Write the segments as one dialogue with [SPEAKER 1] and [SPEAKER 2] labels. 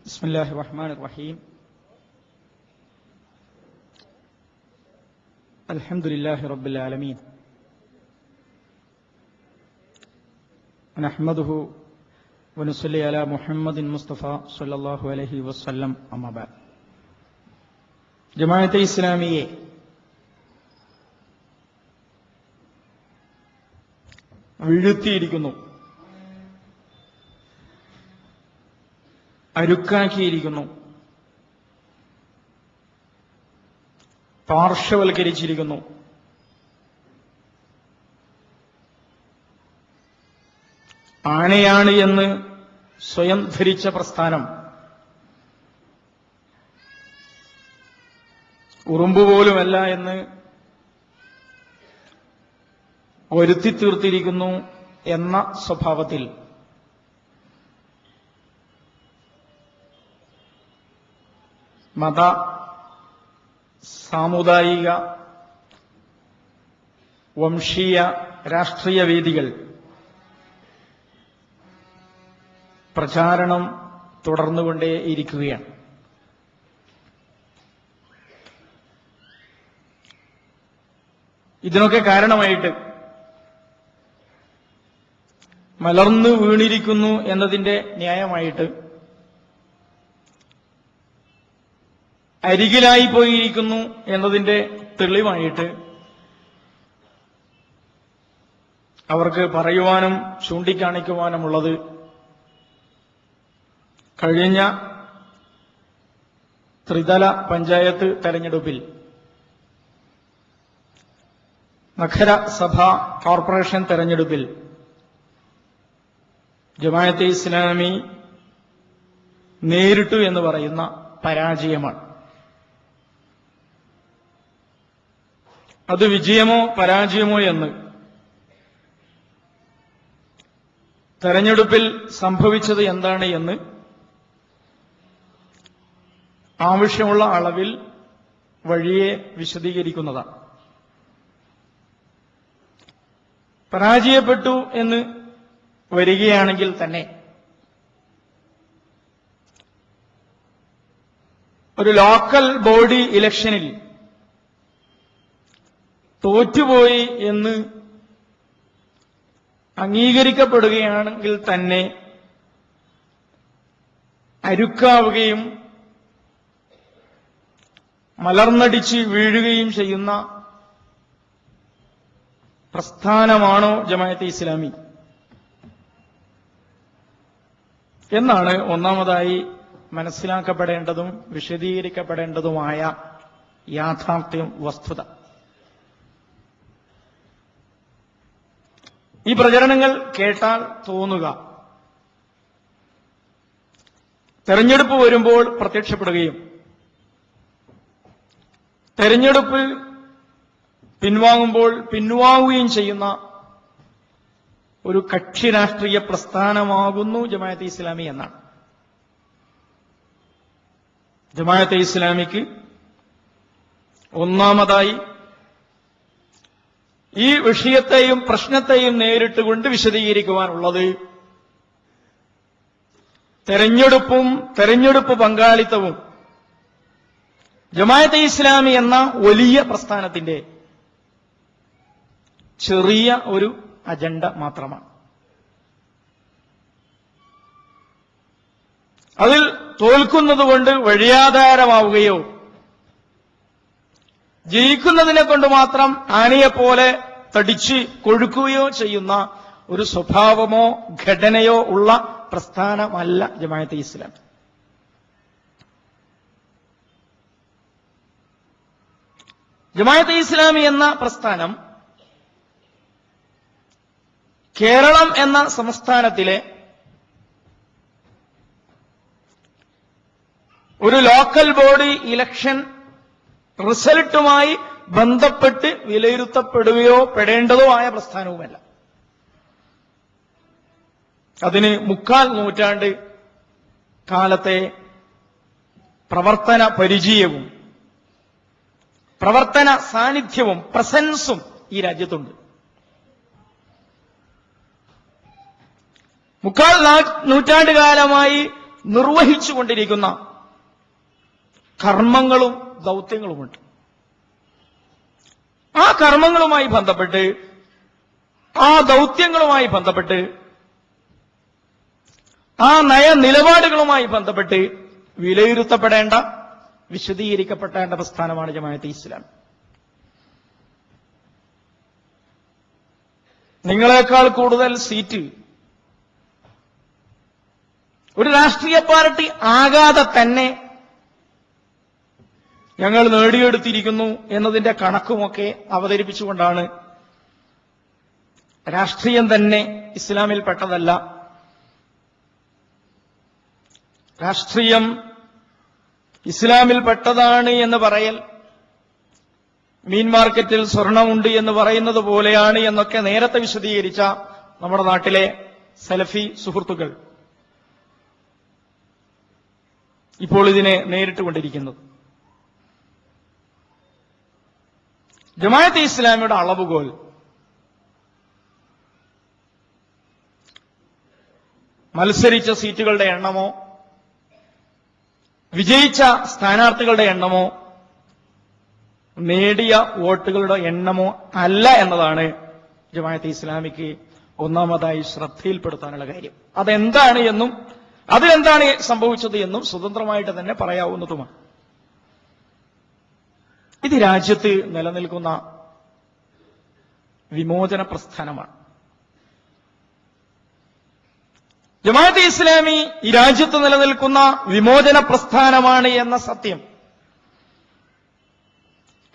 [SPEAKER 1] بسم الله الرحمن الرحيم الحمد لله رب العالمين نحمده ونصلي على محمد المصطفى صلى الله عليه وسلم أما بعد ജമാഅത്തെ ഇസ്ലാമിയെ വീഴ്ത്തിയിരിക്കുന്നു, അരുക്കാക്കിയിരിക്കുന്നു, പാർശ്വവൽക്കരിച്ചിരിക്കുന്നു. ആനയാണ് എന്ന് സ്വയം ധരിച്ച പ്രസ്ഥാനം ഉറുമ്പുപോലുമല്ല എന്ന് വരുത്തിത്തീർത്തിരിക്കുന്നു എന്ന സ്വഭാവത്തിൽ മത, സാമുദായിക, വംശീയ, രാഷ്ട്രീയ വേദികൾ പ്രചാരണം തുടർന്നുകൊണ്ടേയിരിക്കുകയാണ്. ഇതിനൊക്കെ കാരണമായിട്ട് മലർന്നു വീണിരിക്കുന്നു എന്നതിന്റെ ന്യായമായിട്ട് അരികിലായി പോയിരിക്കുന്നു എന്നതിന്റെ തെളിവായിട്ട് അവർക്ക് പറയുവാനും ചൂണ്ടിക്കാണിക്കുവാനുമുള്ളത് കഴിഞ്ഞ ത്രിതല പഞ്ചായത്ത് തെരഞ്ഞെടുപ്പിൽ നഗരസഭ കോർപ്പറേഷൻ തെരഞ്ഞെടുപ്പിൽ ജമാഅത്തെ ഇസ്ലാമി നേരിട്ടു എന്ന് പറയുന്ന പരാജയമാണ്. അത് വിജയമോ പരാജയമോ എന്ന് തെരഞ്ഞെടുപ്പിൽ സംഭവിച്ചത് എന്താണ് എന്ന് ആവശ്യമുള്ള അളവിൽ വഴിയെ വിശദീകരിക്കുന്നതാണ്. പരാജയപ്പെട്ടു എന്ന് വരികയാണെങ്കിൽ തന്നെ ഒരു ലോക്കൽ ബോഡി ഇലക്ഷനിൽ തോറ്റുപോയി എന്ന് അംഗീകരിക്കപ്പെടുകയാണെങ്കിൽ തന്നെ അരുക്കാവുകയും മലർന്നടിച്ച് വീഴുകയും ചെയ്യുന്ന പ്രസ്ഥാനമാണോ ജമാഅത്തെ ഇസ്ലാമി എന്നാണ് ഒന്നാമതായി മനസ്സിലാക്കപ്പെടേണ്ടതും വിശദീകരിക്കപ്പെടേണ്ടതുമായ യാഥാർത്ഥ്യം, വസ്തുത. ഈ പ്രചരണങ്ങൾ കേട്ടാൽ തോന്നുക തെരഞ്ഞെടുപ്പ് വരുമ്പോൾ പ്രത്യക്ഷപ്പെടുകയും തെരഞ്ഞെടുപ്പ് പിൻവാങ്ങുമ്പോൾ പിൻവാങ്ങുകയും ചെയ്യുന്ന ഒരു കക്ഷി രാഷ്ട്രീയ പ്രസ്ഥാനമാകുന്നു ജമാഅത്തെ ഇസ്ലാമി എന്നാണ്. ജമാഅത്തെ ഇസ്ലാമിക്ക് ഒന്നാമതായി ഈ വിഷയത്തെയും പ്രശ്നത്തെയും നേരിട്ടുകൊണ്ട് വിശദീകരിക്കുവാനുള്ളത് തെരഞ്ഞെടുപ്പും തെരഞ്ഞെടുപ്പ് പങ്കാളിത്തവും ജമാഅത്തെ ഇസ്ലാമി എന്ന വലിയ പ്രസ്ഥാനത്തിന്റെ ചെറിയ ഒരു അജണ്ട മാത്രമാണ്. അതിൽ തോൽക്കുന്നതുകൊണ്ട് വഴിയാധാരമാവുകയോ ജയിക്കുന്നതിനെ കൊണ്ട് മാത്രം ആനയെപ്പോലെ തടിച്ച് കൊഴുക്കുകയോ ചെയ്യുന്ന ഒരു സ്വഭാവമോ ഘടനയോ ഉള്ള പ്രസ്ഥാനമല്ല ജമാഅത്തെ ഇസ്ലാമി. ജമാഅത്തെ ഇസ്ലാമി എന്ന പ്രസ്ഥാനം കേരളം എന്ന സംസ്ഥാനത്തിലെ ഒരു ലോക്കൽ ബോഡി ഇലക്ഷൻ റിസൾട്ടുമായി ബന്ധപ്പെട്ട് വിലയിരുത്തപ്പെടുകയോ പെടേണ്ടതോ ആയ പ്രസ്ഥാനവുമല്ല. അതിന് 3/4 നൂറ്റാണ്ട് കാലത്തെ പ്രവർത്തന പരിചയവും പ്രവർത്തന സാന്നിധ്യവും പ്രസൻസും ഈ രാജ്യത്തുണ്ട്. 3/4 നൂറ്റാണ്ടുകാലമായി നിർവഹിച്ചുകൊണ്ടിരിക്കുന്ന കർമ്മങ്ങളും ദൗത്യങ്ങളുമുണ്ട്. ആ കർമ്മങ്ങളുമായി ബന്ധപ്പെട്ട്, ആ ദൗത്യങ്ങളുമായി ബന്ധപ്പെട്ട്, ആ നയനിലപാടുകളുമായി ബന്ധപ്പെട്ട് വിലയിരുത്തപ്പെടേണ്ട, വിശദീകരിക്കപ്പെടേണ്ട പ്രസ്ഥാനമാണ് ജമാഅത്തെ ഇസ്ലാമി. നിങ്ങളെക്കാൾ കൂടുതൽ സീറ്റ് ഒരു രാഷ്ട്രീയ പാർട്ടി ആകാതെ തന്നെ ഞങ്ങൾ നേടിയെടുത്തിരിക്കുന്നു എന്നതിന്റെ കണക്കുമൊക്കെ അവതരിപ്പിച്ചുകൊണ്ടാണ് രാഷ്ട്രീയം തന്നെ ഇസ്ലാമിൽപ്പെട്ടതല്ല, രാഷ്ട്രീയം ഇസ്ലാമിൽപ്പെട്ടതാണ് എന്ന് പറയൽ മീൻ മാർക്കറ്റിൽ സ്വർണമുണ്ട് എന്ന് പറയുന്നത് പോലെയാണ് എന്നൊക്കെ നേരത്തെ വിശദീകരിച്ച നമ്മുടെ നാട്ടിലെ സലഫി സുഹൃത്തുക്കൾ ഇപ്പോൾ ഇതിനെ നേരിട്ടുകൊണ്ടിരിക്കുന്നത്. ജമാഅത്തെ ഇസ്ലാമിയുടെ അളവുകോൽ മത്സരിച്ച സീറ്റുകളുടെ എണ്ണമോ വിജയിച്ച സ്ഥാനാർത്ഥികളുടെ എണ്ണമോ നേടിയ വോട്ടുകളുടെ എണ്ണമോ അല്ല എന്നതാണ് ജമാഅത്തെ ഇസ്ലാമിക്ക് ഒന്നാമതായി ശ്രദ്ധയിൽപ്പെടുത്താനുള്ള കാര്യം. അതെന്താണ് എന്നും അതിലെന്താണ് സംഭവിച്ചത് എന്നും സ്വതന്ത്രമായിട്ട് തന്നെ പറയാവുന്നതുമാണ്. ഇത് രാജ്യത്ത് നിലനിൽക്കുന്ന വിമോചന പ്രസ്ഥാനമാണ്. ജമാഅത്തെ ഇസ്ലാമി ഈ രാജ്യത്ത് നിലനിൽക്കുന്ന വിമോചന പ്രസ്ഥാനമാണ് എന്ന സത്യം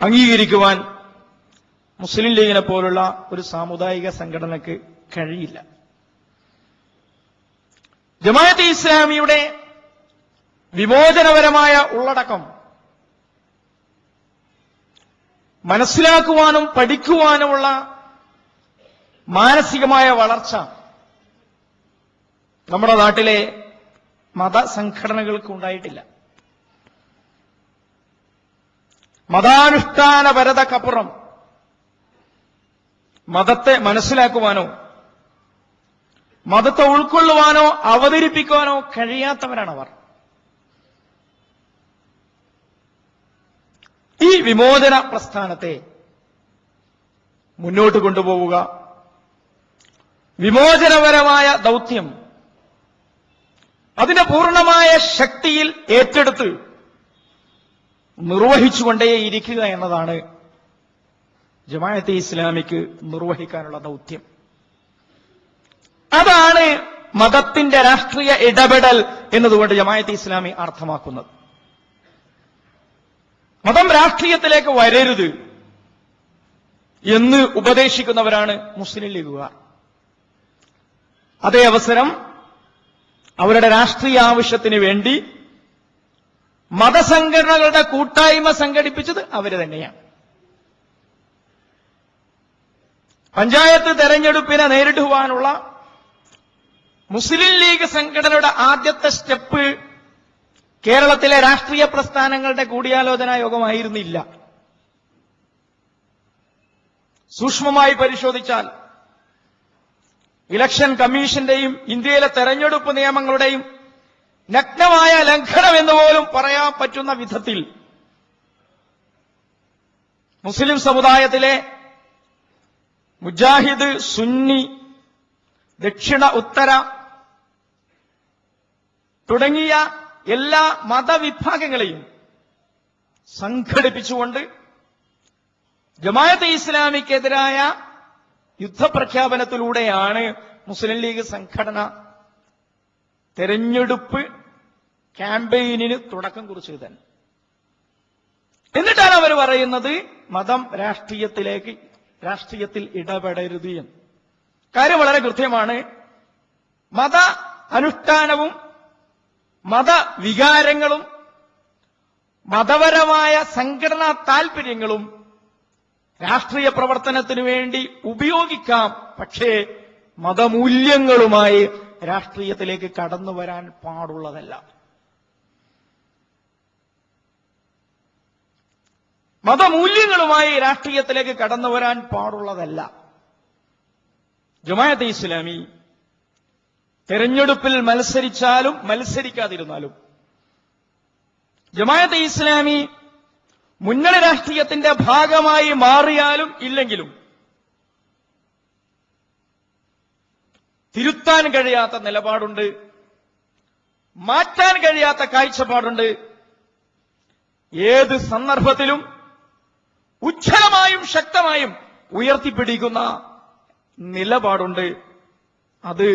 [SPEAKER 1] അംഗീകരിക്കുവാൻ മുസ്ലിം ലീഗിനെ പോലുള്ള ഒരു സാമുദായിക സംഘടനയ്ക്ക് കഴിയില്ല. ജമാഅത്തെ ഇസ്ലാമിയുടെ വിമോചനപരമായ ഉള്ളടക്കം മനസ്സിലാക്കുവാനും പഠിക്കുവാനുമുള്ള മാനസികമായ വളർച്ച നമ്മുടെ നാട്ടിലെ മതസംഘടനകൾക്ക് ഉണ്ടായിട്ടില്ല. മതാനുഷ്ഠാനപരതക്കപ്പുറം മതത്തെ മനസ്സിലാക്കുവാനോ മതത്തെ ഉൾക്കൊള്ളുവാനോ അവതരിപ്പിക്കുവാനോ കഴിയാത്തവരാണവർ. ഈ വിമോചന പ്രസ്ഥാനത്തെ മുന്നോട്ട് കൊണ്ടുപോവുക, വിമോചനപരമായ ദൗത്യം അതിന്റെ പൂർണ്ണമായ ശക്തിയിൽ ഏറ്റെടുത്ത് നിർവഹിച്ചുകൊണ്ടേയിരിക്കുക എന്നതാണ് ജമാഅത്തെ ഇസ്ലാമിക്ക് നിർവഹിക്കാനുള്ള ദൗത്യം. അതാണ് മതത്തിന്റെ രാഷ്ട്രീയ ഇടപെടൽ എന്നതുകൊണ്ട് ജമാഅത്തെ ഇസ്ലാമി അർത്ഥമാക്കുന്നത്. മതം രാഷ്ട്രീയത്തിലേക്ക് വരരുത് എന്ന് ഉപദേശിക്കുന്നവരാണ് മുസ്ലിം ലീഗുകാർ. അതേ അവസരം അവരുടെ രാഷ്ട്രീയ ആവശ്യത്തിന് വേണ്ടി മതസംഘടനകളുടെ കൂട്ടായ്മ സംഘടിപ്പിച്ചത് അവര് തന്നെയാണ്. പഞ്ചായത്ത് തെരഞ്ഞെടുപ്പിനെ നേരിടുവാനുള്ള മുസ്ലിം ലീഗ് സംഘടനയുടെ ആദ്യത്തെ സ്റ്റെപ്പ് കേരളത്തിലെ രാഷ്ട്രീയ പ്രസ്ഥാനങ്ങളുടെ കൂടിയാലോചനാ യോഗമായിരുന്നില്ല. സൂക്ഷ്മമായി പരിശോധിച്ചാൽ ഇലക്ഷൻ കമ്മീഷന്റെയും ഇന്ത്യയിലെ തെരഞ്ഞെടുപ്പ് നിയമങ്ങളുടെയും നഗ്നമായ ലംഘനം എന്ന് പോലും പറയാൻ പറ്റുന്ന വിധത്തിൽ മുസ്ലിം സമുദായത്തിലെ മുജാഹിദ്, സുന്നി, ദക്ഷിണ, ഉത്തര തുടങ്ങിയ എല്ലാ മതവിഭാഗങ്ങളെയും സംഘടിപ്പിച്ചുകൊണ്ട് ജമാഅത്തെ ഇസ്ലാമിക്കെതിരായ യുദ്ധപ്രഖ്യാപനത്തിലൂടെയാണ് മുസ്ലിം ലീഗ് സംഘടന തെരഞ്ഞെടുപ്പ് ക്യാമ്പയിനിന് തുടക്കം കുറിച്ചത് തന്നെ. എന്നിട്ടാണ് അവർ പറയുന്നത് മതം രാഷ്ട്രീയത്തിൽ ഇടപെടരുത് എന്ന്. കാര്യം വളരെ കൃത്യമാണ്. മത അനുഷ്ഠാനവും മതവികാരങ്ങളും മതപരമായ സംഘടനാ താൽപര്യങ്ങളും രാഷ്ട്രീയ പ്രവർത്തനത്തിനു വേണ്ടി ഉപയോഗിക്കാം. പക്ഷേ മതമൂല്യങ്ങളുമായി രാഷ്ട്രീയത്തിലേക്ക് കടന്നു വരാൻ പാടുള്ളതല്ല. മതമൂല്യങ്ങളുമായി രാഷ്ട്രീയത്തിലേക്ക് കടന്നു വരാൻ പാടുള്ളതല്ല. ജമാഅത്തെ ഇസ്ലാമി തെരഞ്ഞെടുപ്പിൽ മത്സരിച്ചാലും മത്സരിക്കാതിരുന്നാലും ജമാഅത്തെ ഇസ്ലാമി മുന്നണി രാഷ്ട്രീയത്തിന്റെ ഭാഗമായി മാറിയാലും ഇല്ലെങ്കിലും തിരുത്താൻ കഴിയാത്ത നിലപാടുണ്ട്, മാറ്റാൻ കഴിയാത്ത കാഴ്ചപ്പാടുണ്ട്. ഏത് സന്ദർഭത്തിലും ഉജ്ജ്വലമായും ശക്തമായും ഉയർത്തിപ്പിടിക്കുന്ന നിലപാടുണ്ട്. അത്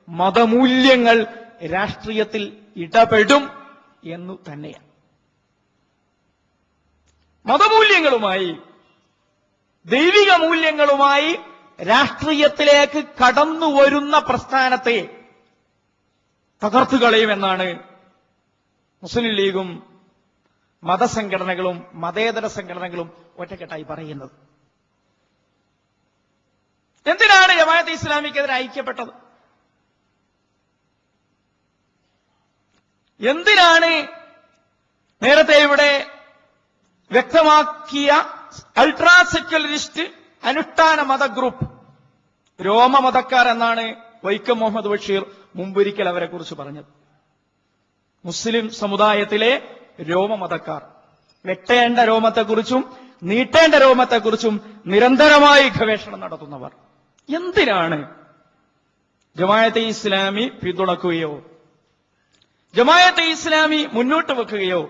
[SPEAKER 1] മതമൂല്യങ്ങൾ രാഷ്ട്രീയത്തിൽ ഇടപെടും എന്നു തന്നെയാണ്. മതമൂല്യങ്ങളുമായി, ദൈവിക മൂല്യങ്ങളുമായി രാഷ്ട്രീയത്തിലേക്ക് കടന്നുവരുന്ന പ്രസ്ഥാനത്തെ തകർത്തുകളയുമെന്നാണ് മുസ്ലിം ലീഗും മതസംഘടനകളും മതേതര സംഘടനകളും ഒറ്റക്കെട്ടായി പറയുന്നത്. എന്തിനാണ് ജമാഅത്തെ ഇസ്ലാമിക്കെതിരെ ഐക്യപ്പെട്ടത്? എന്തിനാണ് നേരത്തെ ഇവിടെ വ്യക്തമാക്കിയ അൾട്രാ സെക്യുലറിസ്റ്റ് അനുഷ്ഠാന മത ഗ്രൂപ്പ്, രോമമതക്കാർ എന്നാണ് വൈക്കം മുഹമ്മദ് ബഷീർ മുമ്പൊരിക്കൽ അവരെ കുറിച്ച് പറഞ്ഞത്. മുസ്ലിം സമുദായത്തിലെ രോമമതക്കാർ, വെട്ടേണ്ട രോമത്തെക്കുറിച്ചും നീട്ടേണ്ട രോമത്തെക്കുറിച്ചും നിരന്തരമായി ഗവേഷണം നടത്തുന്നവർ. എന്തിനാണ് ജമാഅത്തെ ഇസ്ലാമി പിന്തുണക്കുകയോ ജമാഅത്തെ ഇസ്ലാമി മുന്നോട്ട് വെക്കുകയോ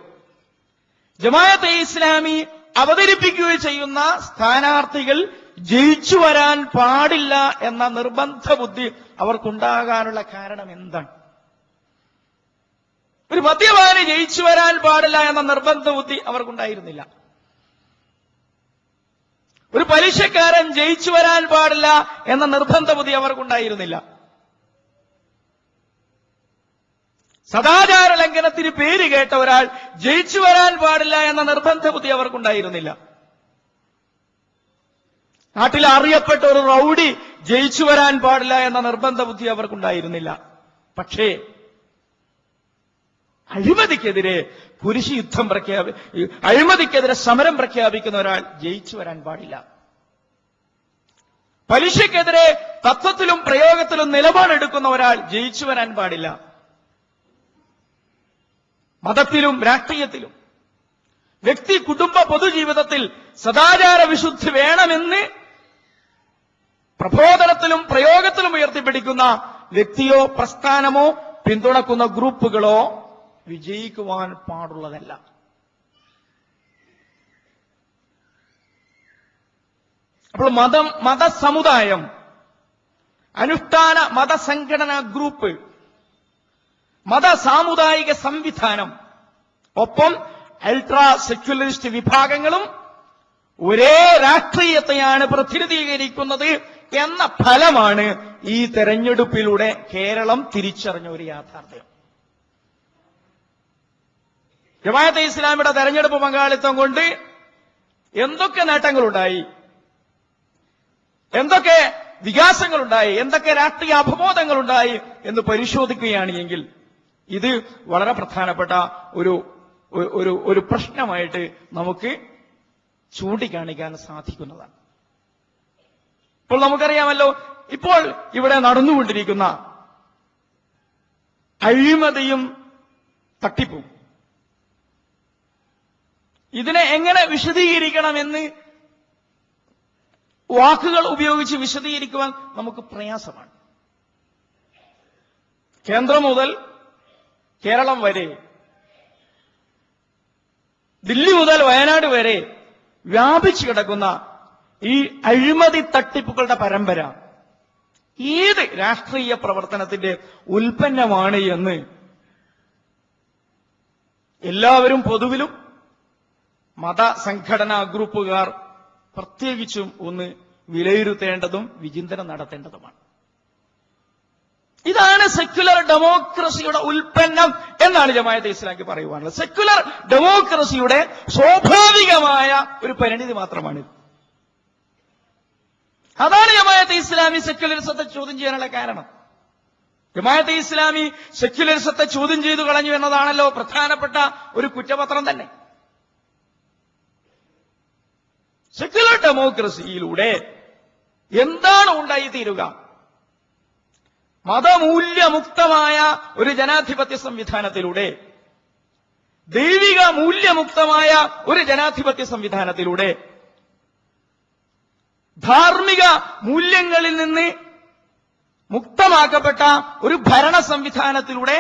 [SPEAKER 1] ജമാഅത്തെ ഇസ്ലാമി അവതരിപ്പിക്കുകയോ ചെയ്യുന്ന സ്ഥാനാർത്ഥികൾ ജയിച്ചു വരാൻ പാടില്ല എന്ന നിർബന്ധ ബുദ്ധി അവർക്കുണ്ടാകാനുള്ള കാരണം എന്താണ്? ഒരു മദ്യപാനി ജയിച്ചു വരാൻ പാടില്ല എന്ന നിർബന്ധ ബുദ്ധി അവർക്കുണ്ടായിരുന്നില്ല. ഒരു പലിശക്കാരൻ ജയിച്ചു വരാൻ പാടില്ല എന്ന നിർബന്ധ ബുദ്ധി അവർക്കുണ്ടായിരുന്നില്ല. സദാചാര ലംഘനത്തിന് പേര് കേട്ട ഒരാൾ ജയിച്ചു വരാൻ പാടില്ല എന്ന നിർബന്ധ ബുദ്ധി അവർക്കുണ്ടായിരുന്നില്ല. നാട്ടിൽ അറിയപ്പെട്ട ഒരു റൌഡി ജയിച്ചു വരാൻ പാടില്ല എന്ന നിർബന്ധ ബുദ്ധി അവർക്കുണ്ടായിരുന്നില്ല. പക്ഷേ അഴിമതിക്കെതിരെ കുരിശ് യുദ്ധം അഴിമതിക്കെതിരെ സമരം പ്രഖ്യാപിക്കുന്ന ഒരാൾ ജയിച്ചു വരാൻ പാടില്ല. പലിശയ്ക്കെതിരെ തത്വത്തിലും പ്രയോഗത്തിലും നിലപാടെടുക്കുന്ന ഒരാൾ ജയിച്ചു വരാൻ പാടില്ല. മതത്തിലും രാഷ്ട്രീയത്തിലും വ്യക്തി കുടുംബ പൊതുജീവിതത്തിൽ സദാചാര വിശുദ്ധി വേണമെന്ന് പ്രബോധനത്തിലും പ്രയോഗത്തിലും ഉയർത്തിപ്പിടിക്കുന്ന വ്യക്തിയോ പ്രസ്ഥാനമോ പിന്തുണക്കുന്ന ഗ്രൂപ്പുകളോ വിജയിക്കുവാൻ പാടുള്ളതല്ല. അപ്പോൾ മതസമുദായം, അനുഷ്ഠാന മതസംഘടനാ ഗ്രൂപ്പ്, മതസാമുദായിക സംവിധാനം, ഒപ്പം അൾട്രാ സെക്യുലറിസ്റ്റ് വിഭാഗങ്ങളും ഒരേ രാഷ്ട്രീയത്തെയാണ് പ്രതിനിധീകരിക്കുന്നത് എന്ന ഫലമാണ് ഈ തെരഞ്ഞെടുപ്പിലൂടെ കേരളം തിരിച്ചറിഞ്ഞ ഒരു യാഥാർത്ഥ്യം. ജമാഅത്തെ ഇസ്ലാമിയുടെ തെരഞ്ഞെടുപ്പ് പങ്കാളിത്തം കൊണ്ട് എന്തൊക്കെ നേട്ടങ്ങളുണ്ടായി, എന്തൊക്കെ വികാസങ്ങളുണ്ടായി, എന്തൊക്കെ രാഷ്ട്രീയ അപബോധങ്ങളുണ്ടായി എന്ന് പരിശോധിക്കുകയാണ് എങ്കിൽ ഇത് വളരെ പ്രധാനപ്പെട്ട ഒരു പ്രശ്നമായിട്ട് നമുക്ക് ചൂണ്ടിക്കാണിക്കാൻ സാധിക്കുന്നതാണ്. ഇപ്പോൾ നമുക്കറിയാമല്ലോ, ഇപ്പോൾ ഇവിടെ നടന്നുകൊണ്ടിരിക്കുന്ന അഴിമതിയും തട്ടിപ്പും, ഇതിനെ എങ്ങനെ വിശദീകരിക്കണമെന്ന് വാക്കുകൾ ഉപയോഗിച്ച് വിശദീകരിക്കുവാൻ നമുക്ക് പ്രയാസമാണ്. കേന്ദ്രം മുതൽ കേരളം വരെ, ദില്ലി മുതൽ വയനാട് വരെ വ്യാപിച്ചു കിടക്കുന്ന ഈ അഴിമതി തട്ടിപ്പുകളുടെ പരമ്പര ഏത് രാഷ്ട്രീയ പ്രവർത്തനത്തിന്റെ ഉൽപ്പന്നമാണ് എന്ന് എല്ലാവരും പൊതുവിലും മതസംഘടനാ ഗ്രൂപ്പുകാർ പ്രത്യേകിച്ചും ഒന്ന് വിലയിരുത്തേണ്ടതും വിചിന്തനം നടത്തേണ്ടതുമാണ്. ഇതാണ് സെക്യുലർ ഡെമോക്രസിയുടെ ഉൽപ്പന്നം എന്നാണ് ജമാഅത്തെ ഇസ്ലാമിക്ക് പറയുവാനുള്ളത്. സെക്യുലർ ഡെമോക്രസിയുടെ സ്വാഭാവികമായ ഒരു പരിണിതി മാത്രമാണിത്. അതാണ് ജമാഅത്തെ ഇസ്ലാമി സെക്യുലറിസത്തെ ചോദ്യം ചെയ്യാനുള്ള കാരണം. ജമാഅത്തെ ഇസ്ലാമി സെക്യുലറിസത്തെ ചോദ്യം ചെയ്തു കളഞ്ഞു എന്നതാണല്ലോ പ്രധാനപ്പെട്ട ഒരു കുറ്റപത്രം തന്നെ. സെക്യുലർ ഡെമോക്രസിയിലൂടെ എന്താണ് ഉണ്ടായിത്തീരുക? മതമൂല്യമുക്തമായ ഒരു ജനാധിപത്യ സംവിധാനത്തിലൂടെ, ദൈവിക മൂല്യമുക്തമായ ഒരു ജനാധിപത്യ സംവിധാനത്തിലൂടെ, ധാർമ്മിക മൂല്യങ്ങളിൽ നിന്ന് മുക്തമാക്കപ്പെട്ട ഒരു ഭരണ സംവിധാനത്തിലൂടെ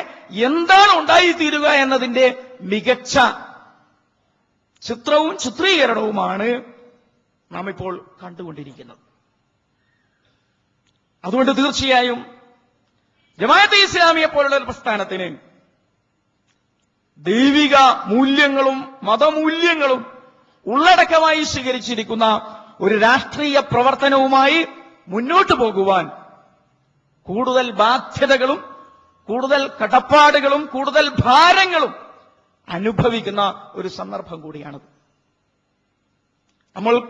[SPEAKER 1] എന്താണ് ഉണ്ടായിത്തീരുക എന്നതിന്റെ മികച്ച ചിത്രവും ചിത്രീകരണവുമാണ് നാം ഇപ്പോൾ കണ്ടുകൊണ്ടിരിക്കുന്നത്. അതുകൊണ്ട് തീർച്ചയായും ജമാഅത്തെ ഇസ്ലാമിയെ പോലുള്ള ഒരു പ്രസ്ഥാനത്തിന് ദൈവിക മൂല്യങ്ങളും മതമൂല്യങ്ങളും ഉള്ളടക്കമായി സ്വീകരിച്ചിരിക്കുന്ന ഒരു രാഷ്ട്രീയ പ്രവർത്തനവുമായി മുന്നോട്ടു പോകുവാൻ കൂടുതൽ ബാധ്യതകളും കൂടുതൽ കടപ്പാടുകളും കൂടുതൽ ഭാരങ്ങളും അനുഭവിക്കുന്ന ഒരു സന്ദർഭം കൂടിയാണത്.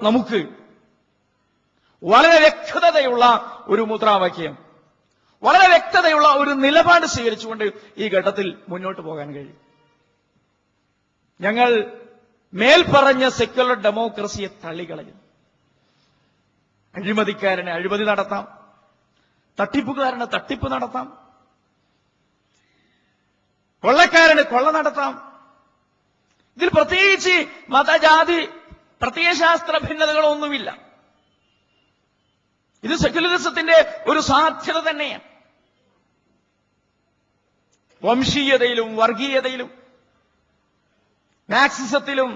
[SPEAKER 1] നമുക്ക് വളരെ വ്യക്തതയുള്ള ഒരു മുദ്രാവാക്യം, വളരെ വ്യക്തതയുള്ള ഒരു നിലപാട് സ്വീകരിച്ചുകൊണ്ട് ഈ ഘട്ടത്തിൽ മുന്നോട്ട് പോകാൻ കഴിയും. ഞങ്ങൾ മേൽപ്പറഞ്ഞ സെക്യുലർ ഡെമോക്രസിയെ തള്ളിക്കളയും. അഴിമതിക്കാരന് അഴിമതി നടത്താം, തട്ടിപ്പുകാരന് തട്ടിപ്പ് നടത്താം, കൊള്ളക്കാരന് കൊള്ള നടത്താം. ഇതിൽ പ്രത്യേകിച്ച് മതജാതി പ്രത്യയശാസ്ത്ര ഭിന്നതകളൊന്നുമില്ല. ഇത് സെക്യുലറിസത്തിന്റെ ഒരു സാധ്യത തന്നെയാണ്. വംശീയതയിലും വർഗീയതയിലും മാക്സിസത്തിലും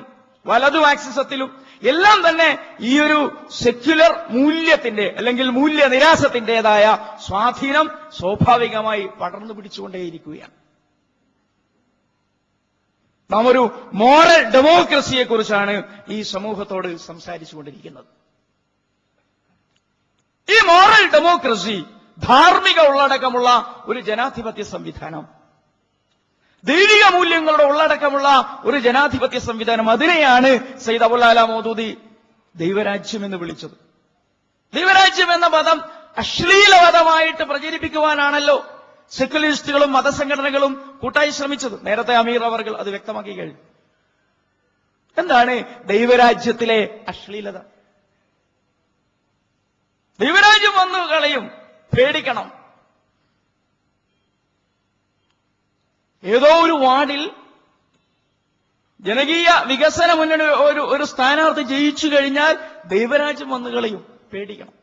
[SPEAKER 1] വലതു മാക്സിസത്തിലും എല്ലാം തന്നെ ഈ ഒരു സെക്യുലർ മൂല്യത്തിന്റെ അല്ലെങ്കിൽ മൂല്യനിരാസത്തിന്റേതായ സ്വാധീനം സ്വാഭാവികമായി പടർന്നു പിടിച്ചുകൊണ്ടേയിരിക്കുകയാണ്. നാം ഒരു മോറൽ ഡെമോക്രസിയെ കുറിച്ചാണ് ഈ സമൂഹത്തോട് സംസാരിച്ചുകൊണ്ടിരിക്കുന്നത്. ഈ മോറൽ ഡെമോക്രസി ധാർമ്മിക ഉള്ളടക്കമുള്ള ഒരു ജനാധിപത്യ സംവിധാനം, ദൈവിക മൂല്യങ്ങളുടെ ഉള്ളടക്കമുള്ള ഒരു ജനാധിപത്യ സംവിധാനം, അതിനെയാണ് സയ്യിദ് അബുൽ അല മൗദൂദി ദൈവരാജ്യം എന്ന് വിളിച്ചത്. ദൈവരാജ്യം എന്ന പദം അശ്ലീലപദമായിട്ട് പ്രചരിപ്പിക്കുവാനാണല്ലോ സെക്യുലറിസ്റ്റുകളും മതസംഘടനകളും കൂട്ടായി ശ്രമിച്ചത്. നേരത്തെ അമീർ അവർകൾ അത് വ്യക്തമാക്കി കഴിഞ്ഞു. എന്താണ് ദൈവരാജ്യത്തിലെ അശ്ലീലത? ദൈവരാജ്യം വന്നു കളയും, പേടിക്കണം. ഏതോ ഒരു വാർഡിൽ ജനകീയ വികസന മുന്നണി ഒരു സ്ഥാനാർത്ഥി ജയിച്ചു കഴിഞ്ഞാൽ ദൈവരാജ്യം വന്നു കളയും, പേടിക്കണം.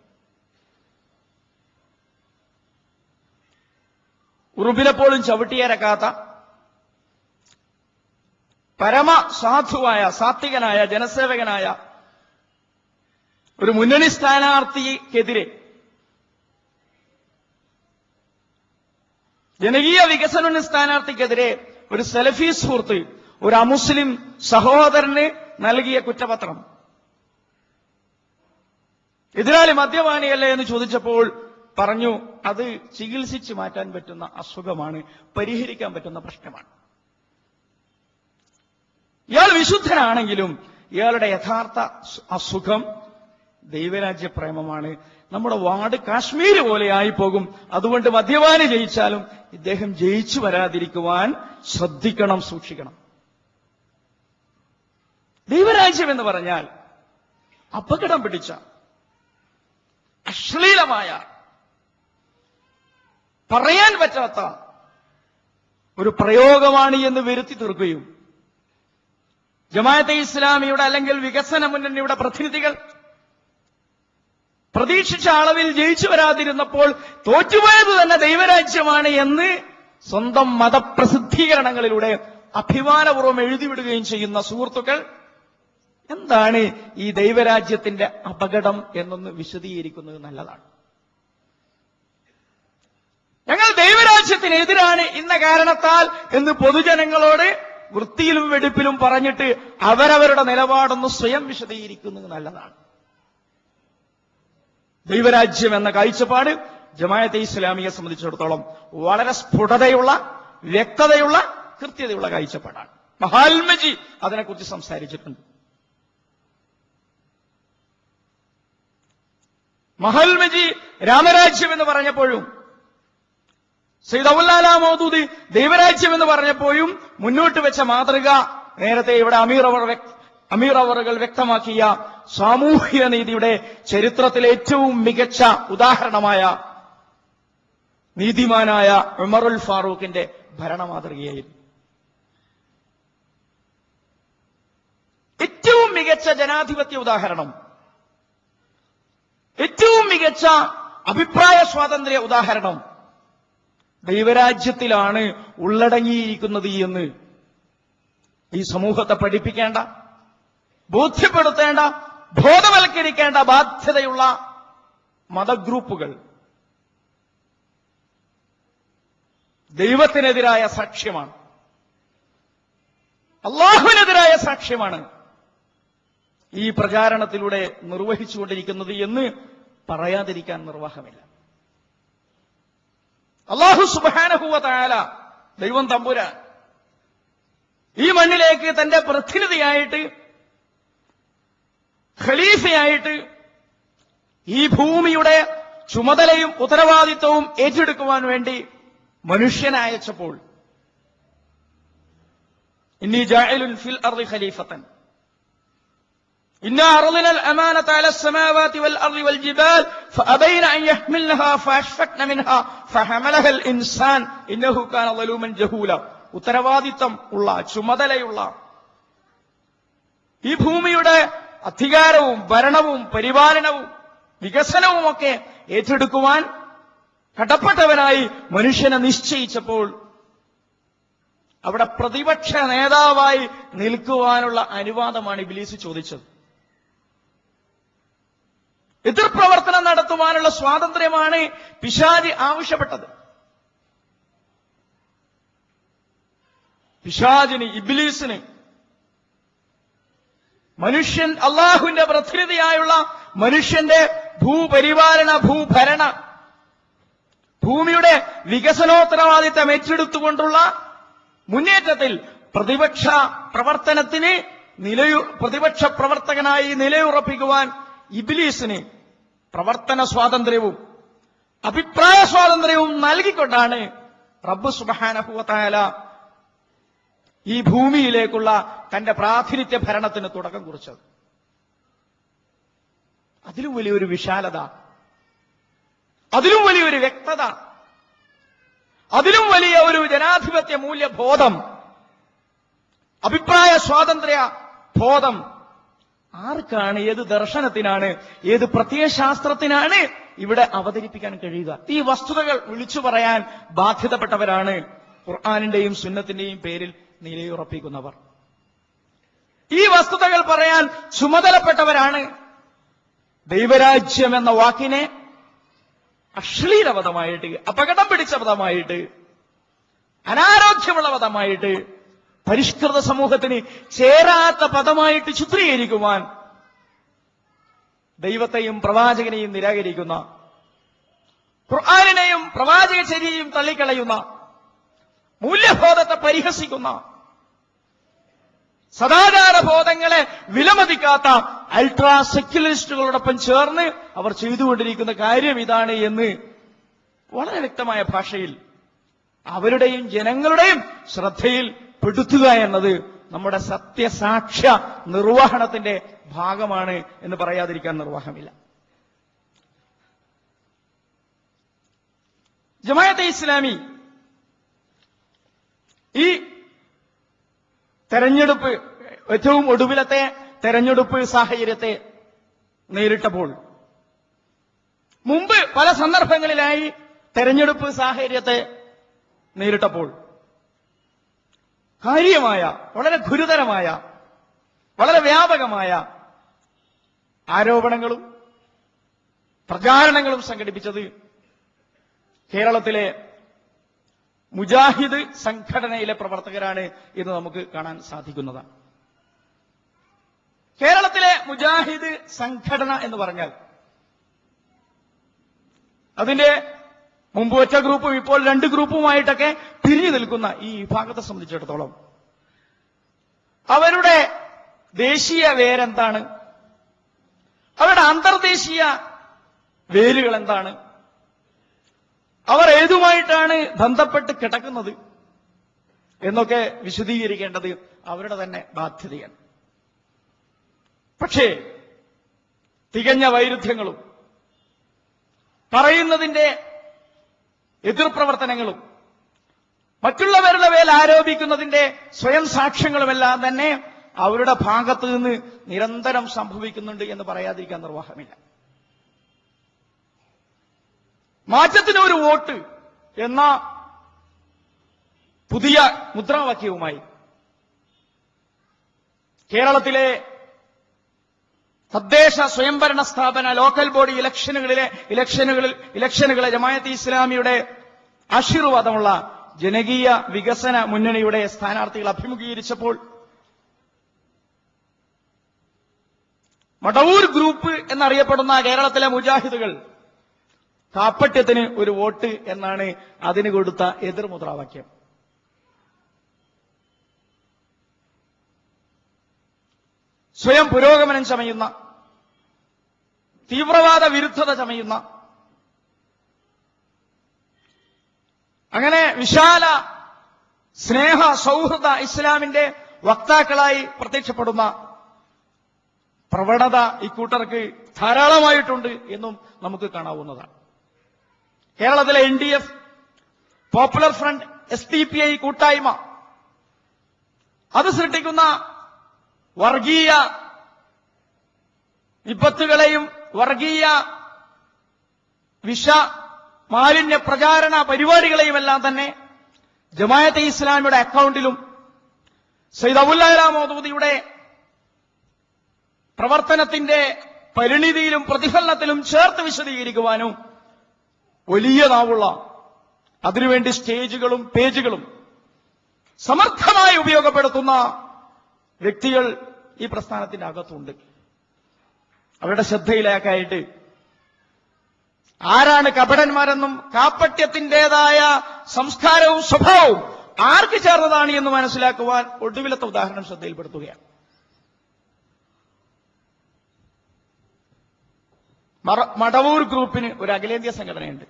[SPEAKER 1] ഉറുമ്പിനെപ്പോലും ചവിട്ടിയരക്കാത്ത പരമസാധുവായ സാത്വികനായ ജനസേവകനായ ഒരു മുന്നണി സ്ഥാനാർത്ഥിക്കെതിരെ, ജനകീയ വികസന സ്ഥാനാർത്ഥിക്കെതിരെ ഒരു സലഫി സുഹൃത്ത് ഒരു അമുസ്ലിം സഹോദരന് നൽകിയ കുറ്റപത്രം, എതിരാളി മദ്യപാനിയല്ലേ എന്ന് ചോദിച്ചപ്പോൾ പറഞ്ഞു അത് ചികിത്സിച്ച് മാറ്റാൻ പറ്റുന്ന അസുഖമാണ്, പരിഹരിക്കാൻ പറ്റുന്ന പ്രശ്നമാണ്. ഇയാൾ വിശുദ്ധനാണെങ്കിലും ഇയാളുടെ യഥാർത്ഥ അസുഖം ദൈവരാജ്യപ്രേമമാണ്. നമ്മുടെ വാർഡ് കാശ്മീർ പോലെ ആയിപ്പോകും. അതുകൊണ്ട് മദ്യപാനി ജയിച്ചാലും ഇദ്ദേഹം ജയിച്ചു വരാതിരിക്കുവാൻ ശ്രദ്ധിക്കണം, സൂക്ഷിക്കണം. ദൈവരാജ്യം എന്ന് പറഞ്ഞാൽ അപകടം പിടിച്ച അശ്ലീലമായ പറയാൻ പറ്റാത്ത ഒരു പ്രയോഗമാണ് എന്ന് വരുത്തി തീർക്കുകയും ജമാഅത്തെ ഇസ്ലാമിയുടെ അല്ലെങ്കിൽ വികസന മുന്നണിയുടെ പ്രതിനിധികൾ പ്രതീക്ഷിച്ച അളവിൽ ജയിച്ചു വരാതിരുന്നപ്പോൾ തോറ്റുപോയത് തന്നെ ദൈവരാജ്യമാണ് എന്ന് സ്വന്തം മതപ്രസിദ്ധീകരണങ്ങളിലൂടെ അഭിമാനപൂർവ്വം എഴുതിവിടുകയും ചെയ്യുന്ന സുഹൃത്തുക്കൾ എന്താണ് ഈ ദൈവരാജ്യത്തിന്റെ അപകടം എന്നൊന്ന് വിശദീകരിക്കുന്നത് നല്ലതാണ്. ഞങ്ങൾ ദൈവരാജ്യത്തിനെതിരാണ് ഇന്ന കാരണത്താൽ എന്ന് പൊതുജനങ്ങളോട് വൃത്തിയിലും വെടിപ്പിലും പറഞ്ഞിട്ട് അവരവരുടെ നിലപാടൊന്ന് സ്വയം വിശദീകരിക്കുന്നത് നല്ലതാണ്. ദൈവരാജ്യം എന്ന കാഴ്ചപ്പാട് ജമാഅത്തെ ഇസ്ലാമിയെ സംബന്ധിച്ചിടത്തോളം വളരെ സ്ഫുടതയുള്ള, വ്യക്തതയുള്ള, കൃത്യതയുള്ള കാഴ്ചപ്പാടാണ്. മഹാത്മജി അതിനെക്കുറിച്ച് സംസാരിച്ചിട്ടുണ്ട്. മഹാത്മജി രാമരാജ്യം എന്ന് പറഞ്ഞപ്പോഴും സയ്യിദ് അബുൽ അല മൗദൂദി ദൈവരാജ്യം എന്ന് പറഞ്ഞപ്പോഴും മുന്നോട്ട് വെച്ച മാതൃക നേരത്തെ ഇവിടെ അമീർ അവറുകൾ വ്യക്തമാക്കിയ സാമൂഹ്യ നീതിയുടെ ചരിത്രത്തിലെ ഏറ്റവും മികച്ച ഉദാഹരണമായ നീതിമാനായ ഉമറുൽ ഫാറൂഖിന്റെ ഭരണമാതൃകയായിരുന്നു. ഏറ്റവും മികച്ച ജനാധിപത്യ ഉദാഹരണം, ഏറ്റവും മികച്ച അഭിപ്രായ സ്വാതന്ത്ര്യ ഉദാഹരണം ദൈവരാജ്യത്തിലാണ് ഉള്ളടങ്ങിയിരിക്കുന്നത് എന്ന് ഈ സമൂഹത്തെ പഠിപ്പിക്കേണ്ട, ബോധ്യപ്പെടുത്തേണ്ട, ബോധവൽക്കരിക്കേണ്ട ബാധ്യതയുള്ള മതഗ്രൂപ്പുകൾ ദൈവത്തിനെതിരായ സാക്ഷ്യമാണ്, അള്ളാഹുവിനെതിരായ സാക്ഷ്യമാണ് ഈ പ്രചാരണത്തിലൂടെ നിർവഹിച്ചുകൊണ്ടിരിക്കുന്നത് എന്ന് പറയാതിരിക്കാൻ നിർവാഹമില്ല. അല്ലാഹു സുബ്ഹാനഹു വ തആല ദൈവം തമ്പുരാൻ ഈ മണ്ണിലേക്ക് തന്റെ പ്രതിനിധിയായിട്ട്, ഖലീഫയായിട്ട് ഈ ഭൂമിയുടെ ചുമതലയും ഉത്തരവാദിത്വവും ഏറ്റെടുക്കുവാൻ വേണ്ടി മനുഷ്യനെ അയച്ചപ്പോൾ ഇന്നി ജാഇലുൻ ഫിൽ അർളി ഖലീഫത്തൻ ഇന്നാ അർളന അൽ അമാനത അല അസ്സമാവാതി വൽ അർളി വൽ ജിബാൽ ഫഅബൈന അൻ യഹ്മിൽനഹാ ഫഅഷ്ഫഖ്ന മിൻഹാ ഫഹമലഹൽ ഇൻസാൻ ഇന്നഹു കാന ളലൂമൻ ജഹൂല. ഉത്തരവാദിത്വം ഉള്ള, ചുമതലയുള്ള ഈ ഭൂമിയുടെ അധികാരവും ഭരണവും പരിപാലനവും വികസനവുമൊക്കെ ഏറ്റെടുക്കുവാൻ കടപ്പെട്ടവനായി മനുഷ്യനെ നിശ്ചയിച്ചപ്പോൾ അവിടെ പ്രതിപക്ഷ നേതാവായി നിൽക്കുവാനുള്ള അനുവാദമാണ് ഇബ്ലീസ് ചോദിച്ചത്. എതിർപ്രവർത്തനം നടത്തുവാനുള്ള സ്വാതന്ത്ര്യമാണ് പിശാച് ആവശ്യപ്പെട്ടത്. പിശാചിന്, ഇബ്ലീസിന് മനുഷ്യൻ, അള്ളാഹുവിന്റെ പ്രതിനിധിയായുള്ള മനുഷ്യന്റെ ഭൂപരിപാലന, ഭൂഭരണ, ഭൂമിയുടെ വികസനോത്തരവാദിത്തം ഏറ്റെടുത്തുകൊണ്ടുള്ള മുന്നേറ്റത്തിൽ പ്രതിപക്ഷ പ്രവർത്തനത്തിന് പ്രതിപക്ഷ പ്രവർത്തകനായി നിലയുറപ്പിക്കുവാൻ ഇബ്ലീസിന് പ്രവർത്തന സ്വാതന്ത്ര്യവും അഭിപ്രായ സ്വാതന്ത്ര്യവും നൽകിക്കൊണ്ടാണ് റബ്ബ് സുബ്ഹാനഹു വ തആല ഈ ഭൂമിയിലേക്കുള്ള തന്റെ പ്രാതിനിധ്യ ഭരണത്തിന് തുടക്കം കുറിച്ചത്. അതിലും വലിയൊരു വിശാലത, അതിലും വലിയൊരു വ്യക്തത, അതിലും വലിയ ഒരു ജനാധിപത്യ മൂല്യബോധം, അഭിപ്രായ സ്വാതന്ത്ര്യ ബോധം ആർക്കാണ്, ഏത് ദർശനത്തിനാണ്, ഏത് പ്രത്യയശാസ്ത്രത്തിനാണ് ഇവിടെ അവതരിപ്പിക്കാൻ കഴിയുക? ഈ വസ്തുതകൾ വിളിച്ചു പറയാൻ ബാധ്യതപ്പെട്ടവരാണ് ഖുർആനിന്റെയും സുന്നത്തിന്റെയും പേരിൽ നിലയുറപ്പിക്കുന്നവർ. ഈ വസ്തുതകൾ പറയാൻ ചുമതലപ്പെട്ടവരാണ് ദൈവരാജ്യം എന്ന വാക്കിനെ അശ്ലീലപദമായിട്ട്, അപകടം പിടിച്ച പദമായിട്ട്, അനാരോഗ്യമുള്ള പദമായിട്ട്, പരിഷ്കൃത സമൂഹത്തിന് ചേരാത്ത പദമായിട്ട് ചിത്രീകരിക്കുവാൻ ദൈവത്തെയും പ്രവാചകനെയും നിരാകരിക്കുന്ന, ഖുർആനിനെയും പ്രവാചകചര്യയും തള്ളിക്കളയുന്ന, മൂല്യബോധത്തെ പരിഹസിക്കുന്ന, സദാചാര ബോധങ്ങളെ വിലമതിക്കാത്ത അൾട്രാ സെക്യുലറിസ്റ്റുകളോടൊപ്പം ചേർന്ന് അവർ ചെയ്തുകൊണ്ടിരിക്കുന്ന കാര്യം ഇതാണ് എന്ന് വളരെ വ്യക്തമായ ഭാഷയിൽ അവരുടെയും ജനങ്ങളുടെയും ശ്രദ്ധയിൽ പെടുത്തുക എന്നത് നമ്മുടെ സത്യസാക്ഷ്യ നിർവഹണത്തിന്റെ ഭാഗമാണ് എന്ന് പറയാതിരിക്കാൻ നിർവാഹമില്ല. ജമാഅത്തെ ഇസ്ലാമി ഈ തെരഞ്ഞെടുപ്പ്, ഏറ്റവും ഒടുവിലത്തെ തെരഞ്ഞെടുപ്പ് സാഹചര്യത്തെ നേരിട്ടപ്പോൾ, മുമ്പ് പല സന്ദർഭങ്ങളിലായി തെരഞ്ഞെടുപ്പ് സാഹചര്യത്തെ നേരിട്ടപ്പോൾ കാര്യമായ, വളരെ ഗുരുതരമായ, വളരെ വ്യാപകമായ ആരോപണങ്ങളും പ്രചാരണങ്ങളും സംഘടിപ്പിച്ചത് കേരളത്തിലെ മുജാഹിദ് സംഘടനയിലെ പ്രവർത്തകരാണ് എന്ന് നമുക്ക് കാണാൻ സാധിക്കുന്നതാണ്. കേരളത്തിലെ മുജാഹിദ് സംഘടന എന്ന് പറഞ്ഞാൽ അതിന്റെ മുമ്പ് ഒറ്റ ഗ്രൂപ്പും ഇപ്പോൾ 2 ഗ്രൂപ്പുമായിട്ടൊക്കെ പിരിഞ്ഞു നിൽക്കുന്ന ഈ വിഭാഗത്തെ സംബന്ധിച്ചിടത്തോളം അവരുടെ ദേശീയ വേരെന്താണ്, അവരുടെ അന്തർദേശീയ വേരുകൾ എന്താണ്, അവർ ഏതുമായിട്ടാണ് ബന്ധപ്പെട്ട് കിടക്കുന്നത് എന്നൊക്കെ വിശദീകരിക്കേണ്ടത് അവരുടെ തന്നെ ബാധ്യതയാണ്. പക്ഷേ തികഞ്ഞ വൈരുദ്ധ്യങ്ങളും പറയുന്നതിന്റെ എതിർപ്രവർത്തനങ്ങളും മറ്റുള്ളവരുടെ മേൽ ആരോപിക്കുന്നതിന്റെ സ്വയം സാക്ഷ്യങ്ങളുമെല്ലാം തന്നെ അവരുടെ ഭാഗത്ത് നിന്ന് നിരന്തരം സംഭവിക്കുന്നുണ്ട് എന്ന് പറയാതിരിക്കാൻ നിർവാഹമില്ല. മാറ്റത്തിന് ഒരു വോട്ട് എന്ന പുതിയ മുദ്രാവാക്യവുമായി കേരളത്തിലെ തദ്ദേശ സ്വയംഭരണ സ്ഥാപന ലോക്കൽ ബോഡി ഇലക്ഷനുകളിലെ ജമാഅത്തെ ഇസ്ലാമിയുടെ ആശീർവാദമുള്ള ജനകീയ വികസന മുന്നണിയുടെ സ്ഥാനാർത്ഥികൾ അഭിമുഖീകരിച്ചപ്പോൾ മടവൂർ ഗ്രൂപ്പ് എന്നറിയപ്പെടുന്ന കേരളത്തിലെ മുജാഹിദുകൾ കാപ്പട്യത്തിന് ഒരു വോട്ട് എന്നാണ് അതിന് കൊടുത്ത എതിർമുദ്രാവാക്യം. സ്വയം പുരോഗമനം ചമയുന്ന, തീവ്രവാദ വിരുദ്ധത ചമയുന്ന, അങ്ങനെ വിശാല സ്നേഹ സൗഹൃദ ഇസ്ലാമിന്റെ വക്താക്കളായി പ്രത്യക്ഷപ്പെടുന്ന പ്രവണത ഇക്കൂട്ടർക്ക് ധാരാളമായിട്ടുണ്ട് എന്നും നമുക്ക് കാണാവുന്നതാണ്. കേരളത്തിലെ NDF, പോപ്പുലർ ഫ്രണ്ട്, SDPI കൂട്ടായ്മ അത് സൃഷ്ടിക്കുന്ന വർഗീയ വിപത്തുകളെയും വർഗീയ മാലിന്യ പ്രചാരണ പരിപാടികളെയുമെല്ലാം തന്നെ ജമാഅത്തെ ഇസ്ലാമിയുടെ അക്കൗണ്ടിലും സയ്യിദ് അബുൽ മൗദൂദിയുടെ പ്രവർത്തനത്തിന്റെ പരിണിതിയിലും പ്രതിഫലനത്തിലും ചേർത്ത് വിശദീകരിക്കുവാനും വലിയ നാവുള്ള, അതിനുവേണ്ടി സ്റ്റേജുകളും പേജുകളും സമർത്ഥമായി ഉപയോഗപ്പെടുത്തുന്ന വ്യക്തികൾ ഈ പ്രസ്ഥാനത്തിന്റെ അകത്തുണ്ട്. അവരുടെ ശ്രദ്ധയിലേക്കായിട്ട് ആരാണ് കപടന്മാരെന്നും കാപ്പട്യത്തിന്റേതായ സംസ്കാരവും സ്വഭാവവും ആർക്ക് ചേർന്നതാണ് എന്ന് മനസ്സിലാക്കുവാൻ ഒടുവിലത്തെ ഉദാഹരണം ശ്രദ്ധയിൽപ്പെടുത്തുകയാണ്. മടവൂർ ഗ്രൂപ്പിന് ഒരു അഖിലേന്ത്യാ സംഘടനയുണ്ട്.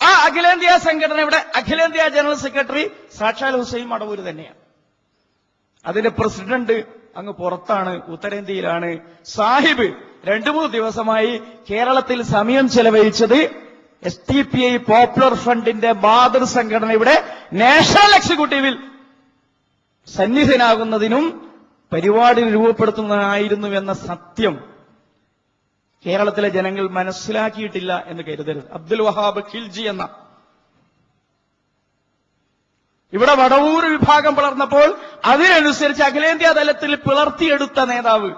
[SPEAKER 1] ആ അഖിലേന്ത്യാ സംഘടനയുടെ അഖിലേന്ത്യാ ജനറൽ സെക്രട്ടറി സാക്ഷാൽ ഹുസൈൻ മടവൂർ തന്നെയാണ്. അതിന്റെ പ്രസിഡന്റ് അങ്ങ് പുറത്താണ്, ഉത്തരേന്ത്യയിലാണ്. സാഹിബ് 2-3 ദിവസമായി കേരളത്തിൽ സമയം ചെലവഴിച്ചത് SDPI പോപ്പുലർ ഫ്രണ്ടിന്റെ മാതൃസംഘടനയുടെ നാഷണൽ എക്സിക്യൂട്ടീവിൽ സന്നിഹിതനാകുന്നതിനും പരിപാടി രൂപപ്പെടുത്തുന്നതിനായിരുന്നു എന്ന സത്യം കേരളത്തിലെ ജനങ്ങൾ മനസ്സിലാക്കിയിട്ടില്ല എന്ന് കരുതരുത്. അബ്ദുൽ വഹാബ് ഖിൽജി എന്ന ഇവിടെ വടവൂർ വിഭാഗം പിളർന്നപ്പോൾ അതിനനുസരിച്ച് അഖിലേന്ത്യാ തലത്തിൽ പിളർത്തിയെടുത്ത നേതാവ്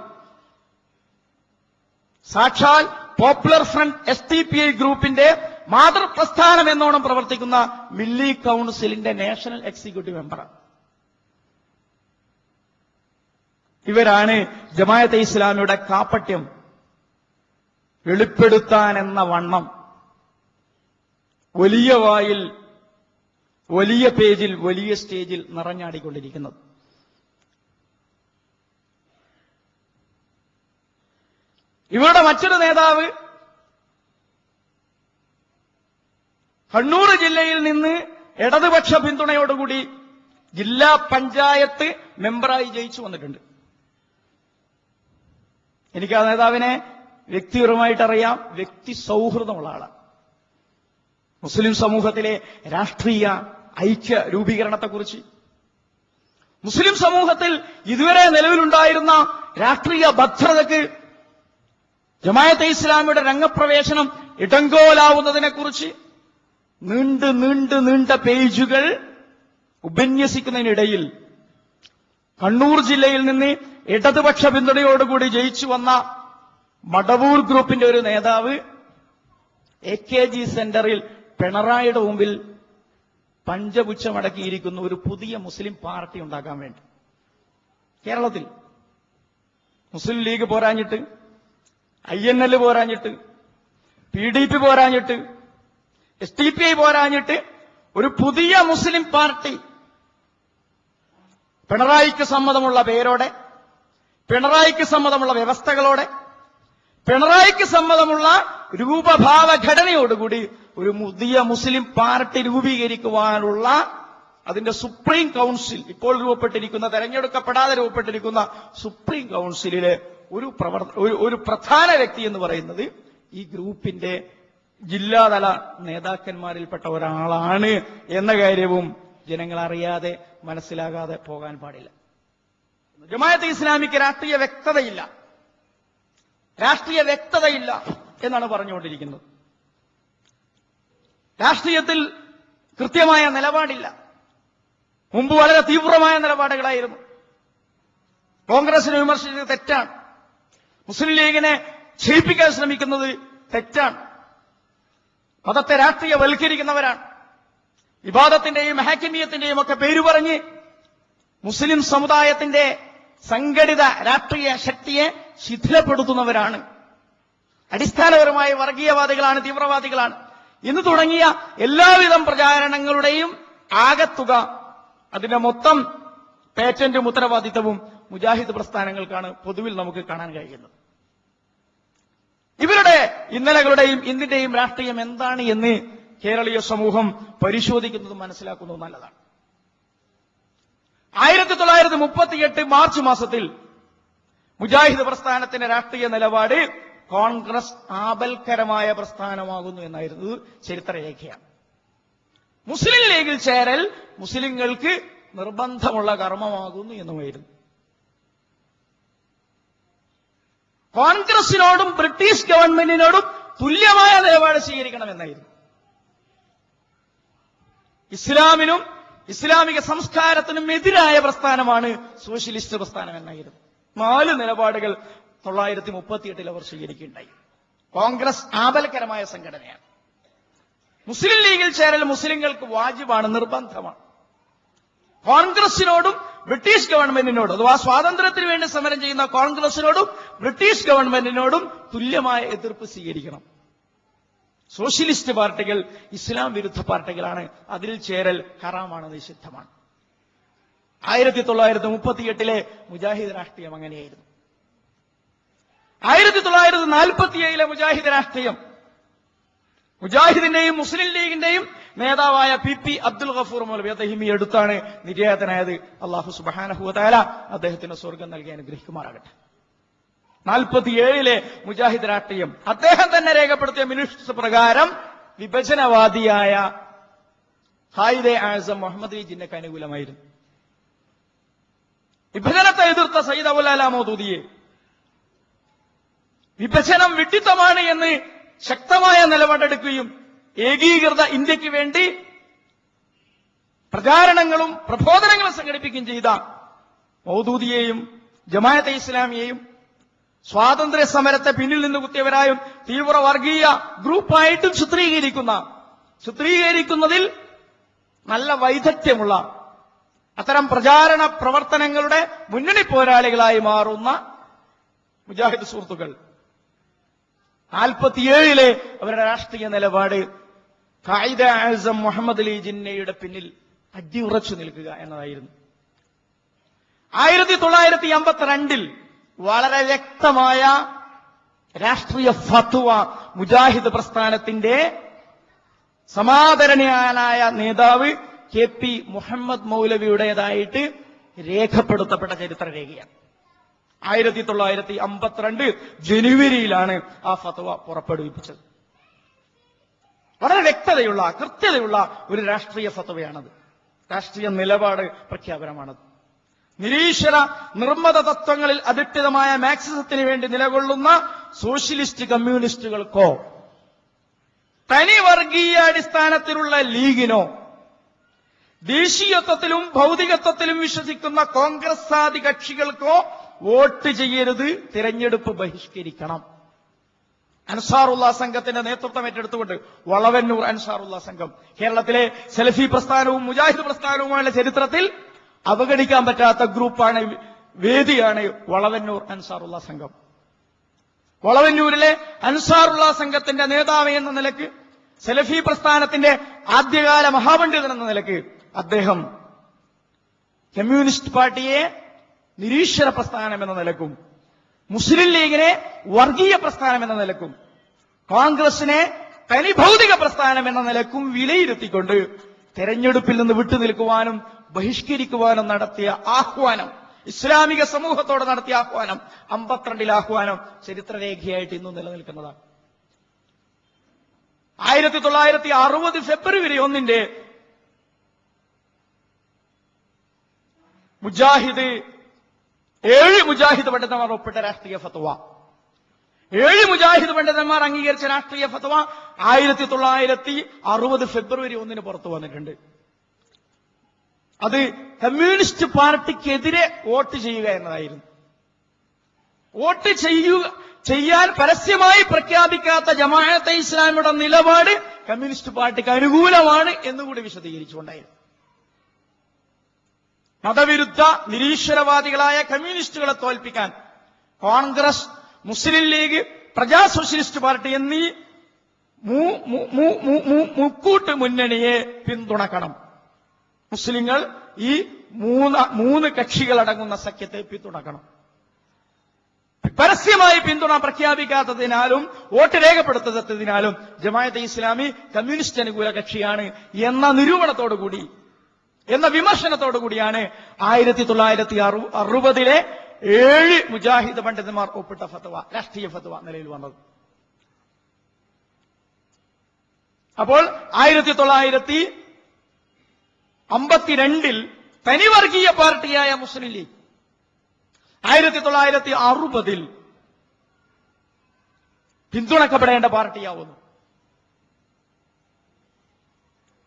[SPEAKER 1] സാക്ഷാൽ പോപ്പുലർ ഫ്രണ്ട് SDPI ഗ്രൂപ്പിന്റെ മാതൃപ്രസ്ഥാനം എന്നോണം പ്രവർത്തിക്കുന്ന മില്ലി കൌൺസിലിന്റെ നാഷണൽ എക്സിക്യൂട്ടീവ് മെമ്പറാണ്. ഇവരാണ് ജമാഅത്തെ ഇസ്ലാമിയുടെ കാപ്പട്യം വെളിപ്പെടുത്താനെന്ന വണ്ണം വലിയ വായിൽ, വലിയ പേജിൽ, വലിയ സ്റ്റേജിൽ നിറഞ്ഞാടിക്കൊണ്ടിരിക്കുന്നത്. ഇവരുടെ മറ്റൊരു നേതാവ് കണ്ണൂർ ജില്ലയിൽ നിന്ന് ഇടതുപക്ഷ പിന്തുണയോടുകൂടി ജില്ലാ പഞ്ചായത്ത് മെമ്പറായി ജയിച്ചു വന്നിട്ടുണ്ട്. എനിക്ക് ആ നേതാവിനെ വ്യക്തിപരമായിട്ടറിയാം. വ്യക്തി സൗഹൃദമുള്ള ആളാണ്. മുസ്ലിം സമൂഹത്തിലെ രാഷ്ട്രീയ ഐക്യ രൂപീകരണത്തെക്കുറിച്ച്, മുസ്ലിം സമൂഹത്തിൽ ഇതുവരെ നിലവിലുണ്ടായിരുന്ന രാഷ്ട്രീയ ഭദ്രതയ്ക്ക് ജമാഅത്തെ ഇസ്ലാമിയുടെ രംഗപ്രവേശനം ഇടങ്കോലാവുന്നതിനെക്കുറിച്ച് നീണ്ട പേജുകൾ ഉപന്യസിക്കുന്നതിനിടയിൽ കണ്ണൂർ ജില്ലയിൽ നിന്ന് ഇടതുപക്ഷ പിന്തുണയോടുകൂടി ജയിച്ചു വന്ന മടവൂർ ഗ്രൂപ്പിന്റെ ഒരു നേതാവ് AKG സെന്ററിൽ പിണറായിയുടെ മുമ്പിൽ പഞ്ചപുച്ഛമടക്കിയിരിക്കുന്ന ഒരു പുതിയ മുസ്ലിം പാർട്ടി ഉണ്ടാക്കാൻ വേണ്ടി. കേരളത്തിൽ മുസ്ലിം ലീഗ് പോരാഞ്ഞിട്ട്, INL പോരാഞ്ഞിട്ട്, PDP പോരാഞ്ഞിട്ട്, SDPI പോരാഞ്ഞിട്ട് ഒരു പുതിയ മുസ്ലിം പാർട്ടി പിണറായിക്ക് സമ്മതമുള്ള പേരോടെ, പിണറായിക്ക് സമ്മതമുള്ള വ്യവസ്ഥകളോടെ, പിണറായിക്ക് സമ്മതമുള്ള രൂപഭാവ ഘടനയോടുകൂടി ഒരു പുതിയ മുസ്ലിം പാർട്ടി രൂപീകരിക്കുവാനുള്ള അതിന്റെ സുപ്രീം കൗൺസിൽ, ഇപ്പോൾ രൂപപ്പെട്ടിരിക്കുന്ന, തെരഞ്ഞെടുക്കപ്പെടാതെ രൂപപ്പെട്ടിരിക്കുന്ന സുപ്രീം കൗൺസിലിലെ ഒരു പ്രധാന വ്യക്തി എന്ന് പറയുന്നത് ഈ ഗ്രൂപ്പിന്റെ ജില്ലാതല നേതാക്കന്മാരിൽപ്പെട്ട ഒരാളാണ് എന്ന കാര്യവും ജനങ്ങൾ അറിയാതെ മനസ്സിലാകാതെ പോകാൻ പാടില്ല. ജമാഅത്തെ ഇസ്ലാമിക്ക് രാഷ്ട്രീയ വ്യക്തതയില്ല എന്നാണ് പറഞ്ഞുകൊണ്ടിരിക്കുന്നത്. രാഷ്ട്രീയത്തിൽ കൃത്യമായ നിലപാടില്ല. മുമ്പ് വളരെ തീവ്രമായ നിലപാടുകളായിരുന്നു. കോൺഗ്രസിനെ വിമർശിച്ചത് തെറ്റാണ്. മുസ്ലിം ലീഗിനെ ക്ഷയിപ്പിക്കാൻ ശ്രമിക്കുന്നത് തെറ്റാണ്. മതത്തെ രാഷ്ട്രീയവൽക്കരിക്കുന്നവരാണ്. ഇബാദത്തിന്റെയും ഹാക്കിമിയത്തിന്റെയും ഒക്കെ പേര് പറഞ്ഞ് മുസ്ലിം സമുദായത്തിന്റെ സംഘടിത രാഷ്ട്രീയ ശക്തിയെ ശിഥിലപ്പെടുത്തുന്നവരാണ്. അടിസ്ഥാനപരമായ വർഗീയവാദികളാണ്, തീവ്രവാദികളാണ്. ഇന്ന് തുടങ്ങിയ എല്ലാവിധം പ്രചാരണങ്ങളുടെയും ആകത്തുക, അതിന്റെ മൊത്തം പേറ്റന്റും ഉത്തരവാദിത്തവും മുജാഹിദ് പ്രസ്ഥാനങ്ങൾക്കാണ് പൊതുവിൽ നമുക്ക് കാണാൻ കഴിയുന്നത്. ഇവരുടെ ഇന്നലകളുടെയും ഇന്നിന്റെയും രാഷ്ട്രീയം എന്താണ് എന്ന് കേരളീയ സമൂഹം പരിശോധിക്കുന്നതും മനസ്സിലാക്കുന്നതും നല്ലതാണ്. 1938 മാർച്ച് മാസത്തിൽ മുജാഹിദ് പ്രസ്ഥാനത്തിന്റെ രാഷ്ട്രീയ നിലപാട് കോൺഗ്രസ് ആപൽക്കരമായ പ്രസ്ഥാനമാകുന്നു എന്നായിരുന്നു ചരിത്രരേഖയാണ്. മുസ്ലിം ലീഗിൽ ചേരൽ മുസ്ലിങ്ങൾക്ക് നിർബന്ധമുള്ള കർമ്മമാകുന്നു എന്നുമായിരുന്നു. കോൺഗ്രസിനോടും ബ്രിട്ടീഷ് ഗവൺമെന്റിനോടും തുല്യമായ നിലപാട് സ്വീകരിക്കണമെന്നായിരുന്നു. ഇസ്ലാമിനും ഇസ്ലാമിക സംസ്കാരത്തിനും എതിരായ പ്രസ്ഥാനമാണ് സോഷ്യലിസ്റ്റ് പ്രസ്ഥാനം എന്നായിരുന്നു. 4 നിലപാടുകൾ 1938 അവർ സ്വീകരിക്കുകയുണ്ടായി. കോൺഗ്രസ് ആപൽക്കരമായ സംഘടനയാണ്. മുസ്ലിം ലീഗിൽ ചേരൽ മുസ്ലിങ്ങൾക്ക് വാജിബാണ്, നിർബന്ധമാണ്. കോൺഗ്രസിനോടും ബ്രിട്ടീഷ് ഗവൺമെന്റിനോടും, അഥവാ സ്വാതന്ത്ര്യത്തിന് വേണ്ടി സമരം ചെയ്യുന്ന കോൺഗ്രസിനോടും ബ്രിട്ടീഷ് ഗവൺമെന്റിനോടും തുല്യമായ എതിർപ്പ് സ്വീകരിക്കണം. സോഷ്യലിസ്റ്റ് പാർട്ടികൾ ഇസ്ലാം വിരുദ്ധ പാർട്ടികളാണ്. അതിൽ ചേരൽ ഹറാമാണ്, നിഷിദ്ധമാണ്. 1938 മുജാഹിദ് രാഷ്ട്രീയം അങ്ങനെയായിരുന്നു. 1947 മുജാഹിദ് രാഷ്ട്രീയം മുജാഹിദിന്റെയും മുസ്ലിം ലീഗിന്റെയും നേതാവായ PP അബ്ദുൽ ഗഫൂർ മൗലവി അദ്ദേഹം ഈ അടുത്താണ് നിര്യാതനായത്. അല്ലാഹു സുബ്ഹാനഹു വ തആല അദ്ദേഹത്തിന് സ്വർഗം നൽകി അനുഗ്രഹിക്കുമാറാകട്ടെ. 47 മുജാഹിദ് രാഷ്ട്രീയം അദ്ദേഹം തന്നെ രേഖപ്പെടുത്തിയ മിനിറ്റ്സ് പ്രകാരം വിഭജനവാദിയായ ഖായിദെ ആസം മുഹമ്മദ് അലി ജിന്നക്ക് അനുകൂലമായിരുന്നു. വിഭജനത്തെ എതിർത്ത സയ്യിദ് അബുൽ അല മൗദൂദിയെ വിഭജനം വിഡ്ഢിത്തമാണ് എന്ന് ശക്തമായ നിലപാടെടുക്കുകയും ഏകീകൃത ഇന്ത്യക്ക് വേണ്ടി പ്രചാരണങ്ങളും പ്രബോധനങ്ങളും സംഘടിപ്പിക്കുകയും ചെയ്ത മൗദൂദിയെയും ജമാഅത്തെ ഇസ്ലാമിയെയും സ്വാതന്ത്ര്യ സമരത്തെ പിന്നിൽ നിന്ന് കുത്തിയവരായും തീവ്ര വർഗീയ ഗ്രൂപ്പായിട്ടും ചിത്രീകരിക്കുന്നതിൽ നല്ല വൈദഗ്ധ്യമുള്ള അത്തരം പ്രചാരണ പ്രവർത്തനങ്ങളുടെ മുന്നണി പോരാളികളായി മാറുന്ന മുജാഹിദ് സുഹൃത്തുക്കൾ 47 അവരുടെ രാഷ്ട്രീയ നിലപാട് ഖായിദെ ആസം മുഹമ്മദ് അലി ജിന്നയുടെ പിന്നിൽ അടിയുറച്ചു നിൽക്കുക എന്നതായിരുന്നു. 1952 വളരെ വ്യക്തമായ രാഷ്ട്രീയ ഫത്വ മുജാഹിദ് പ്രസ്ഥാനത്തിന്റെ സമാദരണീയനായ നേതാവ് KP മുഹമ്മദ് മൗലവിയുടേതായിട്ട് രേഖപ്പെടുത്തപ്പെട്ട ചരിത്രരേഖയാണ്. 1952 ജനുവരിയിലാണ് ആ ഫത്വ പുറപ്പെടുവിപ്പിച്ചത്. വളരെ വ്യക്തതയുള്ള കൃത്യതയുള്ള ഒരു രാഷ്ട്രീയ ഫത്വയാണത്. രാഷ്ട്രീയ നിലപാട് പ്രഖ്യാപനമാണത്. നിരീശ്വര നിർമ്മത തത്വങ്ങളിൽ അധിഷ്ഠിതമായ മാർക്സിസത്തിന് വേണ്ടി നിലകൊള്ളുന്ന സോഷ്യലിസ്റ്റ് കമ്മ്യൂണിസ്റ്റുകൾക്കോ തനി വർഗീയ അടിസ്ഥാനത്തിലുള്ള ലീഗിനോ ദേശീയത്വത്തിലും ഭൗതികത്വത്തിലും വിശ്വസിക്കുന്ന കോൺഗ്രസ് ആദി കക്ഷികൾക്കോ വോട്ട് ചെയ്യരുത്, തിരഞ്ഞെടുപ്പ് ബഹിഷ്കരിക്കണം. അൻസാറുള്ള സംഘത്തിന്റെ നേതൃത്വം ഏറ്റെടുത്തുകൊണ്ട് വളവന്നൂർ അൻസാറുള്ള സംഘം കേരളത്തിലെ സലഫി പ്രസ്ഥാനവും മുജാഹിദ് പ്രസ്ഥാനവുമായുള്ള ചരിത്രത്തിൽ അവഗണിക്കാൻ പറ്റാത്ത ഗ്രൂപ്പാണ്, വേദിയാണ് വളവന്നൂർ അൻസാറുള്ള സംഘം. വളവന്നൂരിലെ അൻസാറുള്ള സംഘത്തിന്റെ നേതാവ് എന്ന നിലക്ക്, സലഫി പ്രസ്ഥാനത്തിന്റെ ആദ്യകാല മഹാപണ്ഡിതൻ എന്ന നിലക്ക് അദ്ദേഹം കമ്മ്യൂണിസ്റ്റ് പാർട്ടിയെ നിരീശ്വര പ്രസ്ഥാനം എന്ന നിലക്കും, മുസ്ലിം ലീഗിനെ വർഗീയ പ്രസ്ഥാനം എന്ന നിലക്കും, കോൺഗ്രസിനെ തനിഭൗതിക പ്രസ്ഥാനം എന്ന നിലക്കും വിലയിരുത്തിക്കൊണ്ട് തെരഞ്ഞെടുപ്പിൽ നിന്ന് വിട്ടുനിൽക്കുവാനും ബഹിഷ്കരിക്കുവാനും നടത്തിയ ആഹ്വാനം, ഇസ്ലാമിക സമൂഹത്തോട് നടത്തിയ ആഹ്വാനം, 52 ആഹ്വാനം ചരിത്രരേഖയായിട്ട് ഇന്നും നിലനിൽക്കുന്നതാണ്. 1960 ഫെബ്രുവരി 1 7 മുജാഹിദ് പണ്ഡിതന്മാർ ഒപ്പിട്ട രാഷ്ട്രീയ ഫത്വ, 7 മുജാഹിദ് പണ്ഡിതന്മാർ അംഗീകരിച്ച രാഷ്ട്രീയ ഫത്വ 1960 ഫെബ്രുവരി 1 പുറത്തു വന്നിട്ടുണ്ട്. അത് കമ്മ്യൂണിസ്റ്റ് പാർട്ടിക്കെതിരെ വോട്ട് ചെയ്യുക എന്നതായിരുന്നു. വോട്ട് ചെയ്യാൻ പരസ്യമായി പ്രഖ്യാപിക്കാത്ത ജമാഅത്തെ ഇസ്ലാമിയുടെ നിലപാട് കമ്മ്യൂണിസ്റ്റ് പാർട്ടിക്ക് അനുകൂലമാണ് എന്നുകൂടി വിശദീകരിച്ചുകൊണ്ടായിരുന്നു. മതവിരുദ്ധ നിരീശ്വരവാദികളായ കമ്മ്യൂണിസ്റ്റുകളെ തോൽപ്പിക്കാൻ കോൺഗ്രസ്, മുസ്ലിം ലീഗ്, പ്രജാ സോഷ്യലിസ്റ്റ് പാർട്ടി എന്നീ മുക്കൂട്ട് മുന്നണിയെ പിന്തുണക്കണം. മുസ്ലിങ്ങൾ ഈ മൂന്ന് കക്ഷികളടങ്ങുന്ന സഖ്യത്തെ പിന്തുണക്കണം. പരസ്യമായി പിന്തുണ പ്രഖ്യാപിക്കാത്തതിനാലും വോട്ട് രേഖപ്പെടുത്താത്തതിനാലും ജമാഅത്തെ ഇസ്ലാമി കമ്മ്യൂണിസ്റ്റ് അനുകൂല കക്ഷിയാണ് എന്ന നിരൂപണത്തോടുകൂടി, എന്ന വിമർശനത്തോടുകൂടിയാണ് 1960 7 മുജാഹിദ് പണ്ഡിതന്മാർ ഒപ്പിട്ട ഫത്വ, രാഷ്ട്രീയ ഫത്വ നിലയിൽ വന്നത്. അപ്പോൾ 1952 തനിവർഗീയ പാർട്ടിയായ മുസ്ലിം ലീഗ് 1960 പിന്തുണക്കപ്പെടേണ്ട പാർട്ടിയാവുന്നു.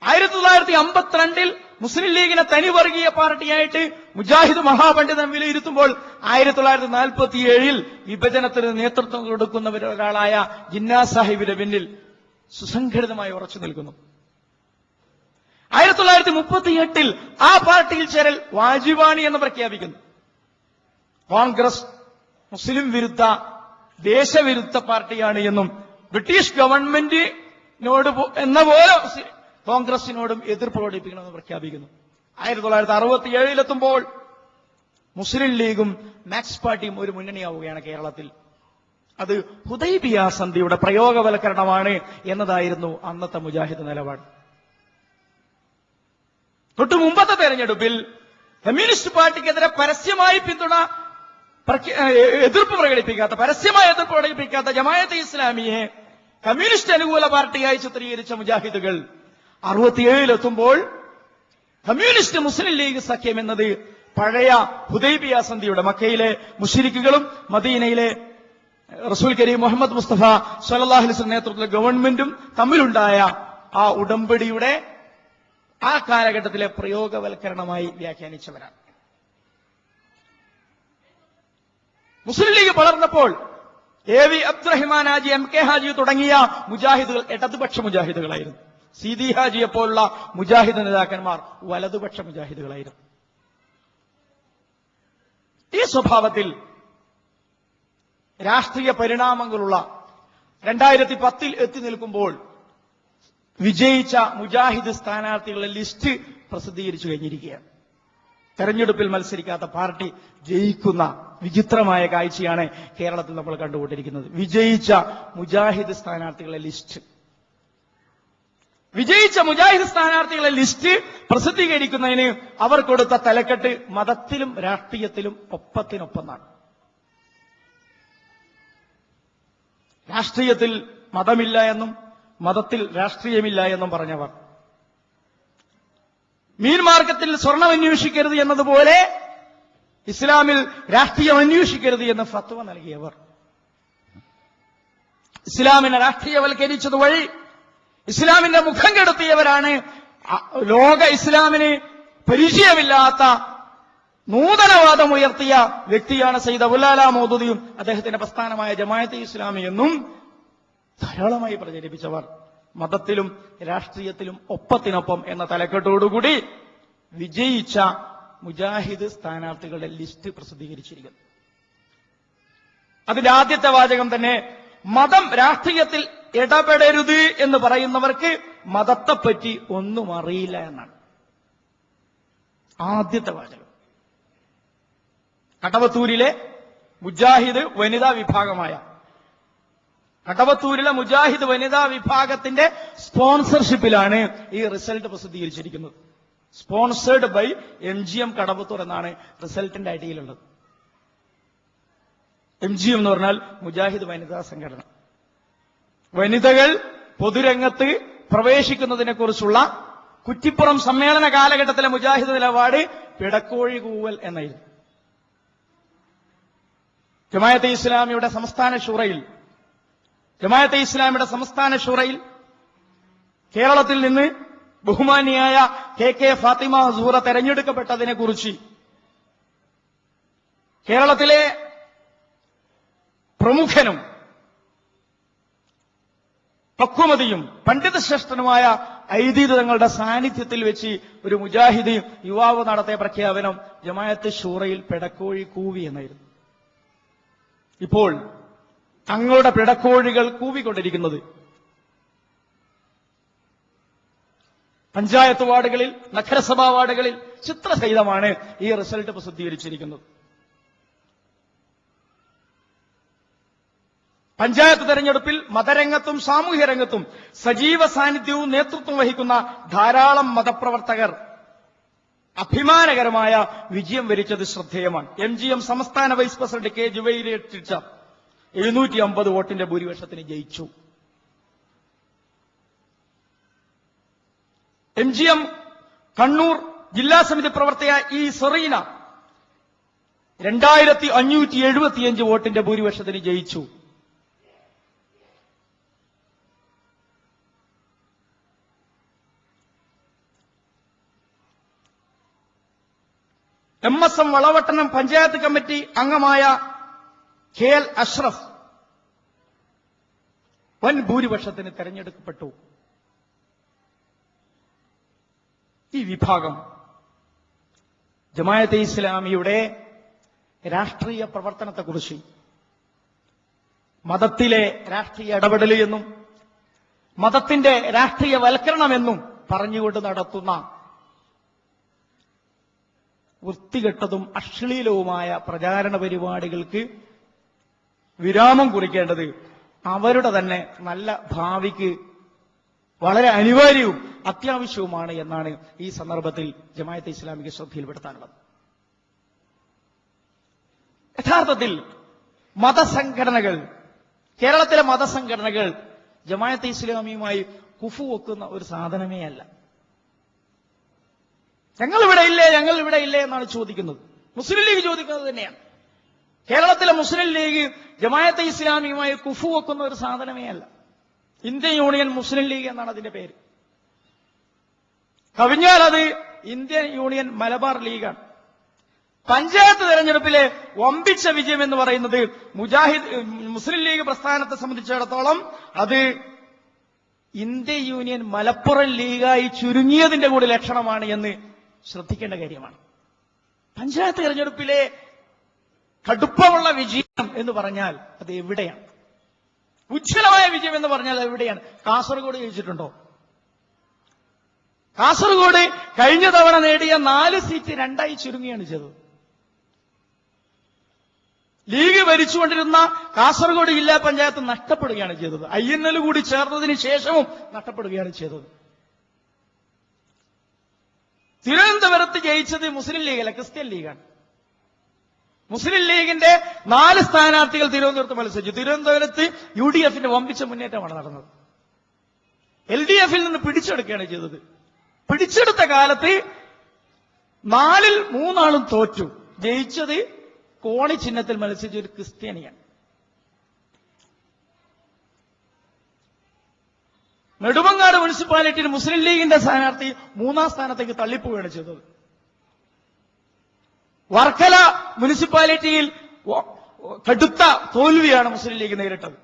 [SPEAKER 1] 1952 മുസ്ലിം ലീഗിനെ തനിവർഗീയ പാർട്ടിയായിട്ട് മുജാഹിദ് മഹാപണ്ഡിതൻ വിലയിരുത്തുമ്പോൾ 1947 വിഭജനത്തിന് നേതൃത്വം കൊടുക്കുന്നവരൊരാളായ ജിന്നാ സാഹിബിന്റെ പിന്നിൽ സുസംഘടിതമായി ഉറച്ചു നിൽക്കുന്നു. 1938 ആ പാർട്ടിയിൽ ചേരൽ വാജിബാണ് എന്ന് പ്രഖ്യാപിക്കുന്നു. കോൺഗ്രസ് മുസ്ലിം വിരുദ്ധ ദേശവിരുദ്ധ പാർട്ടിയാണ് എന്നും ബ്രിട്ടീഷ് ഗവൺമെന്റിനോട് എന്ന പോലെ കോൺഗ്രസിനോടും എതിർപ്പ് പ്രകടിപ്പിക്കണമെന്ന് പ്രഖ്യാപിക്കുന്നു. 1967 മുസ്ലിം ലീഗും മാക്സ് പാർട്ടിയും ഒരു മുന്നണിയാവുകയാണ് കേരളത്തിൽ. അത് ഹുദൈബിയ സന്ധിയുടെ പ്രയോഗവൽക്കരണമാണ് എന്നതായിരുന്നു അന്നത്തെ മുജാഹിദ് നിലപാട്. തൊട്ടു മുമ്പത്തെ തെരഞ്ഞെടുപ്പിൽ കമ്മ്യൂണിസ്റ്റ് പാർട്ടിക്കെതിരെ പരസ്യമായി എതിർപ്പ് പ്രകടിപ്പിക്കാത്ത ജമാഅത്തെ ഇസ്ലാമിയെ കമ്മ്യൂണിസ്റ്റ് അനുകൂല പാർട്ടിയായി ചിത്രീകരിച്ച മുജാഹിദുകൾ 67 കമ്മ്യൂണിസ്റ്റ് മുസ്ലിം ലീഗ് സഖ്യം എന്നത് പഴയ ഹുദൈബിയ സന്ധിയുടെ, മക്കയിലെ മുശ്രിക്കുകളും മദീനയിലെ റസൂൽ കരീം മുഹമ്മദ് മുസ്തഫ സ്വല്ലല്ലാഹു അലൈഹി വസല്ലം നേതൃത്വത്തിലെ ഗവൺമെന്റും തമ്മിലുണ്ടായ ആ ഉടമ്പടിയുടെ ആ കാലഘട്ടത്തിലെ പ്രയോഗവൽക്കരണമായി വ്യാഖ്യാനിച്ചവരാണ്. മുസ്ലിം ലീഗ് വളർന്നപ്പോൾ AV അബ്ദുറഹിമാൻ ഹാജി, MK ഹാജി തുടങ്ങിയ മുജാഹിദുകൾ ഇടതുപക്ഷ മുജാഹിദുകളായിരുന്നു. സീതി ഹാജിയെ പോലുള്ള മുജാഹിദ് നേതാക്കന്മാർ വലതുപക്ഷ മുജാഹിദുകളായിരുന്നു. ഈ സ്വഭാവത്തിൽ രാഷ്ട്രീയ പരിണാമങ്ങളുള്ള 2010 എത്തി നിൽക്കുമ്പോൾ വിജയിച്ച മുജാഹിദ് സ്ഥാനാർത്ഥികളുടെ ലിസ്റ്റ് പ്രസിദ്ധീകരിച്ചു കഴിഞ്ഞിരിക്കുകയാണ്. തെരഞ്ഞെടുപ്പിൽ മത്സരിക്കാത്ത പാർട്ടി ജയിക്കുന്ന വിചിത്രമായ കാഴ്ചയാണ് കേരളത്തിൽ നമ്മൾ കണ്ടുകൊണ്ടിരിക്കുന്നത്. വിജയിച്ച മുജാഹിദ് സ്ഥാനാർത്ഥികളുടെ ലിസ്റ്റ്, പ്രസിദ്ധീകരിക്കുന്നതിന് അവർ കൊടുത്ത തലക്കെട്ട് മതത്തിലും രാഷ്ട്രീയത്തിലും ഒപ്പത്തിനൊപ്പമാണ്. രാഷ്ട്രീയത്തിൽ മതമില്ല എന്നും മതത്തിൽ രാഷ്ട്രീയമില്ല എന്നും പറഞ്ഞവർ, മീൻ മാർക്കറ്റിൽ സ്വർണം അന്വേഷിക്കരുത് എന്നതുപോലെ ഇസ്ലാമിൽ രാഷ്ട്രീയം അന്വേഷിക്കരുത് എന്ന് ഫത്വ നൽകിയവർ, ഇസ്ലാമിനെ രാഷ്ട്രീയവൽക്കരിച്ചത് വഴി ഇസ്ലാമിന്റെ മുഖം കെടുത്തിയവരാണ്. ലോക ഇസ്ലാമിന് പരിചയമില്ലാത്ത നൂതനവാദം ഉയർത്തിയ വ്യക്തിയാണ് സയ്യിദ് അബുൽ മൗദൂദിയും അദ്ദേഹത്തിന്റെ പ്രസ്ഥാനമായ ജമാഅത്തെ ഇസ്ലാമി എന്നും ധാരാളമായി പ്രചരിപ്പിച്ചവർ മതത്തിലും രാഷ്ട്രീയത്തിലും ഒപ്പത്തിനൊപ്പം എന്ന തലക്കെട്ടോടുകൂടി വിജയിച്ച മുജാഹിദ് സ്ഥാനാർത്ഥികളുടെ ലിസ്റ്റ് പ്രസിദ്ധീകരിച്ചിരിക്കുന്നു. അതിന്റെ ആദ്യത്തെ വാചകം തന്നെ മതം രാഷ്ട്രീയത്തിൽ ഇടപെടരുത് എന്ന് പറയുന്നവർക്ക് മതത്തെപ്പറ്റി ഒന്നും അറിയില്ല എന്നാണ് ആദ്യത്തെ വാചകം. കടവത്തൂരിലെ മുജാഹിദ് വനിതാ വിഭാഗമായ കടവത്തൂരിലെ മുജാഹിദ് വനിതാ വിഭാഗത്തിന്റെ സ്പോൺസർഷിപ്പിലാണ് ഈ റിസൾട്ട് പ്രസിദ്ധീകരിച്ചിരിക്കുന്നത്. സ്പോൺസേഡ് ബൈ MGM കടവത്തൂർ എന്നാണ് റിസൾട്ടിന്റെ അടിയിലുള്ളത്. MGM എന്ന് പറഞ്ഞാൽ മുജാഹിദ് വനിതാ സംഘടന. വനിതകൾ പൊതുരംഗത്ത് പ്രവേശിക്കുന്നതിനെക്കുറിച്ചുള്ള കുറ്റിപ്പുറം സമ്മേളന കാലഘട്ടത്തിലെ മുജാഹിദ് നിലപാട് പിടക്കോഴി കൂവൽ എന്നായിരുന്നു. ജമാഅത്തെ ഇസ്ലാമിയുടെ സംസ്ഥാന ഷൂറയിൽ കേരളത്തിൽ നിന്ന് ബഹുമാനിയായ കെ ഫാത്തിമ സൂറ തെരഞ്ഞെടുക്കപ്പെട്ടതിനെക്കുറിച്ച് കേരളത്തിലെ പ്രമുഖനും പക്വമതിയും പണ്ഡിതശ്രേഷ്ഠനുമായ ഐദീദ് തങ്ങളുടെ സാന്നിധ്യത്തിൽ വെച്ച് ഒരു മുജാഹിദ് യുവാവ് നടത്തിയ പ്രഖ്യാപനം ജമാഅത്ത് ഷൂറയിൽ പിടക്കോഴി കൂവി എന്നായിരുന്നു. ഇപ്പോൾ തങ്ങളുടെ പിടക്കോഴികൾ കൂവിക്കൊണ്ടിരിക്കുന്നത് പഞ്ചായത്ത് വാർഡുകളിൽ, നഗരസഭാ വാർഡുകളിൽ ചിത്രസഹിതമാണ് ഈ റിസൾട്ട് പ്രസിദ്ധീകരിച്ചിരിക്കുന്നത്. പഞ്ചായത്ത് തെരഞ്ഞെടുപ്പിൽ മതരംഗത്തും സാമൂഹ്യ രംഗത്തും സജീവ സാന്നിധ്യവും നേതൃത്വം വഹിക്കുന്ന ധാരാളം മതപ്രവർത്തകർ അഭിമാനകരമായ വിജയം വരിച്ചത് ശ്രദ്ധേയമാണ്. MGM സംസ്ഥാന vice president K Juvairi teacher 750 വോട്ടിന്റെ ഭൂരിപക്ഷത്തിന് ജയിച്ചു. MGM കണ്ണൂർ ജില്ലാ സമിതി പ്രവർത്തക ഈ സെറീന 2575 വോട്ടിന്റെ ഭൂരിപക്ഷത്തിന് ജയിച്ചു. MSM വളവട്ടണം പഞ്ചായത്ത് കമ്മിറ്റി അംഗമായ KL അഷ്റഫ് വൻ ഭൂരിപക്ഷത്തിന് തെരഞ്ഞെടുക്കപ്പെട്ടു. ഈ വിഭാഗം ജമാഅത്തെ ഇസ്ലാമിയുടെ രാഷ്ട്രീയ പ്രവർത്തനത്തെക്കുറിച്ച് മതത്തിലെ രാഷ്ട്രീയ ഇടപെടൽ എന്നും മതത്തിന്റെ രാഷ്ട്രീയവൽക്കരണമെന്നും പറഞ്ഞുകൊണ്ട് നടത്തുന്ന വൃത്തികെട്ടതും അശ്ലീലവുമായ പ്രചാരണ പരിപാടികൾക്ക് വിരാമം കുറിക്കേണ്ടത് അവരുടെ തന്നെ നല്ല ഭാവിക്ക് വളരെ അനിവാര്യവും അത്യാവശ്യവുമാണ് എന്നാണ് ഈ സന്ദർഭത്തിൽ ജമാഅത്തെ ഇസ്ലാമിക്ക് ശ്രദ്ധയിൽപ്പെടുത്താനുള്ളത്. യഥാർത്ഥത്തിൽ കേരളത്തിലെ മതസംഘടനകൾ ജമാഅത്തെ ഇസ്ലാമിയുമായി കുഫു വെക്കുന്ന ഒരു സാധനമേ അല്ല. ഞങ്ങൾ ഇവിടെ ഇല്ലേ എന്നാണ് ചോദിക്കുന്നത്. മുസ്ലിം ലീഗ് ചോദിക്കുന്നത് തന്നെയാണ്. കേരളത്തിലെ മുസ്ലിം ലീഗ് ജമാഅത്തെ ഇസ്ലാമിയുമായി കുഫു വെക്കുന്ന ഒരു സാധനമേ അല്ല. ഇന്ത്യൻ യൂണിയൻ മുസ്ലിം ലീഗ് എന്നാണ് അതിന്റെ പേര്. കവിഞ്ഞാൽ അത് ഇന്ത്യൻ യൂണിയൻ മലബാർ ലീഗാണ്. പഞ്ചായത്ത് തെരഞ്ഞെടുപ്പിലെ വമ്പിച്ച വിജയം എന്ന് പറയുന്നത് മുസ്ലിം ലീഗ് പ്രസ്ഥാനത്തെ സംബന്ധിച്ചിടത്തോളം അത് ഇന്ത്യൻ യൂണിയൻ മലപ്പുറം ലീഗായി ചുരുങ്ങിയതിന്റെ കൂടി ലക്ഷണമാണ് എന്ന് ശ്രദ്ധിക്കേണ്ട കാര്യമാണ്. പഞ്ചായത്ത് തെരഞ്ഞെടുപ്പിലെ കടുപ്പമുള്ള വിജയം എന്ന് പറഞ്ഞാൽ അത് എവിടെയാണ്? ഉജ്ജ്വലമായ വിജയം എന്ന് പറഞ്ഞാൽ എവിടെയാണ്? കാസർഗോഡ് ജയിച്ചിട്ടുണ്ടോ? കാസർഗോഡ് കഴിഞ്ഞ തവണ നേടിയ 4 സീറ്റ് 2ആയി ചുരുങ്ങിയാണ് ചെയ്തത്. ലീഗ് ഭരിച്ചുകൊണ്ടിരുന്ന കാസർഗോഡ് ജില്ലാ പഞ്ചായത്ത് നഷ്ടപ്പെടുകയാണ് ചെയ്തത്. INL കൂടി ചേർന്നതിന് ശേഷവും നഷ്ടപ്പെടുകയാണ് ചെയ്തത്. തിരുവനന്തപുരത്ത് ജയിച്ചത് മുസ്ലിം ലീഗല്ല, ക്രിസ്ത്യൻ ലീഗാണ്. മുസ്ലിം ലീഗിന്റെ 4 സ്ഥാനാർത്ഥികൾ തിരുവനന്തപുരത്ത് മത്സരിച്ചു. തിരുവനന്തപുരത്ത് UDFന്റെ വമ്പിച്ച മുന്നേറ്റമാണ് നടന്നത്. LDFിൽ നിന്ന് പിടിച്ചെടുക്കുകയാണ് ചെയ്തത്. പിടിച്ചെടുത്ത കാലത്ത് 4ൽ 3 ആളും തോറ്റു. ജയിച്ചത് കോണി ചിഹ്നത്തിൽ മത്സരിച്ച ഒരു ക്രിസ്ത്യാനിയാണ്. നെടുമങ്ങാട് മുനിസിപ്പാലിറ്റിയിൽ മുസ്ലിം ലീഗിന്റെ സ്ഥാനാർത്ഥി 3ആം സ്ഥാനത്തേക്ക് തള്ളിപ്പോവുകയാണ് ചെയ്തത്. വർക്കല മുനിസിപ്പാലിറ്റിയിൽ കടുത്ത തോൽവിയാണ് മുസ്ലിം ലീഗ് നേരിട്ടത്.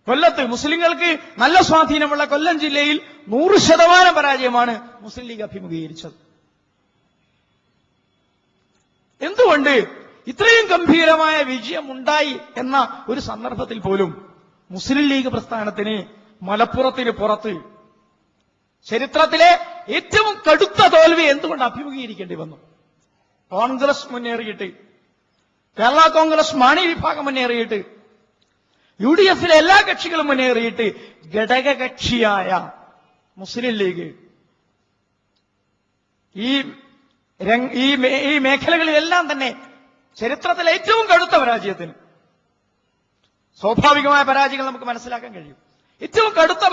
[SPEAKER 1] കൊല്ലത്ത് മുസ്ലിങ്ങൾക്ക് നല്ല സ്വാധീനമുള്ള കൊല്ലം ജില്ലയിൽ 100% പരാജയമാണ് മുസ്ലിം ലീഗ് അഭിമുഖീകരിച്ചത്. എന്തുകൊണ്ട് ഇത്രയും ഗംഭീരമായ വിജയം ഉണ്ടായി എന്ന ഒരു സന്ദർഭത്തിൽ പോലും മുസ്ലിം ലീഗ് പ്രസ്ഥാനത്തിന് മലപ്പുറത്തിന് പുറത്ത് ചരിത്രത്തിലെ ഏറ്റവും കടുത്ത തോൽവി എന്തുകൊണ്ട് അഭിമുഖീകരിക്കേണ്ടി വന്നു? കോൺഗ്രസ് മുന്നേറിയിട്ട്, കേരള കോൺഗ്രസ് മാണി വിഭാഗം മുന്നേറിയിട്ട്, UDFിലെ എല്ലാ കക്ഷികളും മുന്നേറിയിട്ട് ഘടകകക്ഷിയായ മുസ്ലിം ലീഗ് ഈ മേഖലകളിലെല്ലാം തന്നെ ചരിത്രത്തിലെ ഏറ്റവും കടുത്ത പരാജയത്തിന് സ്വാഭാവികമായ പരാജയങ്ങൾ നമുക്ക് മനസ്സിലാക്കാൻ കഴിയും. ഏറ്റവും കടുത്ത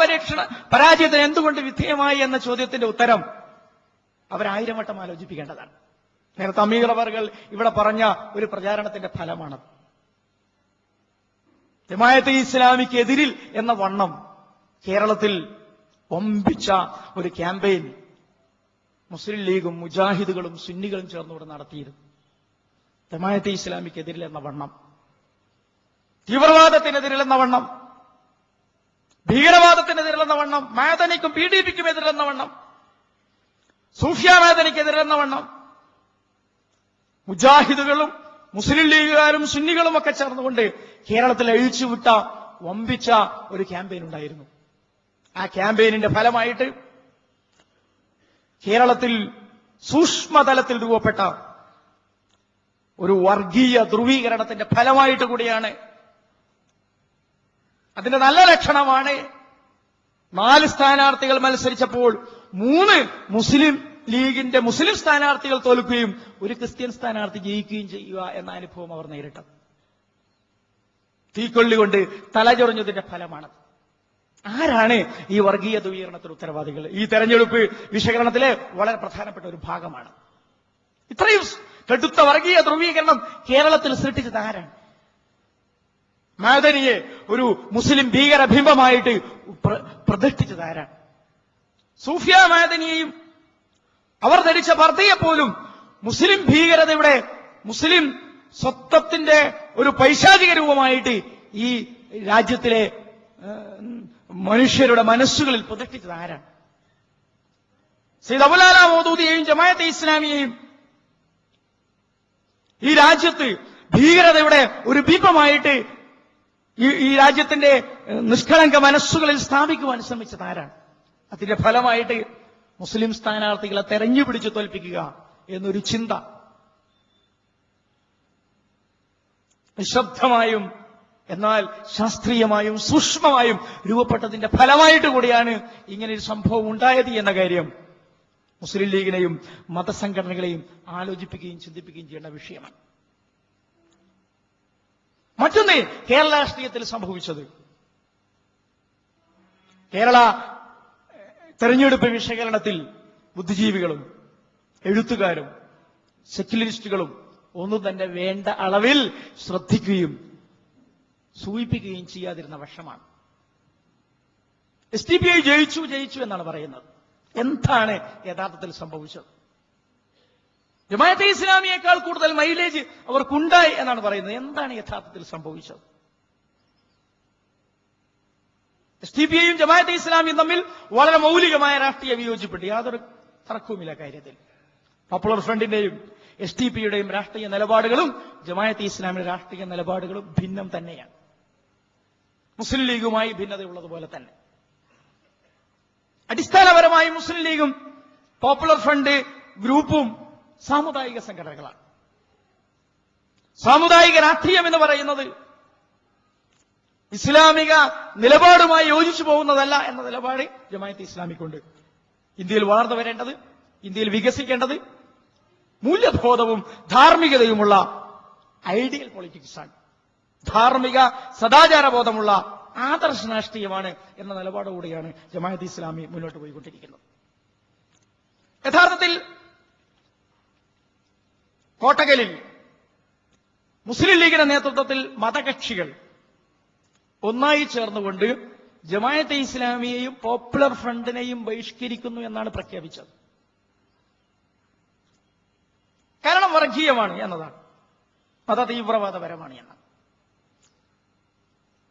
[SPEAKER 1] പരാജയത്തിന് എന്തുകൊണ്ട് വിധേയമായി എന്ന ചോദ്യത്തിന്റെ ഉത്തരം അവർ1000 വട്ടം ആലോചിപ്പിക്കേണ്ടതാണ്. നേരത്തെ അമീർ അവർകൾ ഇവിടെ പറഞ്ഞ ഒരു പ്രചാരണത്തിന്റെ ഫലമാണ്. ജമാഅത്തെ ഇസ്ലാമിക്ക് എതിരിൽ എന്ന വണ്ണം കേരളത്തിൽ വമ്പിച്ച ഒരു ക്യാമ്പയിൻ മുസ്ലിം ലീഗും മുജാഹിദുകളും സുന്നികളും ചേർന്നുകൊണ്ട് നടത്തിയിരുന്നു. ജമാഅത്തെ ഇസ്ലാമിക്ക് എതിരിൽ എന്ന വണ്ണം, തീവ്രവാദത്തിനെതിരിലെന്ന വണ്ണം, ഭീകരവാദത്തിനെതിരെന്ന വണ്ണം, മാദനിക്കും PDPക്കും എതിരെന്ന വണ്ണം, സൂഫിയ മാദനിക്കെതിരെന്ന വണ്ണം മുജാഹിദുകളും മുസ്ലിം ലീഗുകാരും സുന്നികളും ഒക്കെ ചേർന്നുകൊണ്ട് കേരളത്തിൽ അഴിച്ചുവിട്ട വമ്പിച്ച ഒരു ക്യാമ്പയിൻ ഉണ്ടായിരുന്നു. ആ ക്യാമ്പയിനിന്റെ ഫലമായിട്ട് കേരളത്തിൽ സൂക്ഷ്മതലത്തിൽ രൂപപ്പെട്ട ഒരു വർഗീയ ധ്രുവീകരണത്തിന്റെ ഫലമായിട്ട് കൂടിയാണ്. അതിന്റെ നല്ല ലക്ഷണമാണ് 4 സ്ഥാനാർത്ഥികൾ മത്സരിച്ചപ്പോൾ 3 മുസ്ലിം ലീഗിന്റെ മുസ്ലിം സ്ഥാനാർത്ഥികൾ തോൽക്കുകയും ഒരു ക്രിസ്ത്യൻ സ്ഥാനാർത്ഥി ജയിക്കുകയും ചെയ്യുക എന്ന അനുഭവം അവർ നേരിട്ടത്. തീക്കൊള്ളികൊണ്ട് തലചൊറിഞ്ഞതിന്റെ ഫലമാണ്. ആരാണ് ഈ വർഗീയ ധ്രുവീകരണത്തിന് ഉത്തരവാദികൾ? ഈ തെരഞ്ഞെടുപ്പ് വിശകലനത്തിലെ വളരെ പ്രധാനപ്പെട്ട ഒരു ഭാഗമാണ്. ഇത്രയും കടുത്ത വർഗീയ ധ്രുവീകരണം കേരളത്തിൽ സൃഷ്ടിച്ചത് ആരാണ്? മാദനിയെ ഒരു മുസ്ലിം ഭീകരബിംബമായിട്ട് പ്രതിഷ്ഠിച്ചത് ആരാണ്? സൂഫിയ മാദനിയെയും അവർ ധരിച്ച പർദ്ദയെപ്പോലും മുസ്ലിം ഭീകരതയുടെ, മുസ്ലിം സ്വത്വത്തിന്റെ ഒരു പൈശാചിക രൂപമായിട്ട് ഈ രാജ്യത്തിലെ മനുഷ്യരുടെ മനസ്സുകളിൽ പ്രതിഷ്ഠിച്ചത് ആരാണ്? സയ്യിദ് അബുലാല മൗദൂദിയെയും ജമാഅത്തെ ഇസ്ലാമിയെയും ഈ രാജ്യത്ത് ഭീകരതയുടെ ഒരു ബിംബമായിട്ട് ഈ രാജ്യത്തിന്റെ നിഷ്കളങ്ക മനസ്സുകളിൽ സ്ഥാപിക്കുവാൻ ശ്രമിച്ചത് ആരാണ്? അതിന്റെ ഫലമായിട്ട് മുസ്ലിം സ്ഥാനാർത്ഥികളെ തെരഞ്ഞുപിടിച്ച് തോൽപ്പിക്കുക എന്നൊരു ചിന്ത നിശബ്ദമായും എന്നാൽ ശാസ്ത്രീയമായും സൂക്ഷ്മമായും രൂപപ്പെട്ടതിന്റെ ഫലമായിട്ട് കൂടിയാണ് ഇങ്ങനൊരു സംഭവം ഉണ്ടായത് എന്ന കാര്യം മുസ്ലിം ലീഗിനെയും മതസംഘടനകളെയും ആലോചിപ്പിക്കുകയും ചിന്തിപ്പിക്കുകയും ചെയ്യേണ്ട വിഷയമാണ്. മറ്റൊന്ന് കേരള രാഷ്ട്രീയത്തിൽ സംഭവിച്ചത്, കേരള തെരഞ്ഞെടുപ്പ് വിശകലനത്തിൽ ബുദ്ധിജീവികളും എഴുത്തുകാരും സെക്യുലറിസ്റ്റുകളും ഒന്നും തന്നെ വേണ്ട അളവിൽ ശ്രദ്ധിക്കുകയും സൂചിപ്പിക്കുകയും ചെയ്യാതിരുന്ന വർഷമാണ്. SDPI ജയിച്ചു എന്നാണ് പറയുന്നത്. എന്താണ് യഥാർത്ഥത്തിൽ സംഭവിച്ചത്? ജമാഅത്തെ ഇസ്ലാമിയേക്കാൾ കൂടുതൽ മൈലേജ് അവർക്കുണ്ടായി എന്നാണ് പറയുന്നത്. എന്താണ് യഥാർത്ഥത്തിൽ സംഭവിച്ചത്? SDPIയും ജമാഅത്തെ ഇസ്ലാമിയും തമ്മിൽ വളരെ മൗലികമായ രാഷ്ട്രീയ വിയോജിപ്പുണ്ട്. യാതൊരു തർക്കവുമില്ല കാര്യത്തിൽ. പോപ്പുലർ ഫ്രണ്ടിന്റെയും SDPയുടെയും രാഷ്ട്രീയ നിലപാടുകളും ജമാഅത്തെ ഇസ്ലാമിയുടെ രാഷ്ട്രീയ നിലപാടുകളും ഭിന്നം തന്നെയാണ്. മുസ്ലിം ലീഗുമായി ഭിന്നതയുള്ളതുപോലെ തന്നെ അടിസ്ഥാനപരമായി മുസ്ലിം ലീഗും പോപ്പുലർ ഫ്രണ്ട് ഗ്രൂപ്പും സാമുദായിക സംഘടനകളാണ്. സാമുദായിക രാഷ്ട്രീയം എന്ന് പറയുന്നത് ഇസ്ലാമിക നിലപാടുമായി യോജിച്ചു പോകുന്നതല്ല എന്ന നിലപാട് ജമാഅത്തെ ഇസ്ലാമിക്കുണ്ട്. ഇന്ത്യയിൽ വളർന്നു വരേണ്ടത്, ഇന്ത്യയിൽ വികസിക്കേണ്ടത് മൂല്യബോധവും ധാർമ്മികതയുമുള്ള ഐഡിയൽ പൊളിറ്റിക്സാണ്. ധാർമ്മിക സദാചാരബോധമുള്ള ആദർശ രാഷ്ട്രീയമാണ് എന്ന നിലപാടോടെയാണ് ജമാഅത്തെ ഇസ്ലാമി മുന്നോട്ട് പോയിക്കൊണ്ടിരിക്കുന്നത്. യഥാർത്ഥത്തിൽ കോട്ടകലിൽ മുസ്ലിം ലീഗിന്റെ നേതൃത്വത്തിൽ മതകക്ഷികൾ ഒന്നായി ചേർന്നുകൊണ്ട് ജമാഅത്തെ ഇസ്ലാമിയെയും പോപ്പുലർ ഫ്രണ്ടിനെയും ബഹിഷ്കരിക്കുന്നു എന്നാണ് പ്രഖ്യാപിച്ചത്. കാരണം വർഗീയമാണ് എന്നതാണ്, മത തീവ്രവാദപരമാണ് എന്നാണ്.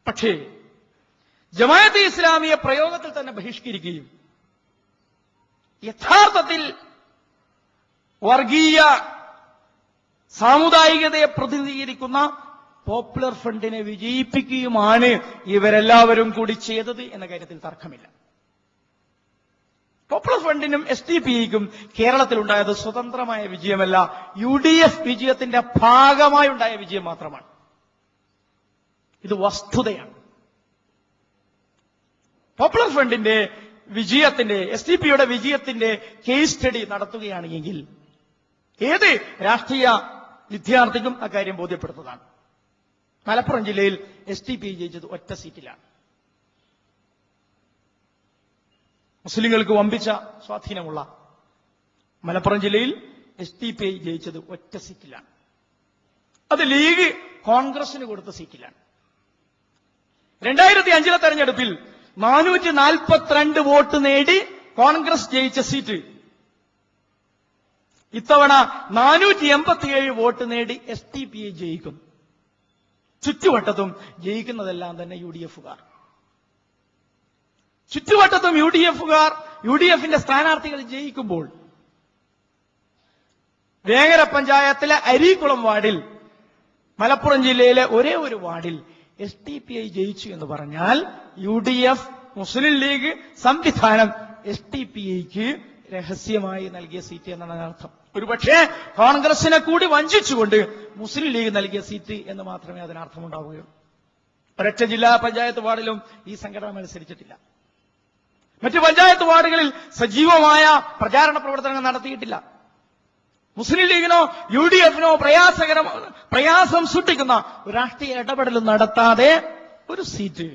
[SPEAKER 1] പക്ഷേ ജമാഅത്തെ ഇസ്ലാമിയെ പ്രയോഗത്തിൽ തന്നെ ബഹിഷ്കരിക്കുകയും യഥാർത്ഥത്തിൽ വർഗീയ സാമുദായികതയെ പ്രതിനിധീകരിക്കുന്ന പോപ്പുലർ ഫ്രണ്ടിനെ വിജയിപ്പിക്കുകയുമാണ് ഇവരെല്ലാവരും കൂടി ചെയ്തത് എന്ന കാര്യത്തിൽ തർക്കമില്ല. പോപ്പുലർ ഫ്രണ്ടിനും SDPIക്കും കേരളത്തിലുണ്ടായത് സ്വതന്ത്രമായ വിജയമല്ല, UDF വിജയത്തിന്റെ ഭാഗമായുണ്ടായ വിജയം മാത്രമാണ്. ഇത് വസ്തുതയാണ്. പോപ്പുലർ ഫ്രണ്ടിന്റെ വിജയത്തിന്റെ, SDPയുടെ വിജയത്തിന്റെ കേസ് സ്റ്റഡി നടത്തുകയാണ് എങ്കിൽ ഏത് രാഷ്ട്രീയ വിദ്യാർത്ഥിക്കും അക്കാര്യം ബോധ്യപ്പെടുന്നതാണ്. മലപ്പുറം ജില്ലയിൽ SDPI ജയിച്ചത് ഒറ്റ സീറ്റിലാണ്. മുസ്ലിങ്ങൾക്ക് വമ്പിച്ച സ്വാധീനമുള്ള മലപ്പുറം ജില്ലയിൽ SDPI ജയിച്ചത് ഒറ്റ സീറ്റിലാണ്. അത് ലീഗ് കോൺഗ്രസിന് കൊടുത്ത സീറ്റിലാണ്. 2005 തെരഞ്ഞെടുപ്പിൽ 442 വോട്ട് നേടി കോൺഗ്രസ് ജയിച്ച സീറ്റ് ഇത്തവണ 487 വോട്ട് നേടി SDPI ജയിക്കുന്നു. ചുറ്റുവട്ടത്തും ജയിക്കുന്നതെല്ലാം തന്നെ UDF-കാർ. ചുറ്റുവട്ടത്തും UDF-ന്റെ സ്ഥാനാർത്ഥികൾ ജയിക്കുമ്പോൾ വേങ്ങര പഞ്ചായത്തിലെ അരീക്കുളം വാർഡിൽ, മലപ്പുറം ജില്ലയിലെ ഒരേ ഒരു വാർഡിൽ SDPI ജയിച്ചു എന്ന് പറഞ്ഞാൽ UDF മുസ്ലിം ലീഗ് സംവിധാനം SDPIക്ക് രഹസ്യമായി നൽകിയ സീറ്റ് എന്നാണ് അർത്ഥം. ഒരുപക്ഷെ കോൺഗ്രസിനെ കൂടി വഞ്ചിച്ചുകൊണ്ട് മുസ്ലിം ലീഗ് നൽകിയ സീറ്റ് എന്ന് മാത്രമേ അതിനർത്ഥമുണ്ടാവുകയുള്ളൂ. ഒരൊറ്റ ജില്ലാ പഞ്ചായത്ത് വാർഡിലും ഈ സംഘടന മത്സരിച്ചിട്ടില്ല. മറ്റു പഞ്ചായത്ത് വാർഡുകളിൽ സജീവമായ പ്രചാരണ പ്രവർത്തനങ്ങൾ നടത്തിയിട്ടില്ല. മുസ്ലിം ലീഗിനോ UDF-നോ പ്രയാസം സൃഷ്ടിക്കുന്ന ഒരു രാഷ്ട്രീയ ഇടപെടൽ നടത്താതെ ഒരു സീറ്റ്.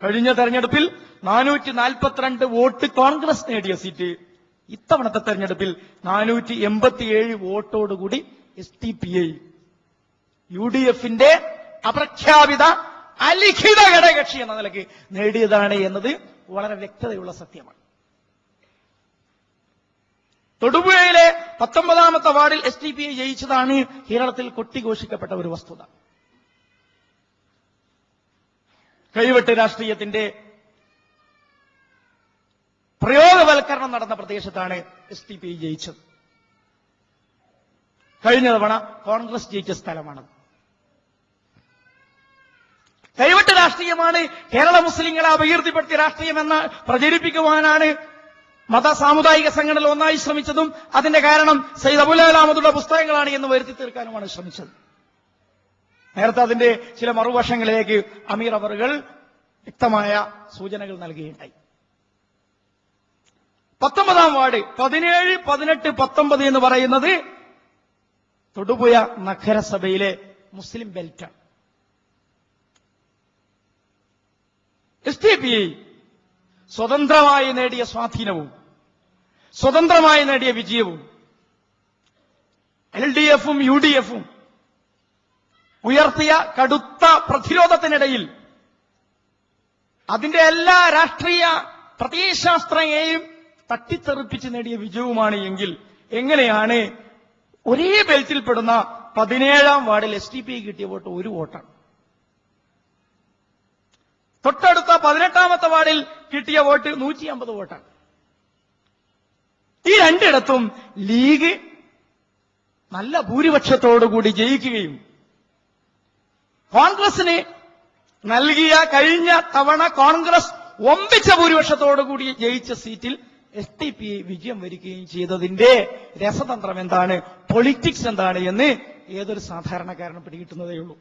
[SPEAKER 1] കഴിഞ്ഞ തെരഞ്ഞെടുപ്പിൽ 442 വോട്ട് കോൺഗ്രസ് നേടിയ സീറ്റ് ഇത്തവണത്തെ തെരഞ്ഞെടുപ്പിൽ 487 വോട്ടോടുകൂടി SDPI UDF-ന്റെ അപ്രഖ്യാപിത അലിഖിത ഘടകകക്ഷി എന്ന നിലയ്ക്ക് നേടിയതാണ് എന്നത് വളരെ വ്യക്തതയുള്ള സത്യമാണ്. തൊടുപുഴയിലെ 19ാമത്തെ വാർഡിൽ SDPI ജയിച്ചതാണ് കേരളത്തിൽ കൊട്ടിഘോഷിക്കപ്പെട്ട ഒരു വസ്തുത. കൈവെട്ട് രാഷ്ട്രീയത്തിന്റെ പ്രയോഗവൽക്കരണം നടന്ന പ്രദേശത്താണ് SDPI ജയിച്ചത്. കഴിഞ്ഞ തവണ കോൺഗ്രസ് ജയിച്ച സ്ഥലമാണത്. കൈവെട്ട് രാഷ്ട്രീയമാണ് കേരള മുസ്ലിങ്ങളെ അപകീർത്തിപ്പെടുത്തിയ രാഷ്ട്രീയമെന്ന് പ്രചരിപ്പിക്കുവാനാണ് മത സാമുദായിക സംഘടനകൾ ഒന്നായി ശ്രമിച്ചതും അതിന്റെ കാരണം സയ്യിദ് അബുൽ അഹമ്മദുള്ള പുസ്തകങ്ങളാണ് എന്ന് വരുത്തി തീർക്കാനുമാണ് ശ്രമിച്ചത്. നേരത്തെ അതിന്റെ ചില മറുവശങ്ങളിലേക്ക് അമീർ അവറുകൾ വ്യക്തമായ സൂചനകൾ നൽകുകയുണ്ടായി. 19ാം വാർഡ് 17, 18, 19 എന്ന് പറയുന്നത് തൊടുപുഴ നഗരസഭയിലെ മുസ്ലിം ബെൽറ്റാണ്. SDPI സ്വതന്ത്രമായി നേടിയ സ്വാധീനവും സ്വതന്ത്രമായി നേടിയ വിജയവും LDF-ഉം UDF-ഉം ഉയർത്തിയ കടുത്ത പ്രതിരോധത്തിനിടയിൽ അതിന്റെ എല്ലാ രാഷ്ട്രീയ പ്രത്യയശാസ്ത്രങ്ങളെയും തട്ടിത്തെറിപ്പിച്ച് നേടിയ വിജയവുമാണ് എങ്കിൽ എങ്ങനെയാണ് ഒരേ ബെൽറ്റിൽപ്പെടുന്ന 17ാം വാർഡിൽ SDPI കിട്ടിയ വോട്ട് 1 വോട്ടാണ്. തൊട്ടടുത്ത 18ാമത്തെ വാർഡിൽ കിട്ടിയ വോട്ട് 150 വോട്ടാണ്. ഈ രണ്ടിടത്തും ലീഗ് നല്ല ഭൂരിപക്ഷത്തോടുകൂടി ജയിക്കുകയും കോൺഗ്രസിന് നൽകിയ കഴിഞ്ഞ തവണ കോൺഗ്രസ് വമ്പിച്ച ഭൂരിപക്ഷത്തോടുകൂടി ജയിച്ച സീറ്റിൽ SDPI വിജയം വരികയും ചെയ്തതിന്റെ രസതന്ത്രം എന്താണ്, പൊളിറ്റിക്സ് എന്താണ് എന്ന് ഏതൊരു സാധാരണക്കാരനും പിടികിട്ടുന്നതേയുള്ളൂ.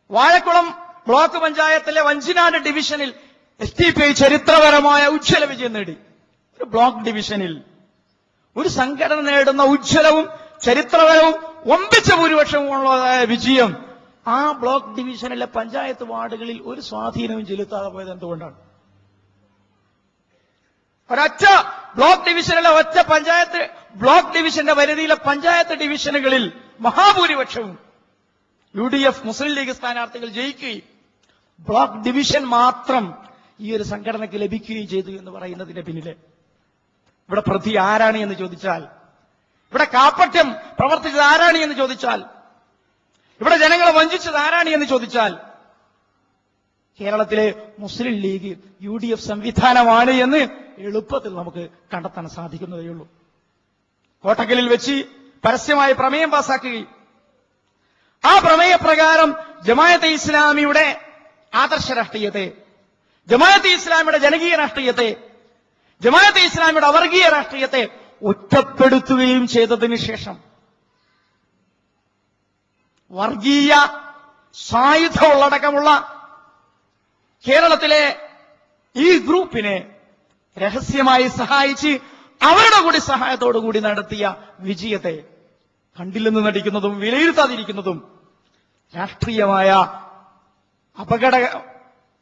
[SPEAKER 1] വാഴക്കുളം ബ്ലോക്ക് പഞ്ചായത്തിലെ വഞ്ചിനാട് ഡിവിഷനിൽ SDPI ചരിത്രപരമായ ഉജ്ജ്വല വിജയം നേടി. ഒരു ബ്ലോക്ക് ഡിവിഷനിൽ ഒരു സംഘടന നേടുന്ന ഉജ്ജ്വലവും ചരിത്രപരവും വമ്പിച്ച ഭൂരിപക്ഷമുള്ളതായ വിജയം ആ ബ്ലോക്ക് ഡിവിഷനിലെ പഞ്ചായത്ത് വാർഡുകളിൽ ഒരു സ്വാധീനവും ചെലുത്താതെ പോയത് എന്തുകൊണ്ടാണ്? ഒരൊറ്റ ബ്ലോക്ക് ഡിവിഷനിലെ ബ്ലോക്ക് ഡിവിഷന്റെ പരിധിയിലെ പഞ്ചായത്ത് ഡിവിഷനുകളിൽ മഹാഭൂരിപക്ഷവും UDF മുസ്ലിം ലീഗ് സ്ഥാനാർത്ഥികൾ ജയിക്കുകയും ബ്ലോക്ക് ഡിവിഷൻ മാത്രം ഈ ഒരു സംഘടനയ്ക്ക് ലഭിക്കുകയും ചെയ്തു എന്ന് പറയുന്നതിന്റെ പിന്നില് ഇവിടെ പ്രതി ആരാണ് എന്ന് ചോദിച്ചാൽ, ഇവിടെ കാപ്പറ്റ്യം പ്രവർത്തിച്ചത് ആരാണ് എന്ന് ചോദിച്ചാൽ, ഇവിടെ ജനങ്ങളെ വഞ്ചിച്ചത് ആരാണ് എന്ന് ചോദിച്ചാൽ കേരളത്തിലെ മുസ്ലിം ലീഗ് UDF സംവിധാനമാണ് എന്ന് എളുപ്പത്തിൽ നമുക്ക് കണ്ടെത്താൻ സാധിക്കുന്നതേയുള്ളൂ. കോട്ടക്കലിൽ വെച്ച് പരസ്യമായി പ്രമേയം പാസാക്കുകയും ആ പ്രമേയപ്രകാരം ജമാഅത്തെ ഇസ്ലാമിയുടെ ആദർശ രാഷ്ട്രീയത്തെ, ജമാഅത്തെ ഇസ്ലാമിയുടെ ജനകീയ രാഷ്ട്രീയത്തെ, ജമാഅത്തെ ഇസ്ലാമിയുടെ അവർഗീയ രാഷ്ട്രീയത്തെ ഒറ്റപ്പെടുത്തുകയും ചെയ്തതിനു ശേഷം വർഗീയ സായുധ ഉള്ളടക്കമുള്ള കേരളത്തിലെ ഈ ഗ്രൂപ്പിനെ രഹസ്യമായി സഹായിച്ച് അവരുടെ കൂടി സഹായത്തോടുകൂടി നടത്തിയ വിജയത്തെ കണ്ടില്ലെന്ന് നടിക്കുന്നതും വിലയിരുത്താതിരിക്കുന്നതും രാഷ്ട്രീയമായ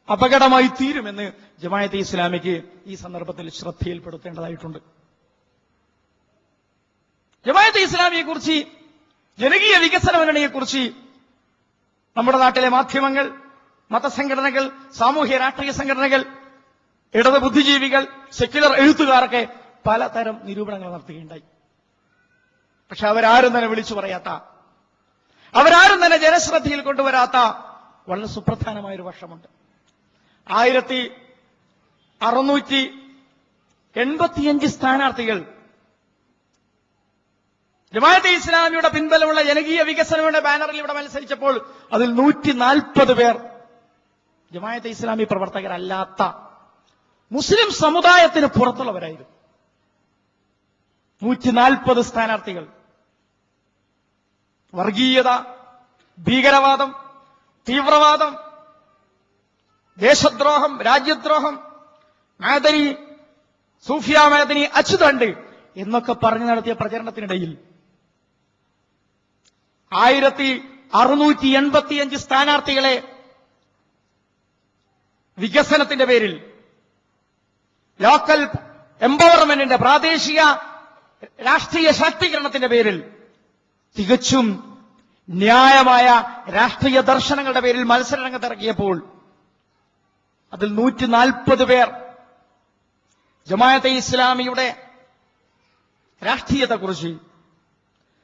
[SPEAKER 1] അപകടമായി തീരുമെന്ന് ജമാഅത്തെ ഇസ്ലാമിക്ക് ഈ സന്ദർഭത്തിൽ ശ്രദ്ധയിൽപ്പെടുത്തേണ്ടതായിട്ടുണ്ട്. ജമാഅത്തെ ഇസ്ലാമിയെക്കുറിച്ച്, ജനകീയ വികസന മുന്നണിയെക്കുറിച്ച് നമ്മുടെ നാട്ടിലെ മാധ്യമങ്ങൾ, മതസംഘടനകൾ, സാമൂഹ്യ രാഷ്ട്രീയ സംഘടനകൾ, ഇടത് ബുദ്ധിജീവികൾ, സെക്യുലർ എഴുത്തുകാരൊക്കെ പലതരം നിരൂപണങ്ങൾ നടത്തുകയുണ്ടായി. പക്ഷെ അവരാരും തന്നെ വിളിച്ചു പറയാത്ത, അവരാരും തന്നെ ജനശ്രദ്ധയിൽ കൊണ്ടുവരാത്ത വളരെ സുപ്രധാനമായൊരു വർഷമുണ്ട്. 1685 സ്ഥാനാർത്ഥികൾ ജമാഅത്തെ ഇസ്ലാമിയുടെ പിൻബലമുള്ള ജനകീയ വികസനങ്ങളുടെ ബാനറിൽ ഇവിടെ മത്സരിച്ചപ്പോൾ അതിൽ 140 പേർ ജമാഅത്തെ ഇസ്ലാമി പ്രവർത്തകരല്ലാത്ത മുസ്ലിം സമുദായത്തിന് പുറത്തുള്ളവരായിരുന്നു. 140 സ്ഥാനാർത്ഥികൾ. വർഗീയത, ഭീകരവാദം, തീവ്രവാദം, ദേശദ്രോഹം, രാജ്യദ്രോഹം, മാദനി, സൂഫിയ മാദനി, അച്ചുതണ്ട് എന്നൊക്കെ പറഞ്ഞു നടത്തിയ പ്രചരണത്തിനിടയിൽ 1685 സ്ഥാനാർത്ഥികളെ വികസനത്തിന്റെ പേരിൽ, ലോക്കൽ എംപവർമെന്റിന്റെ, പ്രാദേശിക രാഷ്ട്രീയ ശാക്തീകരണത്തിന്റെ പേരിൽ, തികച്ചും ന്യായമായ രാഷ്ട്രീയ ദർശനങ്ങളുടെ പേരിൽ മത്സരരംഗത്തിറക്കിയപ്പോൾ അതിൽ 140 പേർ ജമാഅത്തെ ഇസ്ലാമിയുടെ രാഷ്ട്രീയത്തെക്കുറിച്ച്,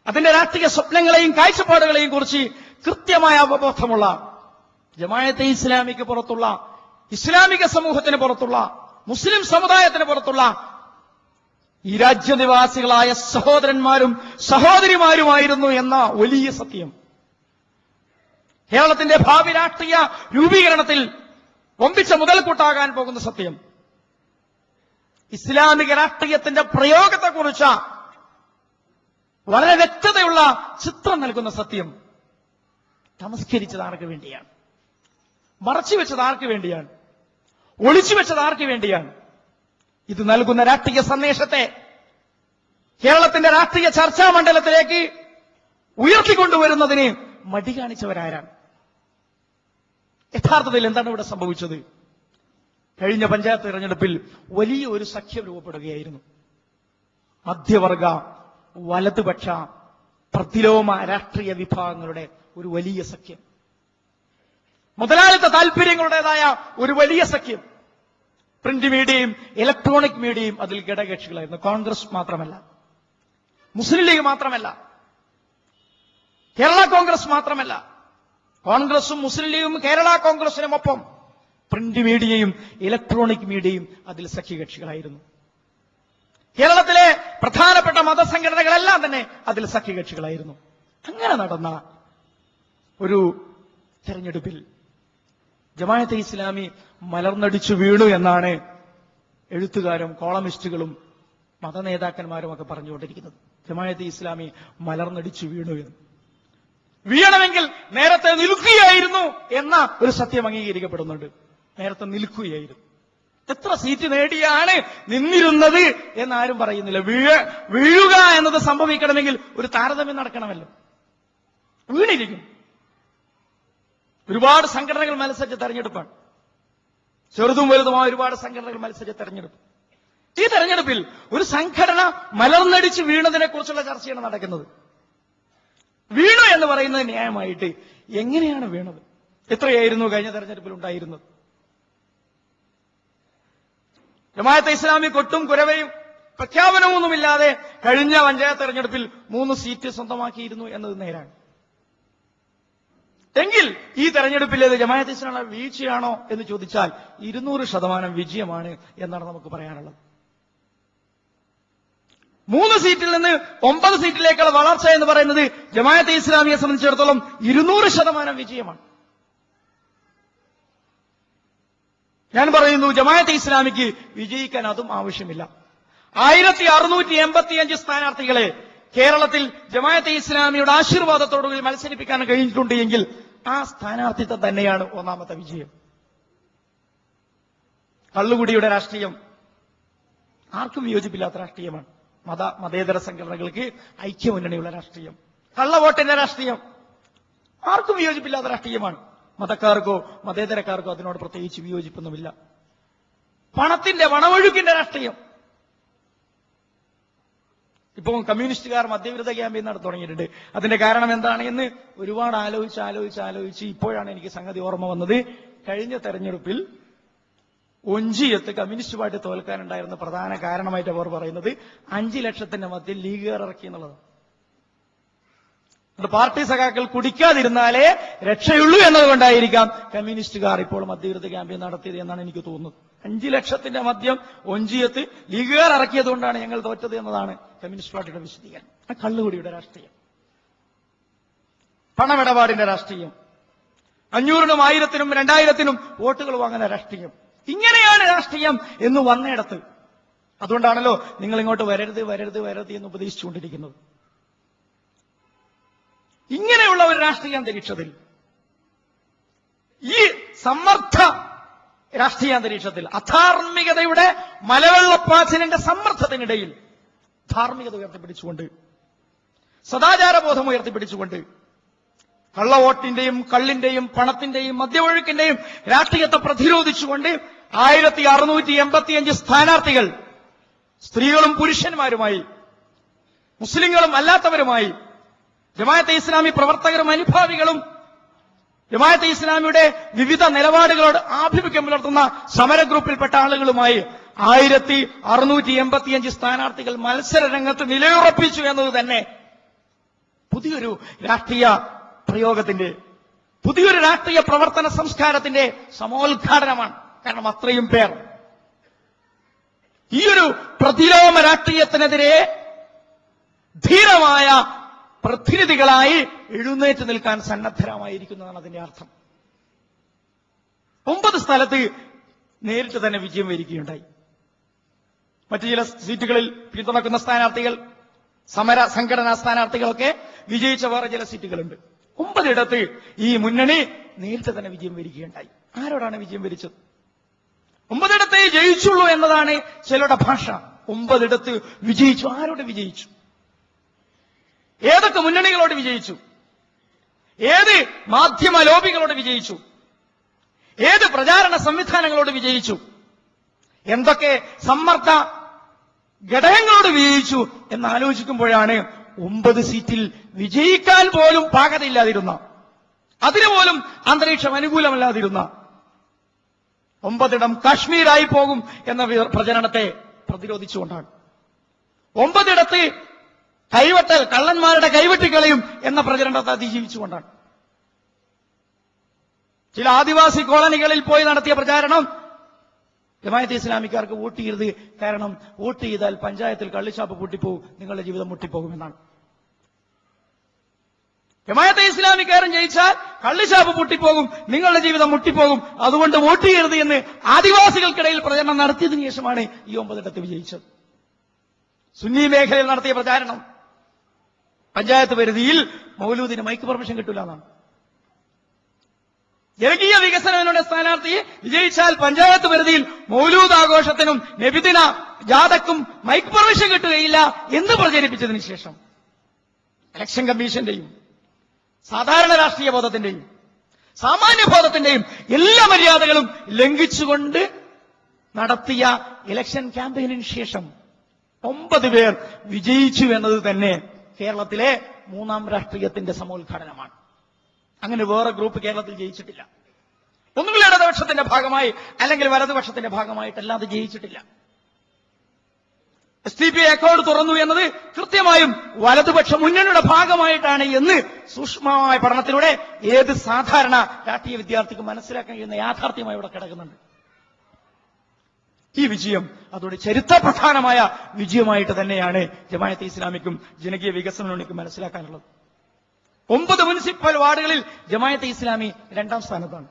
[SPEAKER 1] അതിന്റെ രാഷ്ട്രീയ സ്വപ്നങ്ങളെയും കാഴ്ചപ്പാടുകളെയും കുറിച്ച് കൃത്യമായ അവബോധമുള്ള, ജമാഅത്തെ ഇസ്ലാമിക്ക് പുറത്തുള്ള, ഇസ്ലാമിക സമൂഹത്തിന് പുറത്തുള്ള, മുസ്ലിം സമുദായത്തിന് പുറത്തുള്ള ഈ രാജ്യനിവാസികളായ സഹോദരന്മാരും സഹോദരിമാരുമായിരുന്നു എന്ന വലിയ സത്യം, കേരളത്തിന്റെ ഭാവി രാഷ്ട്രീയ രൂപീകരണത്തിൽ വമ്പിച്ച മുതൽക്കൂട്ടാകാൻ പോകുന്ന സത്യം, ഇസ്ലാമിക രാഷ്ട്രീയത്തിന്റെ പ്രയോഗത്തെക്കുറിച്ച് വളരെ വ്യക്തതയുള്ള ചിത്രം നൽകുന്ന സത്യം തമസ്കരിച്ചത് ആർക്ക് വേണ്ടിയാണ്? മറച്ചുവെച്ചത് ആർക്ക് വേണ്ടിയാണ്? ഒളിച്ചുവെച്ചത് ആർക്ക് വേണ്ടിയാണ്? ഇത് നൽകുന്ന രാഷ്ട്രീയ സന്ദേശത്തെ കേരളത്തിന്റെ രാഷ്ട്രീയ ചർച്ചാ മണ്ഡലത്തിലേക്ക് ഉയർത്തിക്കൊണ്ടുവരുന്നതിന് മടി കാണിച്ചവരാരാണ്? യഥാർത്ഥത്തിൽ എന്താണ് ഇവിടെ സംഭവിച്ചത്? കഴിഞ്ഞ പഞ്ചായത്ത് തെരഞ്ഞെടുപ്പിൽ വലിയ ഒരു സഖ്യം രൂപപ്പെടുകയായിരുന്നു. മധ്യവർഗ, വലതുപക്ഷ, പ്രതിലോമ രാഷ്ട്രീയ വിഭാഗങ്ങളുടെ ഒരു വലിയ സഖ്യം, മുതലാളിത്ത താൽപര്യങ്ങളുടേതായ ഒരു വലിയ സഖ്യം. പ്രിന്റ് മീഡിയയും ഇലക്ട്രോണിക് മീഡിയയും അതിൽ ഘടകകക്ഷികളായിരുന്നു. കോൺഗ്രസ് മാത്രമല്ല, മുസ്ലിം ലീഗ് മാത്രമല്ല, കേരള കോൺഗ്രസ് മാത്രമല്ല, കോൺഗ്രസും മുസ്ലിം ലീഗും കേരള കോൺഗ്രസിനുമൊപ്പം പ്രിന്റ് മീഡിയയും ഇലക്ട്രോണിക് മീഡിയയും അതിൽ സഖ്യകക്ഷികളായിരുന്നു. കേരളത്തിലെ പ്രധാനപ്പെട്ട മതസംഘടനകളെല്ലാം തന്നെ അതിൽ സഖ്യകക്ഷികളായിരുന്നു. അങ്ങനെ നടന്ന ഒരു തെരഞ്ഞെടുപ്പിൽ ജമാഅത്തെ ഇസ്ലാമി മലർന്നടിച്ചു വീണു എന്നാണ് എഴുത്തുകാരും കോളമിസ്റ്റുകളും മതനേതാക്കന്മാരും ഒക്കെ പറഞ്ഞുകൊണ്ടിരിക്കുന്നത്. ജമാഅത്തെ ഇസ്ലാമി മലർന്നടിച്ചു വീണു എന്ന്. വീണമെങ്കിൽ നേരത്തെ നിൽക്കുകയായിരുന്നു എന്ന ഒരു സത്യം അംഗീകരിക്കപ്പെടുന്നുണ്ട്. നേരത്തെ നിൽക്കുകയായിരുന്നു. എത്ര സീറ്റ് നേടിയാണ് നിന്നിരുന്നത് എന്നാരും പറയുന്നില്ല. വീഴുക എന്നത് സംഭവിക്കണമെങ്കിൽ ഒരു താരതമ്യം നടക്കണമല്ലോ. വീണിരിക്കും. ഒരുപാട് സംഘടനകൾ മത്സരിച്ച തെരഞ്ഞെടുപ്പാണ്. ചെറുതും വലുതുമായ ഒരുപാട് സംഘടനകൾ മത്സരിച്ച തെരഞ്ഞെടുപ്പ്. ഈ തെരഞ്ഞെടുപ്പിൽ ഒരു സംഘടന മലർന്നടിച്ച് വീണതിനെ കുറിച്ചുള്ള ചർച്ചയാണ് നടക്കുന്നത്. വീണു എന്ന് പറയുന്നത് ന്യായമായിട്ട് എങ്ങനെയാണ് വീണത്? എത്രയായിരുന്നു കഴിഞ്ഞ തെരഞ്ഞെടുപ്പിൽ ഉണ്ടായിരുന്നത്? ജമാഅത്തെ ഇസ്ലാമി കൊട്ടും കുരവയും പ്രഖ്യാപനമൊന്നുമില്ലാതെ കഴിഞ്ഞ പഞ്ചായത്ത് തെരഞ്ഞെടുപ്പിൽ 3 സീറ്റ് സ്വന്തമാക്കിയിരുന്നു എന്നത് നേരാണ്. എങ്കിൽ ഈ തെരഞ്ഞെടുപ്പിൽ ജമാഅത്തെ ഇസ്ലാമിയുടെ വീഴ്ചയാണോ എന്ന് ചോദിച്ചാൽ 200% വിജയമാണ് എന്നാണ് നമുക്ക് പറയാനുള്ളത്. 3 സീറ്റിൽ നിന്ന് 9 സീറ്റിലേക്കുള്ള വളർച്ച എന്ന് പറയുന്നത് ജമാഅത്തെ ഇസ്ലാമിയെ സംബന്ധിച്ചിടത്തോളം 200% വിജയമാണ്. ഞാൻ പറയുന്നു, ജമാഅത്തെ ഇസ്ലാമിക്ക് വിജയിക്കാൻ അതും ആവശ്യമില്ല. 1685 സ്ഥാനാർത്ഥികളെ കേരളത്തിൽ ജമാഅത്തെ ഇസ്ലാമിയുടെ ആശീർവാദത്തോടുകൂടി മത്സരിപ്പിക്കാൻ കഴിഞ്ഞിട്ടുണ്ട് എങ്കിൽ ആ സ്ഥാനാർത്ഥിത്വം തന്നെയാണ് ഒന്നാമത്തെ വിജയം. കള്ളുകുടിയുടെ രാഷ്ട്രീയം ആർക്കും വിയോജിപ്പില്ലാത്ത രാഷ്ട്രീയമാണ്. മതേതര സംഘടനകൾക്ക് ഐക്യമുന്നണിയുള്ള രാഷ്ട്രീയം. കള്ളവോട്ടിന്റെ രാഷ്ട്രീയം ആർക്കും വിയോജിപ്പില്ലാത്ത രാഷ്ട്രീയമാണ്. മതക്കാർക്കോ മതേതരക്കാർക്കോ അതിനോട് പ്രത്യേകിച്ച് വിയോജിപ്പൊന്നുമില്ല. പണത്തിന്റെ പണമൊഴുക്കിന്റെ രാഷ്ട്രീയം. ഇപ്പോൾ കമ്മ്യൂണിസ്റ്റുകാർ മദ്യവിരുദ്ധ ക്യാമ്പയിൻ നടത്തി തുടങ്ങിയിട്ടുണ്ട്. അതിന്റെ കാരണം എന്താണ് എന്ന് ഒരുപാട് ആലോചിച്ച് ഇപ്പോഴാണ് എനിക്ക് സംഗതി ഓർമ്മ വന്നത്. കഴിഞ്ഞ തെരഞ്ഞെടുപ്പിൽ ഒഞ്ചിയത്ത് കമ്മ്യൂണിസ്റ്റ് പാർട്ടി തോൽക്കാനുണ്ടായിരുന്ന പ്രധാന കാരണമായിട്ട് അവർ പറയുന്നത് 5 ലക്ഷത്തിന്റെ മദ്യം ലീഗുകാർ ഇറക്കി എന്നുള്ളത്. പാർട്ടി സഖാക്കൾ കുടിക്കാതിരുന്നാലേ രക്ഷയുള്ളൂ എന്നതുകൊണ്ടായിരിക്കാം കമ്മ്യൂണിസ്റ്റുകാർ ഇപ്പോൾ മദ്യവിരുദ്ധ ക്യാമ്പയിൻ നടത്തിയത് എന്നാണ് എനിക്ക് തോന്നുന്നത്. 5 ലക്ഷത്തിന്റെ മദ്യം ഒഞ്ചിയത്ത് ലീഗുകാർ ഇറക്കിയതുകൊണ്ടാണ് ഞങ്ങൾ തോറ്റത് എന്നതാണ് കമ്മ്യൂണിസ്റ്റ് പാർട്ടിയുടെ വിശദീകരണം. ആ കള്ളുകുടിയുടെ രാഷ്ട്രീയം, പണമിടപാടിന്റെ രാഷ്ട്രീയം, 500-നും 1000-നും 2000-നും വോട്ടുകൾ വാങ്ങുന്ന രാഷ്ട്രീയം, ഇങ്ങനെയാണ് രാഷ്ട്രീയം എന്ന് വന്നിടത്ത്. അതുകൊണ്ടാണല്ലോ നിങ്ങൾ ഇങ്ങോട്ട് വരരുത് എന്ന് ഉപദേശിച്ചുകൊണ്ടിരിക്കുന്നത്. ഇങ്ങനെയുള്ള ഒരു രാഷ്ട്രീയ അന്തരീക്ഷത്തിൽ, ഈ സമ്മർദ്ദ രാഷ്ട്രീയ അന്തരീക്ഷത്തിൽ, അധാർമികതയുടെ മലവെള്ളപ്പാച്ചിലിന്റെ സമ്മർദ്ദത്തിനിടയിൽ ധാർമ്മികത ഉയർത്തിപ്പിടിച്ചുകൊണ്ട്, സദാചാരബോധം ഉയർത്തിപ്പിടിച്ചുകൊണ്ട്, കള്ളവോട്ടിന്റെയും കള്ളിന്റെയും പണത്തിന്റെയും മദ്യമൊഴുക്കിന്റെയും രാഷ്ട്രീയത്തെ പ്രതിരോധിച്ചുകൊണ്ട് 1685 സ്ഥാനാർത്ഥികൾ സ്ത്രീകളും പുരുഷന്മാരുമായി, മുസ്ലിങ്ങളും അല്ലാത്തവരുമായി, ജമാഅത്തെ ഇസ്ലാമി പ്രവർത്തകരും അനുഭാവികളും ജമാഅത്തെ ഇസ്ലാമിയുടെ വിവിധ നിലപാടുകളോട് ആഭിമുഖ്യം പുലർത്തുന്ന സമര ഗ്രൂപ്പിൽപ്പെട്ട ആളുകളുമായി 1685 സ്ഥാനാർത്ഥികൾ മത്സര രംഗത്ത് നിലയുറപ്പിച്ചു എന്നത് തന്നെ പുതിയൊരു രാഷ്ട്രീയ പ്രയോഗത്തിന്റെ, പുതിയൊരു രാഷ്ട്രീയ പ്രവർത്തന സംസ്കാരത്തിന്റെ സമോദ്ഘാടനമാണ്. കാരണം അത്രയും പേർ ഈയൊരു പ്രതിലോമ രാഷ്ട്രീയത്തിനെതിരെ ധീരമായ പ്രതിനിധികളായി എഴുന്നേറ്റ് നിൽക്കാൻ സന്നദ്ധരായിരിക്കുന്നതാണ് അതിന്റെ അർത്ഥം. 9 സ്ഥലത്ത് നേരിട്ട് തന്നെ വിജയം വരികയുണ്ടായി. മറ്റു ചില സീറ്റുകളിൽ പിന്തുണക്കുന്ന സ്ഥാനാർത്ഥികൾ, സമര സംഘടനാ സ്ഥാനാർത്ഥികളൊക്കെ വിജയിച്ച വേറെ ചില സീറ്റുകളുണ്ട്. 9 ഇടത്ത് ഈ മുന്നണി നേരിട്ട് തന്നെ വിജയം വരികയുണ്ടായി. ആരോടാണ് വിജയം വരിച്ചത്? 9 ഇടത്തേ ജയിച്ചുള്ളൂ എന്നതാണ് ചിലരുടെ ഭാഷ. 9 ഇടത്ത് വിജയിച്ചു. ആരോട് വിജയിച്ചു? ഏതൊക്കെ മുന്നണികളോട് വിജയിച്ചു? ഏത് മാധ്യമ ലോബികളോട് വിജയിച്ചു? ഏത് പ്രചാരണ സംവിധാനങ്ങളോട് വിജയിച്ചു? എന്തൊക്കെ സമ്മർദ്ദ ഘടകങ്ങളോട് വിജയിച്ചു എന്നാലോചിക്കുമ്പോഴാണ് 9 സീറ്റിൽ വിജയിക്കാൻ പോലും പാകതയില്ലാതിരുന്ന, അതിനുപോലും അന്തരീക്ഷം അനുകൂലമല്ലാതിരുന്ന, 9 ഇടം കാശ്മീരായി പോകും എന്ന പ്രചരണത്തെ പ്രതിരോധിച്ചുകൊണ്ടാണ്. 9 ഇടത്ത് കള്ളന്മാരുടെ കൈവെട്ടിക്കളയും എന്ന പ്രചരണത്തെ അതിജീവിച്ചുകൊണ്ടാണ്. ചില ആദിവാസി കോളനികളിൽ പോയി നടത്തിയ പ്രചാരണം ജമാഅത്തെ ഇസ്ലാമിക്കാർക്ക് വോട്ട് ചെയ്യരുത്, കാരണം വോട്ട് ചെയ്താൽ പഞ്ചായത്തിൽ കള്ളിഷാപ്പ് പൂട്ടിപ്പോകും, നിങ്ങളുടെ ജീവിതം മുട്ടിപ്പോകുമെന്നാണ്. ജമാഅത്തെ ഇസ്ലാമിക്കാരൻ ജയിച്ചാൽ കള്ളിഷാപ്പ് പൂട്ടിപ്പോകും, നിങ്ങളുടെ ജീവിതം മുട്ടിപ്പോകും, അതുകൊണ്ട് വോട്ട് ചെയ്യരുത് എന്ന് ആദിവാസികൾക്കിടയിൽ പ്രചരണം നടത്തിയതിനു ശേഷമാണ് ഈ 9 ഇടത്ത് വിജയിച്ചത്. സുന്നി മേഖലയിൽ നടത്തിയ പ്രചാരണം പഞ്ചായത്ത് പരിധിയിൽ മൗലൂദിന് മൈക്ക് പെർമിഷൻ കിട്ടൂല എന്നാണ്. ജനകീയ വികസനങ്ങളുടെ സ്ഥാനാർത്ഥി വിജയിച്ചാൽ പഞ്ചായത്ത് പരിധിയിൽ മൗലൂദ് ആഘോഷത്തിനും നബിദിന ജാഥക്കും മൈക്ക് പെർമിഷൻ കിട്ടുകയില്ല എന്ന് പ്രചരിപ്പിച്ചതിന് ശേഷം ഇലക്ഷൻ കമ്മീഷന്റെയും സാധാരണ രാഷ്ട്രീയ ബോധത്തിന്റെയും സാമാന്യബോധത്തിന്റെയും എല്ലാ മര്യാദകളും ലംഘിച്ചുകൊണ്ട് നടത്തിയ ഇലക്ഷൻ ക്യാമ്പയിനിന് ശേഷം 9 പേർ വിജയിച്ചു എന്നത് തന്നെ കേരളത്തിലെ 3ാം രാഷ്ട്രീയത്തിന്റെ സമോദ്ഘാടനമാണ്. അങ്ങനെ വേറെ ഗ്രൂപ്പ് കേരളത്തിൽ ജയിച്ചിട്ടില്ല. ഒന്നുകിൽ ഇടതുപക്ഷത്തിന്റെ ഭാഗമായി അല്ലെങ്കിൽ വലതുപക്ഷത്തിന്റെ ഭാഗമായിട്ടല്ലാതെ ജയിച്ചിട്ടില്ല. SDP അക്കൗണ്ട് തുറന്നു എന്നത് കൃത്യമായും വലതുപക്ഷ മുന്നണിയുടെ ഭാഗമായിട്ടാണ് എന്ന് സൂക്ഷ്മമായ പഠനത്തിലൂടെ ഏത് സാധാരണ രാഷ്ട്രീയ വിദ്യാർത്ഥിക്ക് മനസ്സിലാക്കാൻ കഴിയുന്ന യാഥാർത്ഥ്യമായി ഇവിടെ കിടക്കുന്നുണ്ട്. ഈ വിജയം അതോടെ ചരിത്രപ്രധാനമായ വിജയമായിട്ട് തന്നെയാണ് ജമാഅത്തെ ഇസ്ലാമിക്കും ജനകീയ വികസന മുന്നണിക്കും മനസ്സിലാക്കാനുള്ളത്. 9 മുനിസിപ്പൽ വാർഡുകളിൽ ജമാഅത്തെ ഇസ്ലാമി 2ാം സ്ഥാനത്താണ്.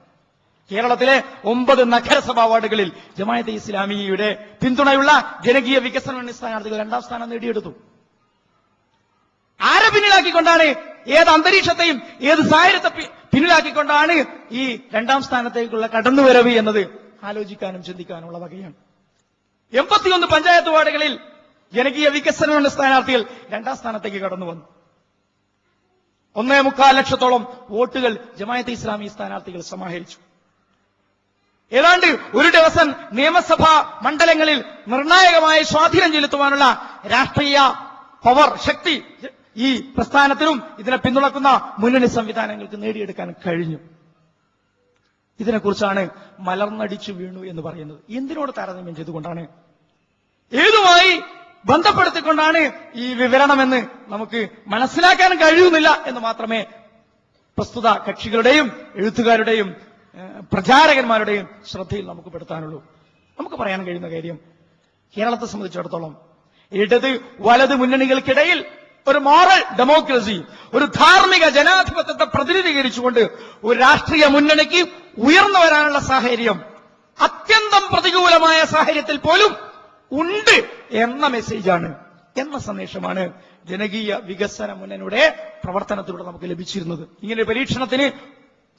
[SPEAKER 1] കേരളത്തിലെ 9 നഗരസഭാ വാർഡുകളിൽ ജമാഅത്തെ ഇസ്ലാമിയുടെ പിന്തുണയുള്ള ജനകീയ വികസന മുന്നണി സ്ഥാനാർത്ഥികൾ 2ാം സ്ഥാനം നേടിയെടുത്തു. ആരെ പിന്നിലാക്കിക്കൊണ്ടാണ്, ഏത് അന്തരീക്ഷത്തെയും ഏത് സാഹചര്യത്തെ പിന്നിലാക്കിക്കൊണ്ടാണ് ഈ 2ാം സ്ഥാനത്തേക്കുള്ള കടന്നുവരവ് എന്നത് ആലോചിക്കാനും ചിന്തിക്കാനുള്ള വകയാണ്. 81 പഞ്ചായത്ത് വാർഡുകളിൽ ജനകീയ വികസന മുന്നണി സ്ഥാനാർത്ഥികൾ 2ാം സ്ഥാനത്തേക്ക് കടന്നു വന്നു. 1.25 ലക്ഷത്തോളം വോട്ടുകൾ ജമാഅത്തെ ഇസ്ലാമി സ്ഥാനാർത്ഥികൾ സമാഹരിച്ചു. ഏതാണ്ട് ഒരു ദിവസം നിയമസഭാ മണ്ഡലങ്ങളിൽ നിർണായകമായ സ്വാധീനം ചെലുത്തുവാനുള്ള രാഷ്ട്രീയ പവർ, ശക്തി ഈ പ്രസ്ഥാനത്തിനും ഇതിനെ പിന്തുണക്കുന്ന മുന്നണി സംവിധാനങ്ങൾക്ക് നേടിയെടുക്കാൻ കഴിഞ്ഞു. ഇതിനെക്കുറിച്ചാണ് മലർന്നടിച്ചു വീണു എന്ന് പറയുന്നത്. എന്തിനോട് താരതമ്യം ചെയ്തുകൊണ്ടാണ്, ഏതുമായി ബന്ധപ്പെടുത്തിക്കൊണ്ടാണ് ഈ വിവരണമെന്ന് നമുക്ക് മനസ്സിലാക്കാൻ കഴിയുന്നില്ല എന്ന് മാത്രമേ പ്രസ്തുത കക്ഷികളുടെയും എഴുത്തുകാരുടെയും പ്രചാരകന്മാരുടെയും ശ്രദ്ധയിൽ നമുക്ക് പെടുത്താനുള്ളൂ. നമുക്ക് പറയാൻ കഴിയുന്ന കാര്യം, കേരളത്തെ സംബന്ധിച്ചിടത്തോളം ഇടത് വലത് മുന്നണികൾക്കിടയിൽ ഒരു മോറൽ ഡെമോക്രസി, ഒരു ധാർമ്മിക ജനാധിപത്യത്തെ പ്രതിനിധീകരിച്ചുകൊണ്ട് ഒരു രാഷ്ട്രീയ മുന്നണിക്ക് ഉയർന്നു വരാനുള്ള സാഹചര്യം അത്യന്തം പ്രതികൂലമായ സാഹചര്യത്തിൽ പോലും ഉണ്ട് എന്ന മെസ്സേജാണ്, എന്ന സന്ദേശമാണ് ജനകീയ വികസന മുന്നണിയുടെ പ്രവർത്തനത്തിലൂടെ നമുക്ക് ലഭിച്ചിരുന്നത്. ഇങ്ങനെ പരീക്ഷണത്തിന്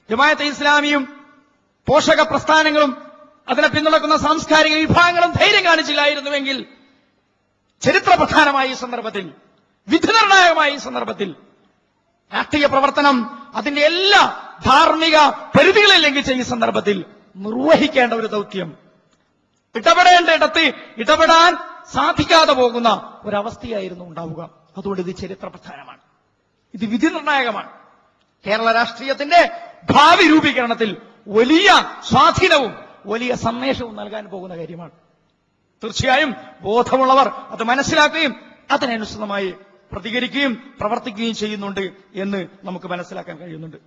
[SPEAKER 1] ജമാഅത്തെ ഇസ്ലാമിയും പോഷക പ്രസ്ഥാനങ്ങളും അതിനെ പിന്തുണക്കുന്ന സാംസ്കാരിക വിഭാഗങ്ങളും ധൈര്യം കാണിച്ചില്ലായിരുന്നുവെങ്കിൽ ചരിത്രപ്രധാനമായ ഈ സന്ദർഭത്തിൽ, വിധിനിർണായകമായ ഈ സന്ദർഭത്തിൽ രാഷ്ട്രീയ പ്രവർത്തനം അതിന്റെ എല്ലാ ധാർമ്മിക പരിധികളെ ലംഘിച്ച ഈ സന്ദർഭത്തിൽ നിർവഹിക്കേണ്ട ഒരു ദൗത്യം, ഇടപെടേണ്ട ഇടത്ത് ഇടപെടാൻ സാധിക്കാതെ പോകുന്ന ഒരവസ്ഥയായിരുന്നു ഉണ്ടാവുക. അതുകൊണ്ട് ഇത് ചരിത്രപ്രധാനമാണ്, ഇത് വിധി നിർണായകമാണ്. കേരള രാഷ്ട്രീയത്തിന്റെ ഭാവി രൂപീകരണത്തിൽ വലിയ സ്വാധീനവും വലിയ സന്ദേശവും നൽകാൻ പോകുന്ന കാര്യമാണ്. തീർച്ചയായും ബോധമുള്ളവർ അത് മനസ്സിലാക്കുകയും അതിനനുസൃതമായി പ്രതികരിക്കുകയും പ്രവർത്തിക്കുകയും ചെയ്യുന്നുണ്ട് എന്ന് നമുക്ക് മനസ്സിലാക്കാൻ കഴിയുന്നുണ്ട്.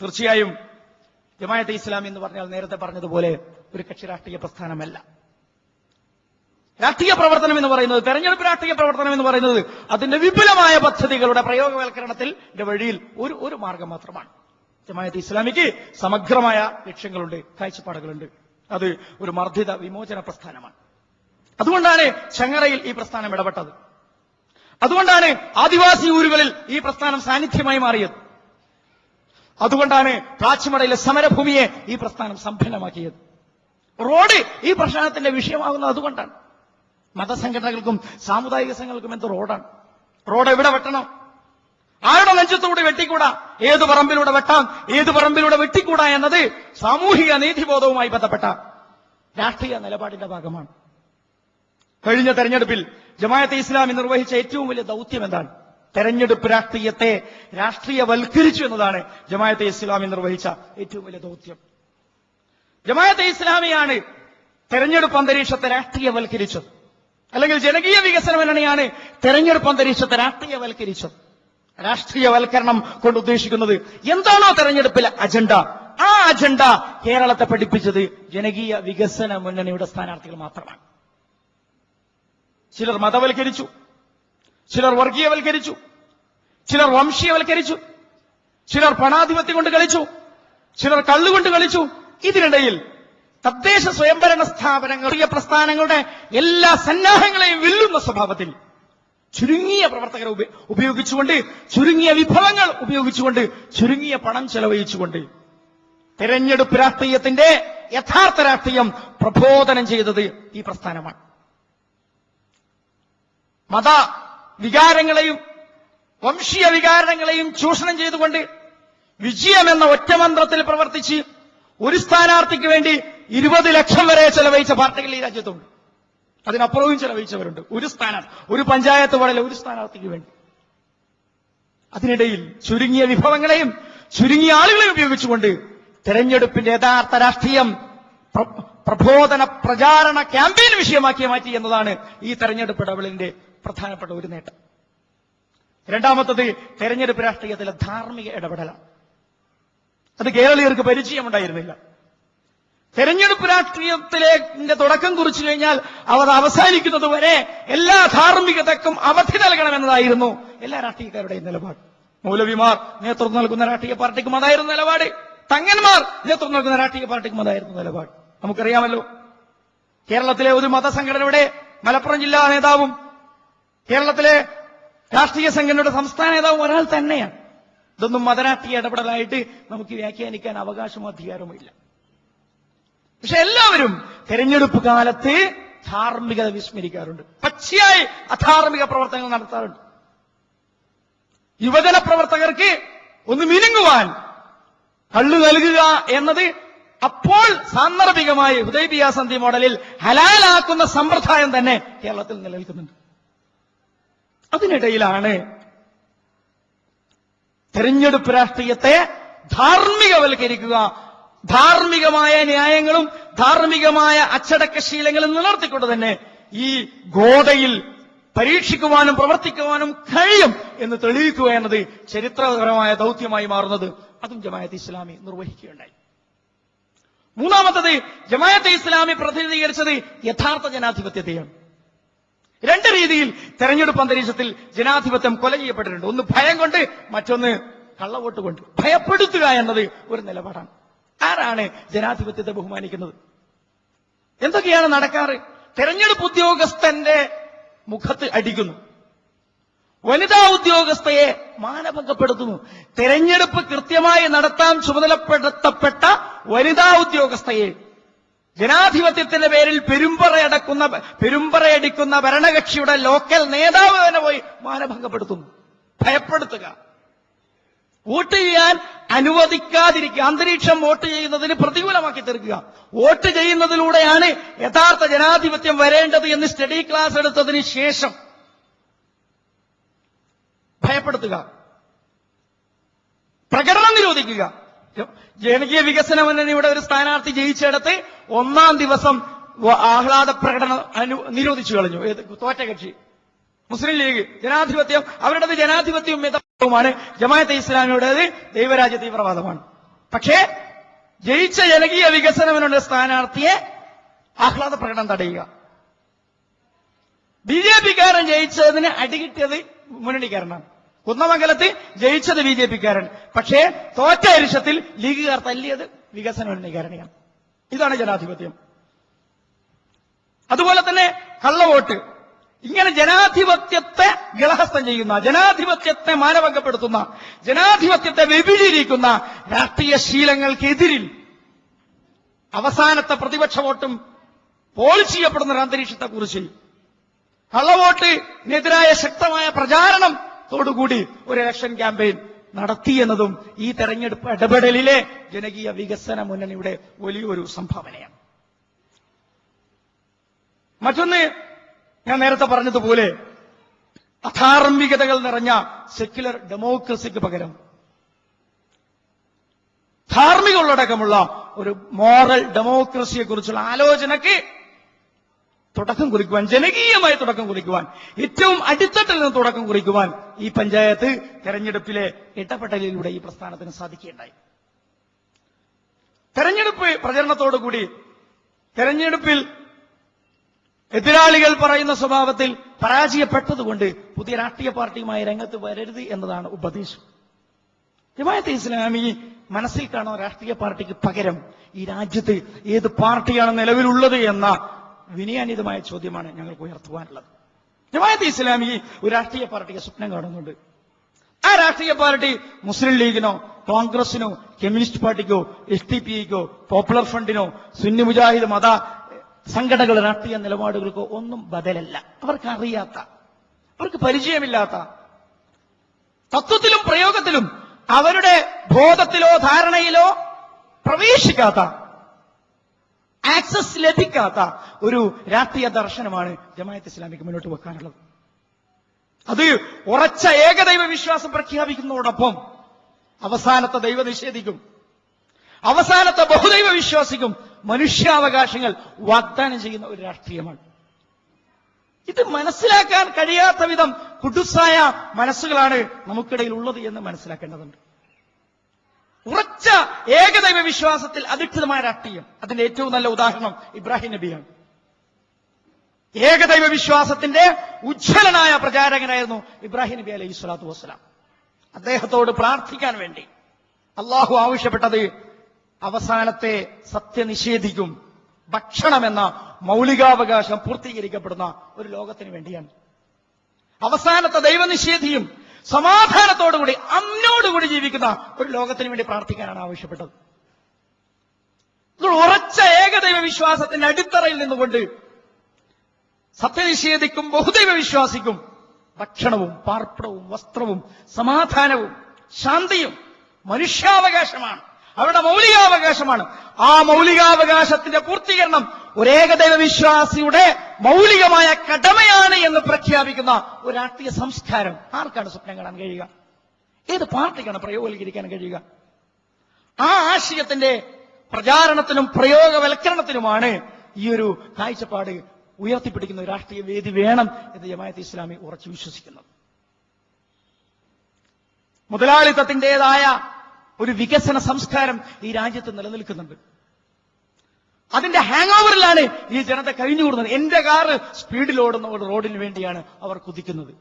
[SPEAKER 1] തീർച്ചയായും ജമാഅത്തെ ഇസ്ലാമി എന്ന് പറഞ്ഞാൽ നേരത്തെ പറഞ്ഞതുപോലെ ഒരു കക്ഷി രാഷ്ട്രീയ പ്രസ്ഥാനമല്ല. രാഷ്ട്രീയ പ്രവർത്തനം എന്ന് പറയുന്നത്, തെരഞ്ഞെടുപ്പ് രാഷ്ട്രീയ പ്രവർത്തനം എന്ന് പറയുന്നത് അതിന്റെ വിപുലമായ പദ്ധതികളുടെ പ്രയോഗവൽക്കരണത്തിന്റെ വഴിയിൽ ഒരു മാർഗം മാത്രമാണ്. ജമാഅത്തെ ഇസ്ലാമിക്ക് സമഗ്രമായ ലക്ഷ്യങ്ങളുണ്ട്, കാഴ്ചപ്പാടുകളുണ്ട്. അത് ഒരു മർദ്ദിത വിമോചന പ്രസ്ഥാനമാണ്. അതുകൊണ്ടാണ് ചെങ്ങറയിൽ ഈ പ്രസ്ഥാനം ഇടപെട്ടത്. അതുകൊണ്ടാണ് ആദിവാസി ഊരുകളിൽ ഈ പ്രസ്ഥാനം സാന്നിധ്യമായി മാറിയത്. അതുകൊണ്ടാണ് പ്ലാച്ചിമടയിലെ സമരഭൂമിയെ ഈ പ്രസ്ഥാനം സമ്പന്നമാക്കിയത്. റോഡ് ഈ പ്രശ്നത്തിന്റെ വിഷയമാകുന്നത് അതുകൊണ്ടാണ്. മതസംഘടനകൾക്കും സാമുദായിക സംഘങ്ങൾക്കും എന്ത് റോഡാണ്? റോഡ് എവിടെ വെട്ടണം? ആരുടെ നെഞ്ചത്തൂടെ വെട്ടിക്കൂടാ? ഏത് പറമ്പിലൂടെ വെട്ടാം, ഏത് പറമ്പിലൂടെ വെട്ടിക്കൂടാ എന്നത് സാമൂഹിക നീതിബോധവുമായി ബന്ധപ്പെട്ട രാഷ്ട്രീയ നിലപാടിന്റെ ഭാഗമാണ്. കഴിഞ്ഞ തെരഞ്ഞെടുപ്പിൽ ജമാഅത്തെ ഇസ്ലാമി നിർവഹിച്ച ഏറ്റവും വലിയ ദൗത്യം എന്താണ്? തെരഞ്ഞെടുപ്പ് രാഷ്ട്രീയത്തെ രാഷ്ട്രീയവൽക്കരിച്ചു എന്നതാണ് ജമാഅത്തെ ഇസ്ലാമി നിർവഹിച്ച ഏറ്റവും വലിയ ദൗത്യം. ജമാഅത്തെ ഇസ്ലാമിയാണ് തെരഞ്ഞെടുപ്പ് അന്തരീക്ഷത്തെ രാഷ്ട്രീയവൽക്കരിച്ചത്, അല്ലെങ്കിൽ ജനകീയ വികസന മുന്നണിയാണ് തെരഞ്ഞെടുപ്പ് അന്തരീക്ഷത്തെ രാഷ്ട്രീയവൽക്കരിച്ചത്. രാഷ്ട്രീയവൽക്കരണം കൊണ്ട് ഉദ്ദേശിക്കുന്നത് എന്താണോ തെരഞ്ഞെടുപ്പിലെ അജണ്ട, ആ അജണ്ട കേരളത്തെ പഠിപ്പിച്ചത് ജനകീയ വികസന മുന്നണിയുടെ സ്ഥാനാർത്ഥികൾ മാത്രമാണ്. ചിലർ മതവൽക്കരിച്ചു, ചിലർ വർഗീയവൽക്കരിച്ചു, ചിലർ വംശീയവൽക്കരിച്ചു, ചിലർ പണാധിപത്യം കൊണ്ട് കളിച്ചു, ചിലർ കള്ളുകൊണ്ട് കളിച്ചു. ഇതിനിടയിൽ തദ്ദേശ സ്വയംഭരണ സ്ഥാപനങ്ങൾ, പ്രസ്ഥാനങ്ങളുടെ എല്ലാ സന്നാഹങ്ങളെയും വെല്ലുന്ന സ്വഭാവത്തിൽ ചുരുങ്ങിയ പ്രവർത്തകരെ ഉപയോഗിച്ചുകൊണ്ട്, ചുരുങ്ങിയ വിഭവങ്ങൾ ഉപയോഗിച്ചുകൊണ്ട്, ചുരുങ്ങിയ പണം ചെലവഴിച്ചുകൊണ്ട് തെരഞ്ഞെടുപ്പ് രാഷ്ട്രീയത്തിന്റെ യഥാർത്ഥ രാഷ്ട്രീയം പ്രബോധനം ചെയ്തത് ഈ പ്രസ്ഥാനമാണ്. മത വികാരങ്ങളെയും വംശീയ വികാരങ്ങളെയും ചൂഷണം ചെയ്തുകൊണ്ട് വിജയമെന്ന ഒറ്റമന്ത്രത്തിൽ പ്രവർത്തിച്ച് ഒരു സ്ഥാനാർത്ഥിക്ക് വേണ്ടി 20 ലക്ഷം വരെ ചെലവഴിച്ച പാർട്ടികൾ ഈ രാജ്യത്തുണ്ട്. അതിനപ്പുറവും ചെലവഴിച്ചവരുണ്ട്. ഒരു പഞ്ചായത്ത് വാർഡിലെ ഒരു സ്ഥാനാർത്ഥിക്ക് വേണ്ടി. അതിനിടയിൽ ചുരുങ്ങിയ വിഭവങ്ങളെയും ചുരുങ്ങിയ ആളുകളെയും ഉപയോഗിച്ചുകൊണ്ട് തെരഞ്ഞെടുപ്പിന്റെ യഥാർത്ഥ രാഷ്ട്രീയം പ്രബോധന പ്രചാരണ ക്യാമ്പയിൻ വിഷയമാക്കി മാറ്റി എന്നതാണ് ഈ തെരഞ്ഞെടുപ്പ് ഇടപെടലിന്റെ പ്രധാനപ്പെട്ട ഒരു നേട്ടം. രണ്ടാമത്തത് തെരഞ്ഞെടുപ്പ് രാഷ്ട്രീയത്തിലെ ധാർമ്മിക ഇടപെടലാണ്. അത് കേരളീയർക്ക് പരിചയമുണ്ടായിരുന്നില്ല. തെരഞ്ഞെടുപ്പ് രാഷ്ട്രീയത്തിലെ തുടക്കം കുറിച്ചു കഴിഞ്ഞാൽ അവർ അവസാനിക്കുന്നത് വരെ എല്ലാ ധാർമ്മികതക്കും അവധി നൽകണമെന്നതായിരുന്നു എല്ലാ രാഷ്ട്രീയക്കാരുടെയും നിലപാട്. മൗലവിമാർ നേതൃത്വം നൽകുന്ന രാഷ്ട്രീയ പാർട്ടിക്കും അതായിരുന്നു നിലപാട്. തങ്ങന്മാർ നേതൃത്വം നൽകുന്ന രാഷ്ട്രീയ പാർട്ടിക്കും അതായിരുന്നു നിലപാട്. നമുക്കറിയാമല്ലോ, കേരളത്തിലെ ഒരു മതസംഘടനയുടെ മലപ്പുറം ജില്ലാ നേതാവും കേരളത്തിലെ രാഷ്ട്രീയ സംഘടനയുടെ സംസ്ഥാന നേതാവും ഒരാൾ തന്നെയാണ്. ഇതൊന്നും മതരാഷ്ട്രീയ ഇടപെടലായിട്ട് നമുക്ക് വ്യാഖ്യാനിക്കാൻ അവകാശമോ അധികാരമോ ഇല്ല. പക്ഷെ എല്ലാവരും തെരഞ്ഞെടുപ്പ് കാലത്ത് ധാർമ്മികത വിസ്മരിക്കാറുണ്ട്, പച്ചയായി അധാർമിക പ്രവർത്തനങ്ങൾ നടത്താറുണ്ട്. യുവജന പ്രവർത്തകർക്ക് ഒന്ന് മിനുങ്ങുവാൻ കള്ളു നൽകുക എന്നത് അപ്പോൾ സാന്ദർഭികമായി ഹുദൈബിയ സന്ധി മോഡലിൽ ഹലാലാക്കുന്ന സമ്പ്രദായം തന്നെ കേരളത്തിൽ നിലനിൽക്കുന്നുണ്ട്. അതിനിടയിലാണ് തെരഞ്ഞെടുപ്പ് രാഷ്ട്രീയത്തെ ധാർമ്മികവൽക്കരിക്കുക, ധാർമ്മികമായ ന്യായങ്ങളും ധാർമ്മികമായ അച്ചടക്കശീലങ്ങളും നിലനിർത്തിക്കൊണ്ട് തന്നെ ഈ ഗോതയിൽ പരീക്ഷിക്കുവാനും പ്രവർത്തിക്കുവാനും കഴിയും എന്ന് തെളിയിക്കുക എന്നത് ചരിത്രപരമായ ദൗത്യമായി മാറുന്നത് അതും ജമാഅത്തെ ഇസ്ലാമി നിർവഹിക്കുകയുണ്ടായി. മൂന്നാമത്തത്, ജമാഅത്തെ ഇസ്ലാമി പ്രതിനിധീകരിച്ചത് യഥാർത്ഥ ജനാധിപത്യത്തെയാണ്. രണ്ട് രീതിയിൽ തെരഞ്ഞെടുപ്പ് അന്തരീക്ഷത്തിൽ ജനാധിപത്യം കൊല ചെയ്യപ്പെട്ടിട്ടുണ്ട്. ഒന്ന് ഭയം കൊണ്ട്, മറ്റൊന്ന് കള്ളവോട്ട് കൊണ്ട്. ഭയപ്പെടുത്തുക എന്നത് ഒരു നിലപാടാണ്. ആരാണ് ജനാധിപത്യത്തെ ബഹുമാനിക്കുന്നത്? എന്തൊക്കെയാണ് നടക്കാറ്? തെരഞ്ഞെടുപ്പ് ഉദ്യോഗസ്ഥന്റെ മുഖത്ത് അടിക്കുന്നു, വനിതാ ഉദ്യോഗസ്ഥയെ മാനഭംഗപ്പെടുത്തുന്നു. തെരഞ്ഞെടുപ്പ് കൃത്യമായി നടത്താൻ ചുമതലപ്പെടുത്തപ്പെട്ട വനിതാ ഉദ്യോഗസ്ഥയെ ജനാധിപത്യത്തിന്റെ പേരിൽ പെരുമ്പറയടിക്കുന്ന ഭരണകക്ഷിയുടെ ലോക്കൽ നേതാവ് തന്നെ പോയി മാനഭംഗപ്പെടുത്തുന്നു. ഭയപ്പെടുത്തുക, വോട്ട് ചെയ്യാൻ അനുവദിക്കാതിരിക്കുക, അന്തരീക്ഷം വോട്ട് ചെയ്യുന്നതിന് പ്രതികൂലമാക്കി തീർക്കുക. വോട്ട് ചെയ്യുന്നതിലൂടെയാണ് യഥാർത്ഥ ജനാധിപത്യം വരേണ്ടത് എന്ന് സ്റ്റഡി ക്ലാസ് എടുത്തതിന് ശേഷം ഭയപ്പെടുത്തുക, പ്രകടനം നിരോധിക്കുക. ജനകീയ വികസന മുന്നണിയുടെ ഒരു സ്ഥാനാർത്ഥി ജയിച്ചെടുത്ത് ഒന്നാം ദിവസം ആഹ്ലാദ പ്രകടനം നിരോധിച്ചു കളഞ്ഞു. തോറ്റ കക്ഷി മുസ്ലിം ലീഗ്. ജനാധിപത്യം അവരുടേത് ജനാധിപത്യവും മിതവുമാണ്, ജമാഅത്തെ ഇസ്ലാമിയുടേത് ദൈവരാജ്യ തീവ്രവാദമാണ്. പക്ഷേ ജയിച്ച ജനകീയ വികസന മുന്നണിയുടെ സ്ഥാനാർത്ഥിയെ ആഹ്ലാദ പ്രകടനം തടയുക. ബിജെപിക്കാരൻ ജയിച്ചതിന് അടികിട്ടിയത് മുന്നണിക്കാരനാണ്. കുന്നമംഗലത്ത് ജയിച്ചത് ബിജെപിക്കാരൻ, പക്ഷേ തോറ്റ അരിശത്തിൽ ലീഗുകാർ തല്ലിയത് വികസന മുന്നണിക്കാരനെയാണ്. ഇതാണ് ജനാധിപത്യം. അതുപോലെ തന്നെ കള്ളവോട്ട്. ഇങ്ങനെ ജനാധിപത്യത്തെ ഗളഹസ്ഥം ചെയ്യുന്ന, ജനാധിപത്യത്തെ മാനഭംഗപ്പെടുത്തുന്ന, ജനാധിപത്യത്തെ വ്യഭിചരിക്കുന്ന രാഷ്ട്രീയ ശീലങ്ങൾക്കെതിരിൽ അവസാനത്തെ പ്രതിപക്ഷ വോട്ടും പോൾ ചെയ്യപ്പെടുന്ന ഒരു അന്തരീക്ഷത്തെക്കുറിച്ച്, കള്ളവോട്ടിനെതിരായ ശക്തമായ പ്രചാരണത്തോടുകൂടി ഒരു ഇലക്ഷൻ ക്യാമ്പയിൻ നടത്തിയെന്നതും ഈ തെരഞ്ഞെടുപ്പ് ഇടപെടലിലെ ജനകീയ വികസന മുന്നണിയുടെ വലിയൊരു സംഭാവനയാണ്. മറ്റൊന്ന്, ഞാൻ നേരത്തെ പറഞ്ഞതുപോലെ അധാർമികതകൾ നിറഞ്ഞ സെക്യുലർ ഡെമോക്രസിക്ക് പകരം ധാർമ്മിക ഉള്ളടക്കമുള്ള ഒരു മോറൽ ഡെമോക്രസിയെ കുറിച്ചുള്ള ആലോചനയ്ക്ക് തുടക്കം കുറിക്കുവാൻ, ജനകീയമായി തുടക്കം കുറിക്കുവാൻ, ഏറ്റവും അടിത്തട്ടിൽ നിന്ന് തുടക്കം കുറിക്കുവാൻ ഈ പഞ്ചായത്ത് തെരഞ്ഞെടുപ്പിലെ ഇടപെടലിലൂടെ ഈ പ്രസ്ഥാനത്തിന് സാധിക്കുകയുണ്ടായി. തെരഞ്ഞെടുപ്പ് പ്രചരണത്തോടുകൂടി തെരഞ്ഞെടുപ്പിൽ എതിരാളികൾ പറയുന്ന സ്വഭാവത്തിൽ പരാജയപ്പെട്ടതുകൊണ്ട് പുതിയ രാഷ്ട്രീയ പാർട്ടിയുമായി രംഗത്ത് വരരുത് എന്നതാണ് ഉപദേശം. ജമാഅത്തെ ഇസ്ലാമി മനസ്സിൽ കാണുന്ന രാഷ്ട്രീയ പാർട്ടിക്ക് പകരം ഈ രാജ്യത്ത് ഏത് പാർട്ടിയാണ് നിലവിലുള്ളത് എന്ന വിനയാനിതമായ ചോദ്യമാണ് ഞങ്ങൾക്ക് ഉയർത്തുവാനുള്ളത്. ജമാഅത്തെ ഇസ്ലാമി ഒരു രാഷ്ട്രീയ പാർട്ടിയെ സ്വപ്നം കാണുന്നുണ്ട്. ആ രാഷ്ട്രീയ പാർട്ടി മുസ്ലിം ലീഗിനോ കോൺഗ്രസിനോ കമ്മ്യൂണിസ്റ്റ് പാർട്ടിക്കോ SDPIക്കോ പോപ്പുലർ ഫ്രണ്ടിനോ സുന്നി മുജാഹിദ് മത സംഘടനകളുടെ രാഷ്ട്രീയ നിലപാടുകൾക്കോ ഒന്നും ബദലല്ല. അവർക്കറിയാത്ത, അവർക്ക് പരിചയമില്ലാത്ത, തത്വത്തിലും പ്രയോഗത്തിലും അവരുടെ ബോധത്തിലോ ധാരണയിലോ പ്രവേശിക്കാത്ത, ആക്സസ് ലഭിക്കാത്ത ഒരു രാഷ്ട്രീയ ദർശനമാണ് ജമാഅത്തെ ഇസ്ലാമിക്ക് മുന്നോട്ട് വെക്കാനുള്ളത്. അത് ഉറച്ച ഏകദൈവ വിശ്വാസം പ്രഖ്യാപിക്കുന്നതോടൊപ്പം അവസാനത്തെ ദൈവനിഷേധിക്കും, അവസാനത്തെ ബഹുദൈവ വിശ്വാസിക്കും മനുഷ്യാവകാശങ്ങൾ വാഗ്ദാനം ചെയ്യുന്ന ഒരു രാഷ്ട്രീയമാണ്. ഇത് മനസ്സിലാക്കാൻ കഴിയാത്ത വിധം കുടുസായ മനസ്സുകളാണ് നമുക്കിടയിൽ ഉള്ളത് എന്ന് മനസ്സിലാക്കേണ്ടതുണ്ട്. ഉറച്ച ഏകദൈവ വിശ്വാസത്തിൽ അധിഷ്ഠിതമായ രാഷ്ട്രീയം, അതിന്റെ ഏറ്റവും നല്ല ഉദാഹരണം ഇബ്രാഹിം നബിയാണ്. ഏകദൈവ വിശ്വാസത്തിന്റെ ഉജ്ജ്വലനായ പ്രചാരകനായിരുന്നു ഇബ്രാഹിം നബി അലൈഹി സ്വലാത്തു വസ്സലാം. അദ്ദേഹത്തോട് പ്രാർത്ഥിക്കാൻ വേണ്ടി അള്ളാഹു ആവശ്യപ്പെട്ടത് അവസാനത്തെ സത്യനിഷേധിക്കും ഭക്ഷണമെന്ന മൗലികാവകാശം പൂർത്തീകരിക്കപ്പെടുന്ന ഒരു ലോകത്തിന് വേണ്ടിയാണ്. അവസാനത്തെ ദൈവനിഷേധിയും സമാധാനത്തോടുകൂടി അമ്നോടുകൂടി ജീവിക്കുന്ന ഒരു ലോകത്തിന് വേണ്ടി പ്രാർത്ഥിക്കാനാണ് ആവശ്യപ്പെട്ടത്. ഉറച്ച ഏകദൈവ വിശ്വാസത്തിന്റെ അടിത്തറയിൽ നിന്നുകൊണ്ട് സത്യനിഷേധിക്കും ബഹുദൈവ വിശ്വാസിക്കും ഭക്ഷണവും പാർപ്പിടവും വസ്ത്രവും സമാധാനവും ശാന്തിയും മനുഷ്യാവകാശമാണ്, അവരുടെ മൗലികാവകാശമാണ്. ആ മൗലികാവകാശത്തിന്റെ പൂർത്തീകരണം ഒരേകദൈവ വിശ്വാസിയുടെ മൗലികമായ കടമയാണ് എന്ന് പ്രഖ്യാപിക്കുന്ന ഒരു രാഷ്ട്രീയ സംസ്കാരം ആർക്കാണ് സ്വപ്നം കാണാൻ കഴിയുക? ഏത് പാർട്ടിക്കാണ് പ്രയോഗവൽക്കരിക്കാൻ കഴിയുക? ആ ആശയത്തിന്റെ പ്രചാരണത്തിനും പ്രയോഗവൽക്കരണത്തിനുമാണ് ഈ ഒരു കാഴ്ചപ്പാട് ഉയർത്തിപ്പിടിക്കുന്ന ഒരു രാഷ്ട്രീയ വേദി വേണം എന്ന് ജമാഅത്തെ ഇസ്ലാമി ഉറച്ചു വിശ്വസിക്കുന്നത്. മുതലാളിത്തത്തിന്റേതായ ഒരു വികസന സംസ്കാരം ഈ രാജ്യത്ത് നിലനിൽക്കുന്നുണ്ട്. അതിന്റെ ഹാങ് ഓവറിലാണ് ഈ ജനത കഴിഞ്ഞുകൂടുന്നത്. എന്റെ കാറ് സ്പീഡിൽ ഓടുന്ന ഒരു റോഡിന് വേണ്ടിയാണ് അവർ കുതിക്കുന്നത്.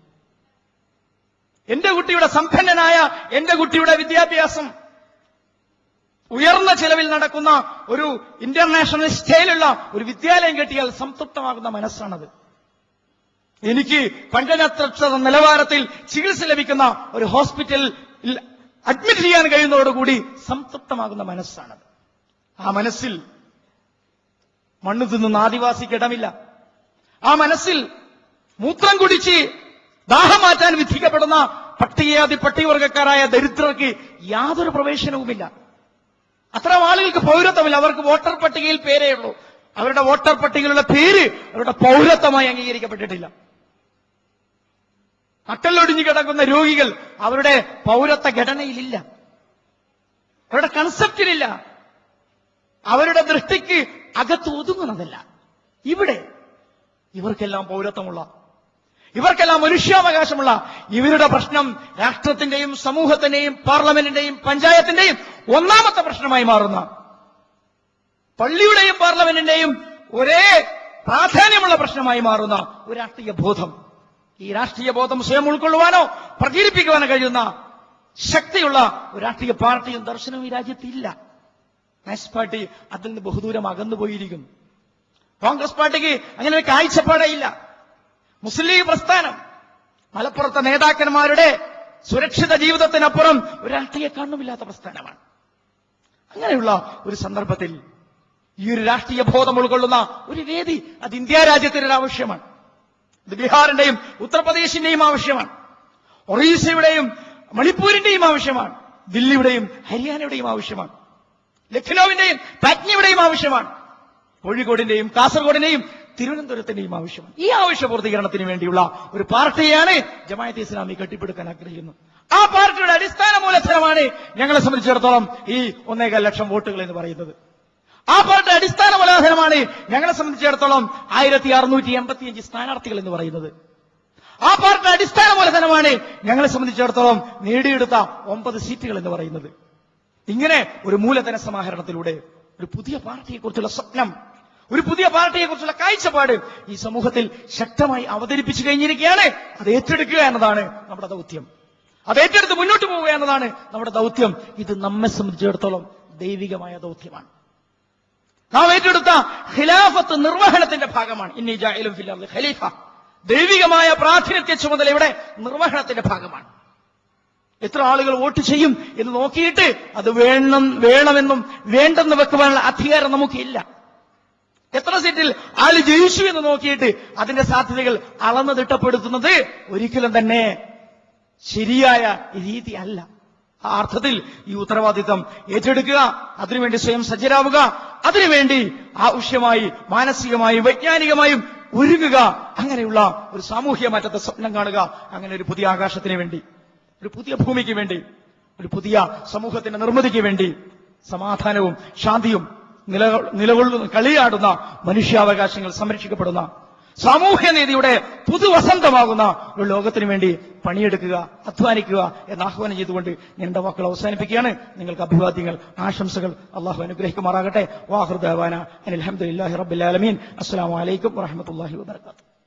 [SPEAKER 1] എന്റെ കുട്ടിയുടെ സമ്പന്നനായ എന്റെ കുട്ടിയുടെ വിദ്യാഭ്യാസം ഉയർന്ന ചെലവിൽ നടക്കുന്ന ഒരു ഇന്റർനാഷണൽ സ്കെയിലുള്ള ഒരു വിദ്യാലയം കെട്ടിയാൽ സംതൃപ്തമാകുന്ന മനസ്സാണത്. എനിക്ക് പഞ്ചനക്ഷത്ര നിലവാരത്തിൽ ചികിത്സ ലഭിക്കുന്ന ഒരു ഹോസ്പിറ്റലിൽ അഡ്മിറ്റ് ചെയ്യാൻ കഴിയുന്നതോടുകൂടി സംതൃപ്തമാകുന്ന മനസ്സാണത്. ആ മനസ്സിൽ മണ്ണ് തിന്നുന്ന ആദിവാസിക്ക് ഇടമില്ല. ആ മനസ്സിൽ മൂത്രം കുടിച്ച് ദാഹം മാറ്റാൻ വിധിക്കപ്പെടുന്ന പട്ടികവർഗക്കാരായ ദരിദ്രർക്ക് യാതൊരു പ്രവേശനവുമില്ല. അത്തരം ആളുകൾക്ക് പൗരത്വമില്ല. അവർക്ക് വോട്ടർ പട്ടികയിൽ പേരേ ഉള്ളൂ. അവരുടെ വോട്ടർ പട്ടികയിലുള്ള പേര് അവരുടെ പൗരത്വമായി അംഗീകരിക്കപ്പെട്ടിട്ടില്ല. നട്ടലൊടിഞ്ഞു കിടക്കുന്ന രോഗികൾ അവരുടെ പൗരത്വ ഘടനയിലില്ല, അവരുടെ കൺസെപ്റ്റിലില്ല, അവരുടെ ദൃഷ്ടിക്ക് അകത്ത് ഒതുങ്ങുന്നതല്ല. ഇവിടെ ഇവർക്കെല്ലാം പൗരത്വമുള്ള, ഇവർക്കെല്ലാം മനുഷ്യാവകാശമുള്ള ഇവരുടെ പ്രശ്നം രാഷ്ട്രത്തിന്റെയും സമൂഹത്തിന്റെയും പാർലമെന്റിന്റെയും പഞ്ചായത്തിന്റെയും ഒന്നാമത്തെ പ്രശ്നമായി മാറുന്ന, പള്ളിയുടെയും പാർലമെന്റിന്റെയും ഒരേ പ്രാധാന്യമുള്ള പ്രശ്നമായി മാറുന്ന ഒരു രാഷ്ട്രീയ ബോധം, ഈ രാഷ്ട്രീയ ബോധം സ്വയം ഉൾക്കൊള്ളുവാനോ പ്രചരിപ്പിക്കുവാനോ കഴിയുന്ന ശക്തിയുള്ള ഒരു രാഷ്ട്രീയ പാർട്ടിയും ദർശനവും ഈ രാജ്യത്തില്ല. നാഷണൽ പാർട്ടി അതിൽ നിന്ന് ബഹുദൂരം അകന്നുപോയിരിക്കുന്നു. കോൺഗ്രസ് പാർട്ടിക്ക് അങ്ങനെ ഒരു കാഴ്ചപ്പാടേ ഇല്ല. മുസ്ലിം ലീഗ് പ്രസ്ഥാനം മലപ്പുറത്തെ നേതാക്കന്മാരുടെ സുരക്ഷിത ജീവിതത്തിനപ്പുറം ഒരു രാഷ്ട്രീയ കണ്ണുമില്ലാത്ത പ്രസ്ഥാനമാണ്. അങ്ങനെയുള്ള ഒരു സന്ദർഭത്തിൽ ഈ ഒരു രാഷ്ട്രീയ ബോധം ഉൾക്കൊള്ളുന്ന ഒരു വേദി അത് ഇന്ത്യ രാജ്യത്തിന്റെ ഒരു ആവശ്യമാണ്. ഇത് ബീഹാറിന്റെയും ഉത്തർപ്രദേശിന്റെയും ആവശ്യമാണ്, ഒറീസയുടെയും മണിപ്പൂരിന്റെയും ആവശ്യമാണ്, ദില്ലിയുടെയും ഹരിയാനയുടെയും ആവശ്യമാണ്, ലഖ്നൌവിന്റെയും പാറ്റ്നയുടെയും ആവശ്യമാണ്, കോഴിക്കോടിന്റെയും കാസർഗോഡിന്റെയും തിരുവനന്തപുരത്തിന്റെയും ആവശ്യമാണ്. ഈ ആവശ്യ പൂർത്തീകരണത്തിന് വേണ്ടിയുള്ള ഒരു പാർട്ടിയാണ് ജമാഅത്തെ ഇസ്ലാമി കെട്ടിപ്പടുക്കാൻ ആഗ്രഹിക്കുന്നത്. ആ പാർട്ടിയുടെ അടിസ്ഥാന മൂലധനമാണ് ഞങ്ങളെ സംബന്ധിച്ചിടത്തോളം ഈ 1.25 ലക്ഷം വോട്ടുകൾ എന്ന് പറയുന്നത്. ആ പാർട്ടിയുടെ അടിസ്ഥാന മൂലധനമാണ് ഞങ്ങളെ സംബന്ധിച്ചിടത്തോളം 1685 സ്ഥാനാർത്ഥികൾ എന്ന് പറയുന്നത്. ആ പാർട്ടിയുടെ അടിസ്ഥാന മൂലധനമാണ് ഞങ്ങളെ സംബന്ധിച്ചിടത്തോളം നേടിയെടുത്ത 9 സീറ്റുകൾ എന്ന് പറയുന്നത്. ഇങ്ങനെ ഒരു മൂലധന സമാഹരണത്തിലൂടെ ഒരു പുതിയ പാർട്ടിയെക്കുറിച്ചുള്ള സ്വപ്നം, ഒരു പുതിയ പാർട്ടിയെക്കുറിച്ചുള്ള കാഴ്ചപ്പാട് ഈ സമൂഹത്തിൽ ശക്തമായി അവതരിപ്പിച്ചു കഴിഞ്ഞിരിക്കുകയാണ്. അത് ഏറ്റെടുക്കുക എന്നതാണ് നമ്മുടെ ദൗത്യം. അത് ഏറ്റെടുത്ത് മുന്നോട്ട് പോവുക എന്നതാണ് നമ്മുടെ ദൗത്യം. ഇത് നമ്മെ സംബന്ധിച്ചിടത്തോളം ദൈവികമായ ദൗത്യമാണ്. നാം ഏറ്റെടുത്ത ഖിലാഫത്ത് നിർവഹണത്തിന്റെ ഭാഗമാണ്. ഇന്നി ജാഇലുൻ ഫിൽ അർളി ഖലീഫ. ദൈവികമായ പ്രാതിനിധ്യ ചുമതലയുടെ നിർവഹണത്തിന്റെ ഭാഗമാണ്. എത്ര ആളുകൾ വോട്ട് ചെയ്യും എന്ന് നോക്കിയിട്ട് അത് വേണമെന്നും വേണ്ടെന്ന് വെക്കുവാനുള്ള അധികാരം നമുക്കില്ല. എത്ര സീറ്റിൽ ആള് ജയിച്ചു എന്ന് നോക്കിയിട്ട് അതിന്റെ സാധ്യതകൾ അളന്ന് തിട്ടപ്പെടുത്തുന്നത് ഒരിക്കലും തന്നെ ശരിയായ രീതി അല്ല. ആ അർത്ഥത്തിൽ ഈ ഉത്തരവാദിത്തം ഏറ്റെടുക്കുക, അതിനുവേണ്ടി സ്വയം സജ്ജരാവുക, അതിനുവേണ്ടി ആവശ്യമായി മാനസികമായും വൈജ്ഞാനികമായും ഒരുങ്ങുക, അങ്ങനെയുള്ള ഒരു സാമൂഹ്യ മാറ്റത്തെ സ്വപ്നം കാണുക. അങ്ങനെ ഒരു പുതിയ ആകാശത്തിന് വേണ്ടി, ഒരു പുതിയ ഭൂമിക്ക് വേണ്ടി, ഒരു പുതിയ സമൂഹത്തിന്റെ നിർമ്മിതിക്ക് വേണ്ടി, സമാധാനവും ശാന്തിയും നിലകൊള്ളുന്ന കളിയാടുന്ന മനുഷ്യാവകാശങ്ങൾ സംരക്ഷിക്കപ്പെടുന്ന സാമൂഹ്യനീതിയുടെ പുതുവസന്തമാകുന്ന ഒരു ലോകത്തിന് വേണ്ടി പണിയെടുക്കുക, അധ്വാനിക്കുക എന്ന് ആഹ്വാനം ചെയ്തുകൊണ്ട് ഞാൻ എന്റെ വാക്കുകൾ അവസാനിപ്പിക്കുകയാണ്. നിങ്ങൾക്ക് അഭിവാദ്യങ്ങൾ, ആശംസകൾ. അള്ളാഹു അനുഗ്രഹിക്കുമാറാകട്ടെ. വാഹിർ ദഅവാന അനിൽ ഹംദുലില്ലാഹി റബ്ബിൽ ആലമീൻ. അസ്സലാമു അലൈക്കും വറഹ്മത്തുള്ളാഹി വബറകാതുഹു.